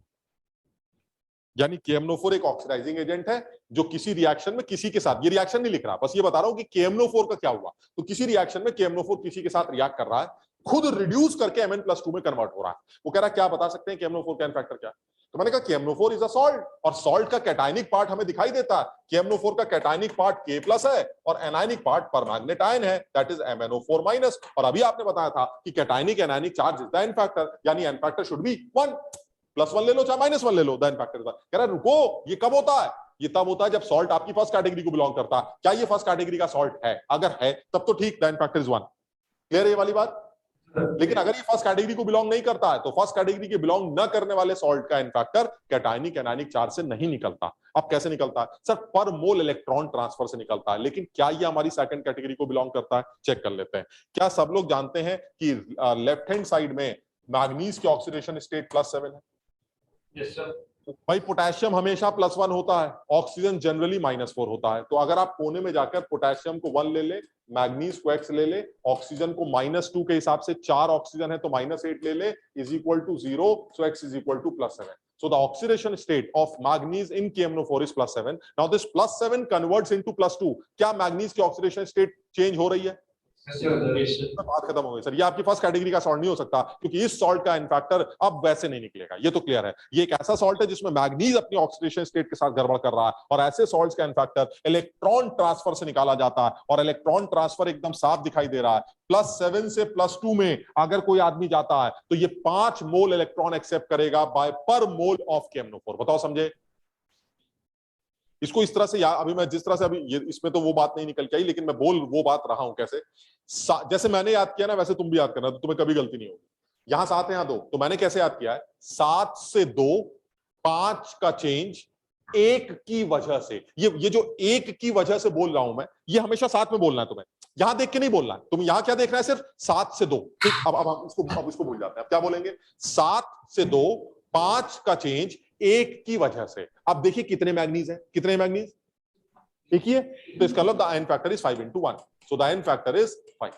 यानी KMnO4 एक ऑक्सीडाइजिंग एजेंट है जो किसी रिएक्शन में किसी के साथ, ये रिएक्शन नहीं लिख रहा, बस ये बता रहा हूं कि KMnO4 का क्या हुआ। तो किसी रिएक्शन में KMnO4 किसी के साथ रिएक्ट कर रहा है, खुद रिड्यूस करके Mn+2 में कन्वर्ट हो रहा है। वो कह रहा है क्या बता सकते हैं KMnO4 का फैक्टर क्या है? तो मैंने कहा KMnO4 इज अ सॉल्ट, और सॉल्ट का कैटायनिक पार्ट हमें दिखाई देता है। KMnO4 का कैटायनिक पार्ट K+ है और एनायनिक पार्ट परमैंगनेट आयन है, दैट इज MnO4-। और अभी आपने बताया था कि cationic anionic charge is the n factor, यानी एन फैक्टर शुड बी 1, +1 ले लो चाहे -1 ले लो, द एन फैक्टर। कह रहा है रुको, ये कब होता है? ये तब होता है जब सॉल्ट आपकी फर्स्ट कैटेगरी को बिलोंग करता है। क्या ये फर्स्ट कैटेगरी का सॉल्ट है? अगर है तब तो ठीक, the n factor is 1। Clear है ये वाली बात? लेकिन अगर ये फर्स्ट कैटेगरी को बिलोंग नहीं करता है तो फर्स्ट कैटेगरी के बिलोंग न करने वाले सॉल्ट का इनफैक्टर कैटायनिक एनायनिक चार्ज से नहीं निकलता। अब कैसे निकलता है? सर पर मोल इलेक्ट्रॉन ट्रांसफर से निकलता है। लेकिन क्या ये हमारी सेकंड कैटेगरी को बिलोंग करता है? चेक कर लेते हैं। क्या सब लोग जानते हैं कि लेफ्ट हैंड साइड में मैग्नीज की ऑक्सीडेशन स्टेट +7 है? Yes sir. भाई पोटेशियम हमेशा +1 होता है, ऑक्सीजन जनरली -4 होता है। तो अगर आप कोने में जाकर पोटेशियम को 1 ले ले, मैग्नीज को X ले ले, ऑक्सीजन को -2 के हिसाब से 4 ऑक्सीजन है तो -8 ले ले, is equal to 0, so X is equal to +7। So the oxidation state of manganese in KMnO4 is +7. Now this +7 converts into +2. क्या मैग्नीज की ऑक्सीडेशन स्टेट चेंज हो रही है? बात खत्म हो गई सर। ये आपकी फर्स्ट कैटेगरी का सॉल्ट नहीं हो सकता क्योंकि इस सॉल्ट का इनफैक्टर अब वैसे नहीं निकलेगा। ये तो क्लियर है। ये एक ऐसा सॉल्ट है जिसमें मैग्नीज अपनी ऑक्सीडेशन स्टेट के साथ गड़बड़ कर रहा है, और ऐसे सॉल्ट्स का इनफैक्टर इलेक्ट्रॉन ट्रांसफर से निकाला जाता है, और इलेक्ट्रॉन ट्रांसफर एकदम साफ दिखाई दे रहा है। +7 से +2 में अगर कोई आदमी जाता है तो ये 5 मोल इलेक्ट्रॉन एक्सेप्ट करेगा बाय पर मोल ऑफ KMnO4। बताओ समझे? इसको इस तरह से, या अभी मैं जिस तरह से अभी ये इसमें तो वो बात नहीं निकल के आई, लेकिन मैं बोल वो बात रहा हूं कैसे। जैसे मैंने याद किया ना वैसे तुम भी याद करना, तो तुम्हें कभी गलती नहीं होगी। यहां 7 है, यहां 2, तो मैंने कैसे याद किया है? 7 से 2, 5 का चेंज 1 की वजह से। ये जो 1 की वजह से बोल रहा हूं मैं, ये हमेशा साथ में बोलना है तुम्हें, यहां देख के नहीं बोलना है। तुम यहां क्या देख रहे हैं? सिर्फ 7 से 2। ठीक, अब हम इसको भूल जाते हैं। अब क्या बोलेंगे? 7 से 2, 5 का चेंज 1 की वजह से। अब देखिए कितने मैग्नीज है, कितने मैग्नीज? एक ही है, तो इसका मतलब the ion factor is 5 into 1, so the ion factor is 5।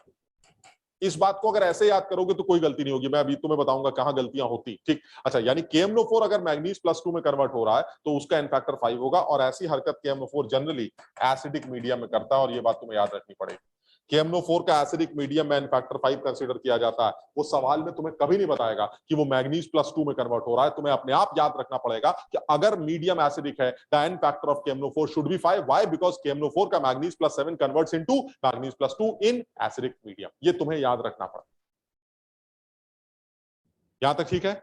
इस बात को अगर ऐसे याद करोगे तो कोई गलती नहीं होगी। मैं अभी तुम्हें बताऊंगा कहां गलतियां होती। ठीक, अच्छा, यानी KMnO4 अगर मैग्नीज +2 में कन्वर्ट हो रहा है तो उसका एन फैक्टर 5 होगा, और ऐसी हरकत KMnO4 जनरली एसिडिक मीडियम में करता है, और ये बात तुम्हें याद रखनी पड़ेगी। KMnO4 का एसिडिक मीडियम में फैक्टर 5 कंसीडर किया जाता है। वो सवाल में तुम्हें कभी नहीं बताएगा कि वो मैग्नीज +2 में कन्वर्ट हो रहा है। तुम्हें अपने आप याद रखना पड़ेगा कि अगर मीडियम एसिडिक है, the n factor of KMnO4 should be 5। Why? Because KMnO4 का manganese +7 converts into manganese +2 in acidic medium. ये तुम्हें याद रखना पड़ेगा। यहां तक ठीक है?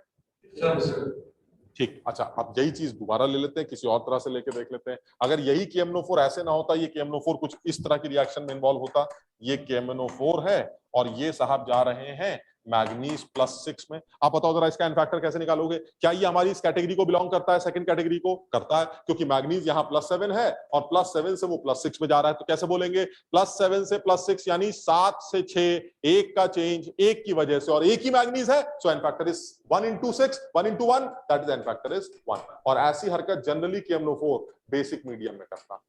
ठीक, अच्छा, अब यही चीज दोबारा ले लेते हैं, किसी और तरह से लेके देख लेते हैं। अगर यही KMnO4 ऐसे ना होता, ये KMnO4 कुछ इस तरह की रिएक्शन में इन्वॉल्व होता। ये KMnO4 है और ये साहब जा रहे हैं मैग्नीज +6 में। आप बताओ जरा इसका इनफैक्टर कैसे निकालोगे? क्या ये हमारी इस कैटेगरी को बिलोंग करता है? सेकंड कैटेगरी को करता है, क्योंकि मैग्नीज यहाँ +7 है और +7 से वो +6 में जा रहा है। तो कैसे बोलेंगे? +7 से +6 यानी 7 से 6, 1 का चेंज 1 की वजह से, और 1 ही मैग्नीज है, so n factor is 1 into 6, 1 into 1, that is n factor is 1। और ऐसी हरकत जनरली KMnO4 बेसिक मीडियम में करता है,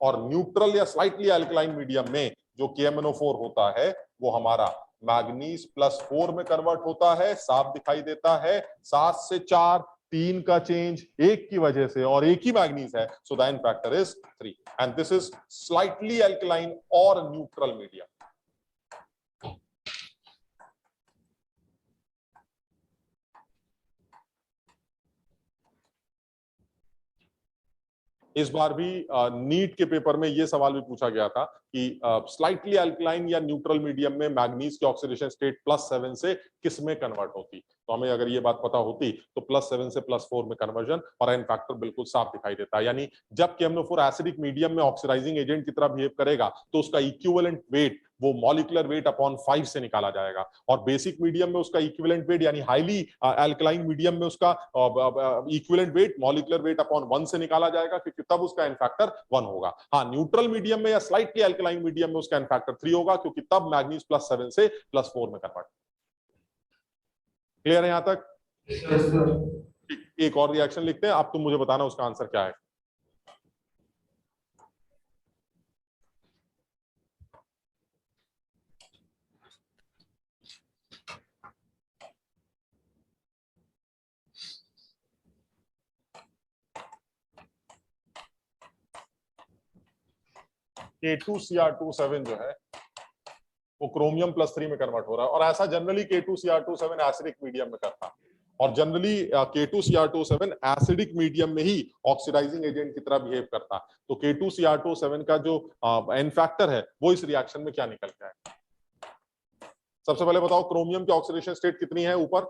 और न्यूट्रल या स्लाइटली अल्कलाइन मीडियम में जो KMnO4 होता है वो हमारा मैग्नीज +4 में कन्वर्ट होता है। साफ दिखाई देता है, 7 से 4, 3 का चेंज 1 की वजह से, और 1 ही मैग्नीज है, so the n factor is 3, and this is slightly alkaline और न्यूट्रल मीडियम। इस बार भी नीट के पेपर में ये सवाल भी पूछा गया था कि स्लाइटली अल्कलाइन या न्यूट्रल मीडियम में मैग्नीज की ऑक्सीडेशन स्टेट +7 से किस में कन्वर्ट होती। तो हमें अगर ये बात पता होती तो +7 से +4 में कन्वर्जन, और एन फैक्टर बिल्कुल साफ दिखाई देता है। यानी जब KMnO4 एसिडिक मीडियम में ऑक्सीडाइजिंग एजेंट की तरह बिहेव करेगा तो उसका इक्विवेलेंट वेट वो मॉलिक्यूलर वेट अपॉन 5 से निकाला जाएगा, और बेसिक मीडियम में उसका इक्विवेलेंट वेट यानी हाईली अल्कलाइन मीडियम में उसका equivalent weight molecular weight upon 1 से निकाला जाएगा, क्योंकि तब उसका एन फैक्टर 1 होगा। हाँ, न्यूट्रल मीडियम में या स्लाइटली अल्कलाइन मीडियम में उसका एन फैक्टर 3 होगा, क्योंकि तब मैग्नीज +7 से +4 में कन्वर्ट। क्लियर है यहां तक? एक और रिएक्शन लिखते हैं, अब तुम मुझे बताना उसका आंसर क्या है। K2Cr27 जो है वो क्रोमियम +3 में कन्वर्ट हो रहा है, और ऐसा जनरली K2Cr27 एसिडिक मीडियम में करता है, और जनरली K2Cr27 एसिडिक मीडियम में ही ऑक्सीडाइजिंग एजेंट की तरह बिहेव करता है। तो K2Cr27 का जो एन फैक्टर है वो इस रिएक्शन में क्या निकल के आएगा? सबसे पहले बताओ क्रोमियम की ऑक्सीडेशन स्टेट कितनी है ऊपर?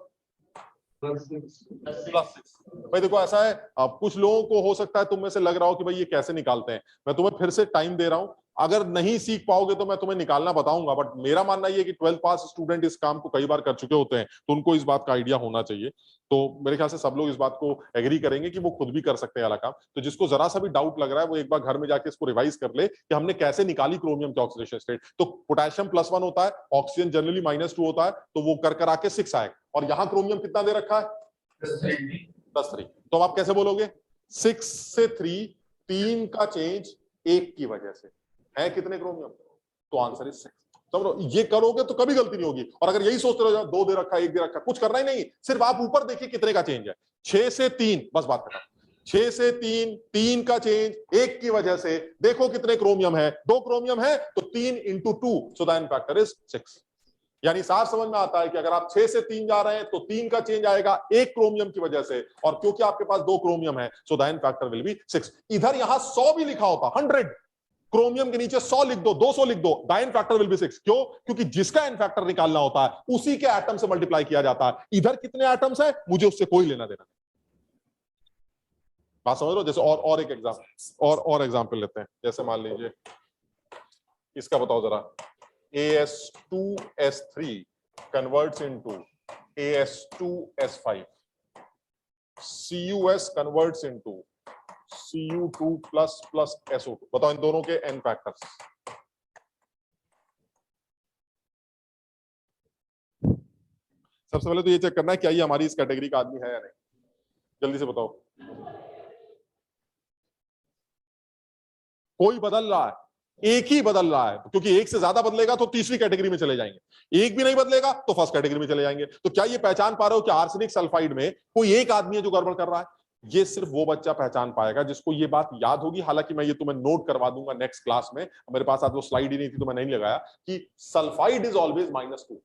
+6। भाई देखो ऐसा है, कुछ लोगों को हो सकता है तुम में से लग रहा हो कि भाई ये कैसे निकालते हैं, मैं तुम्हें फिर से टाइम दे रहा हूं, अगर नहीं सीख पाओगे तो मैं तुम्हें निकालना बताऊंगा, बट मेरा मानना ये है कि 12th पास स्टूडेंट इस काम को कई बार कर चुके होते हैं, तो उनको इस बात का आइडिया होना चाहिए। तो मेरे ख्याल से सब लोग इस बात को एग्री करेंगे कि वो खुद भी कर सकते हैं वाला काम। तो जिसको जरा सा भी डाउट लग रहा है वो एक बार घर में जाके इसको रिवाइज कर ले कि हमने कैसे निकाली क्रोमियम की ऑक्सीडेशन स्टेट। तो पोटेशियम +1 होता है, ऑक्सीजन जनरली -2 होता है, तो वो कर आके 6 आएगा, और यहाँ क्रोमियम कितना दे रखा है? +3। तो आप कैसे बोलोगे? 6 से 3 का चेंज 1 की वजह से है कितने क्रोमियम? तो आंसर इज 6। समझो, ये करोगे तो कभी गलती नहीं होगी। और अगर यही सोचते रहो 2 दे रखा है 1 दे रखा है, कुछ करना ही नहीं, सिर्फ आप ऊपर देखिए कितने का चेंज है। 6 से 3, बस बात खत्म। 6 से 3 का चेंज 1 की वजह से, देखो कितने क्रोमियम है, 2 क्रोमियम है, तो 3 × 2, so the n factor is 6। यानी साफ समझ में आता है कि अगर आप 6 से 3 जा रहे हैं तो 3 का चेंज आएगा 1 क्रोमियम की वजह से, और क्योंकि आपके पास 2 क्रोमियम है, so the n factor will be 6। इधर यहां 100 भी लिखा होता, 100, क्रोमियम के नीचे 100 लिख दो, 200 लिख दो, the n factor will be 6। क्यों? क्योंकि जिसका एन फैक्टर निकालना होता है उसी के एटम से मल्टीप्लाई किया जाता है। इधर कितने एटम्स है मुझे उससे कोई लेना देना नहीं। बात समझ लो? जैसे और एक एग्जाम्पल और एग्जाम्पल लेते हैं। जैसे मान लीजिए इसका बताओ जरा, AS2S3 converts into AS2S5, CuS converts into Cu2 plus SO2। बताओ इन दोनों के एन फैक्टर्स। सबसे पहले तो ये चेक करना है क्या ये हमारी इस कैटेगरी का आदमी है या नहीं, जल्दी से बताओ। कोई बदल रहा है? एक ही बदल रहा है, क्योंकि एक से ज्यादा बदलेगा तो तीसरी कैटेगरी में चले जाएंगे, एक भी नहीं बदलेगा तो फर्स्ट कैटेगरी में चले जाएंगे। तो क्या ये पहचान पा रहे हो कि आर्सेनिक सल्फाइड में कोई एक आदमी है जो गड़बड़ कर रहा है? ये सिर्फ वो बच्चा पहचान पाएगा जिसको ये बात याद होगी। हालांकि मैं ये तुम्हें नोट करवा दूंगा नेक्स्ट क्लास में, मेरे पास आज वो स्लाइड ही नहीं थी तो मैं नहीं लगाया, कि सल्फाइड इज ऑलवेज -2।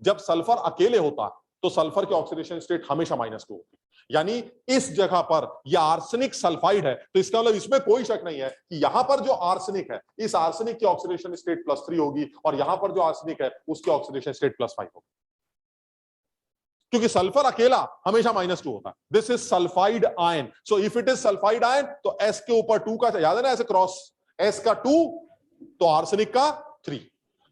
जब सल्फर अकेले होता तो सल्फर की ऑक्सीडेशन स्टेट हमेशा -2 होती। यानी इस जगह पर यह आर्सेनिक सल्फाइड है, तो इसका मतलब इसमें कोई शक नहीं है कि यहां पर जो आर्सेनिक है, इस आर्सेनिक की ऑक्सीडेशन स्टेट +3 होगी, और यहां पर जो आर्सेनिक है उसकी ऑक्सीडेशन स्टेट +5 होगी, क्योंकि सल्फर अकेला हमेशा -2 होता है। This is sulphide ion. So if it is sulphide ion तो S के ऊपर 2 का, याद है ना ऐसे क्रॉस, S का 2 तो आर्सेनिक का 3,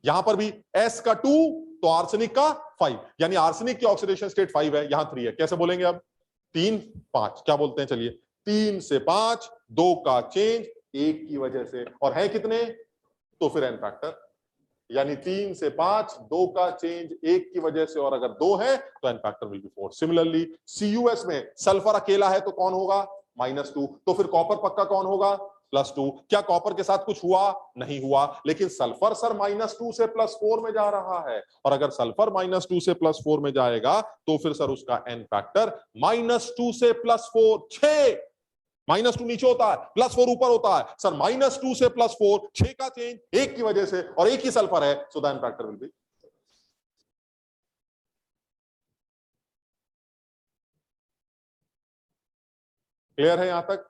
यहां पर भी S का 2 तो आर्सेनिक का 5, यानी आर्सेनिक की ऑक्सीडेशन स्टेट 5 है, यहां 3 है। कैसे बोलेंगे अब? 3, 5, क्या बोलते हैं? चलिए, 3 से 5, 2 का चेंज 1 की वजह से, और है कितने? तो फिर एन फैक्टर, यानी 3 से 5, 2 का चेंज 1 की वजह से, और अगर 2 है तो n factor will be 4। Similarly CuS में सल्फर अकेला है तो कौन होगा? -2, तो फिर कॉपर पक्का कौन होगा? +2। क्या कॉपर के साथ कुछ हुआ? नहीं हुआ, लेकिन सल्फर सर -2 से +4 में जा रहा है, और अगर सल्फर -2 से +4 में जाएगा तो फिर सर उसका एन फैक्टर -2 से +4 6, -2 नीचे होता है, +4 ऊपर होता है सर, -2 से +4, 6 का चेंज 1 की वजह से, और एक ही सल्फर है, so the n factor will be. Clear है यहां तक?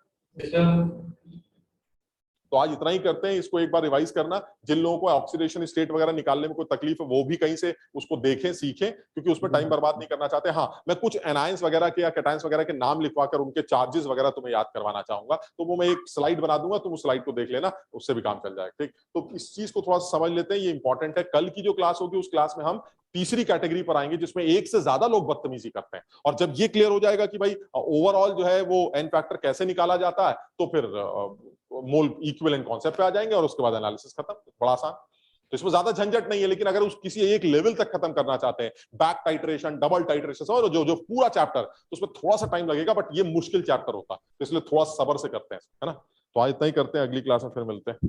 तो आज इतना ही करते हैं, इसको एक बार रिवाइज करना। जिन लोगों को ऑक्सीडेशन स्टेट वगैरह निकालने में कोई तकलीफ है वो भी कहीं से उसको देखें, सीखें, क्योंकि उसमें टाइम बर्बाद नहीं करना चाहते। हाँ, मैं कुछ एनायंस वगैरह के या कैटायंस वगैरह के नाम लिखवाकर उनके चार्जेस वगैरह तुम्हें याद करवाना चाहूंगा, तो वो मैं एक स्लाइड बना दूंगा, तुम उस स्लाइड को देख लेना, उससे भी काम चल जाएगा। ठीक, तो इस चीज को थोड़ा समझ लेते हैं, ये इंपॉर्टेंट है। कल की जो क्लास होगी उस क्लास में हम तीसरी कैटेगरी पर आएंगे जिसमें एक से ज्यादा लोग बदतमीजी करते हैं, और जब ये क्लियर हो जाएगा कि भाई ओवरऑल जो है वो एन फैक्टर कैसे निकाला जाता है, तो फिर मोल इक्विवेलेंट कॉन्सेप्ट पे आ जाएंगे, और उसके बाद एनालिसिस खत्म। बड़ा आसान, तो इसमें ज्यादा झंझट नहीं है। लेकिन अगर उस किसी एक लेवल तक खत्म करना चाहते हैं, बैक टाइट्रेशन, डबल टाइट्रेशन, और जो पूरा चैप्टर, तो उसमें थोड़ा सा टाइम लगेगा, बट ये मुश्किल चैप्टर होता है, तो इसलिए थोड़ा सब्र से करते हैं, है ना। तो आज इतना ही करते हैं, अगली क्लास में फिर मिलते हैं।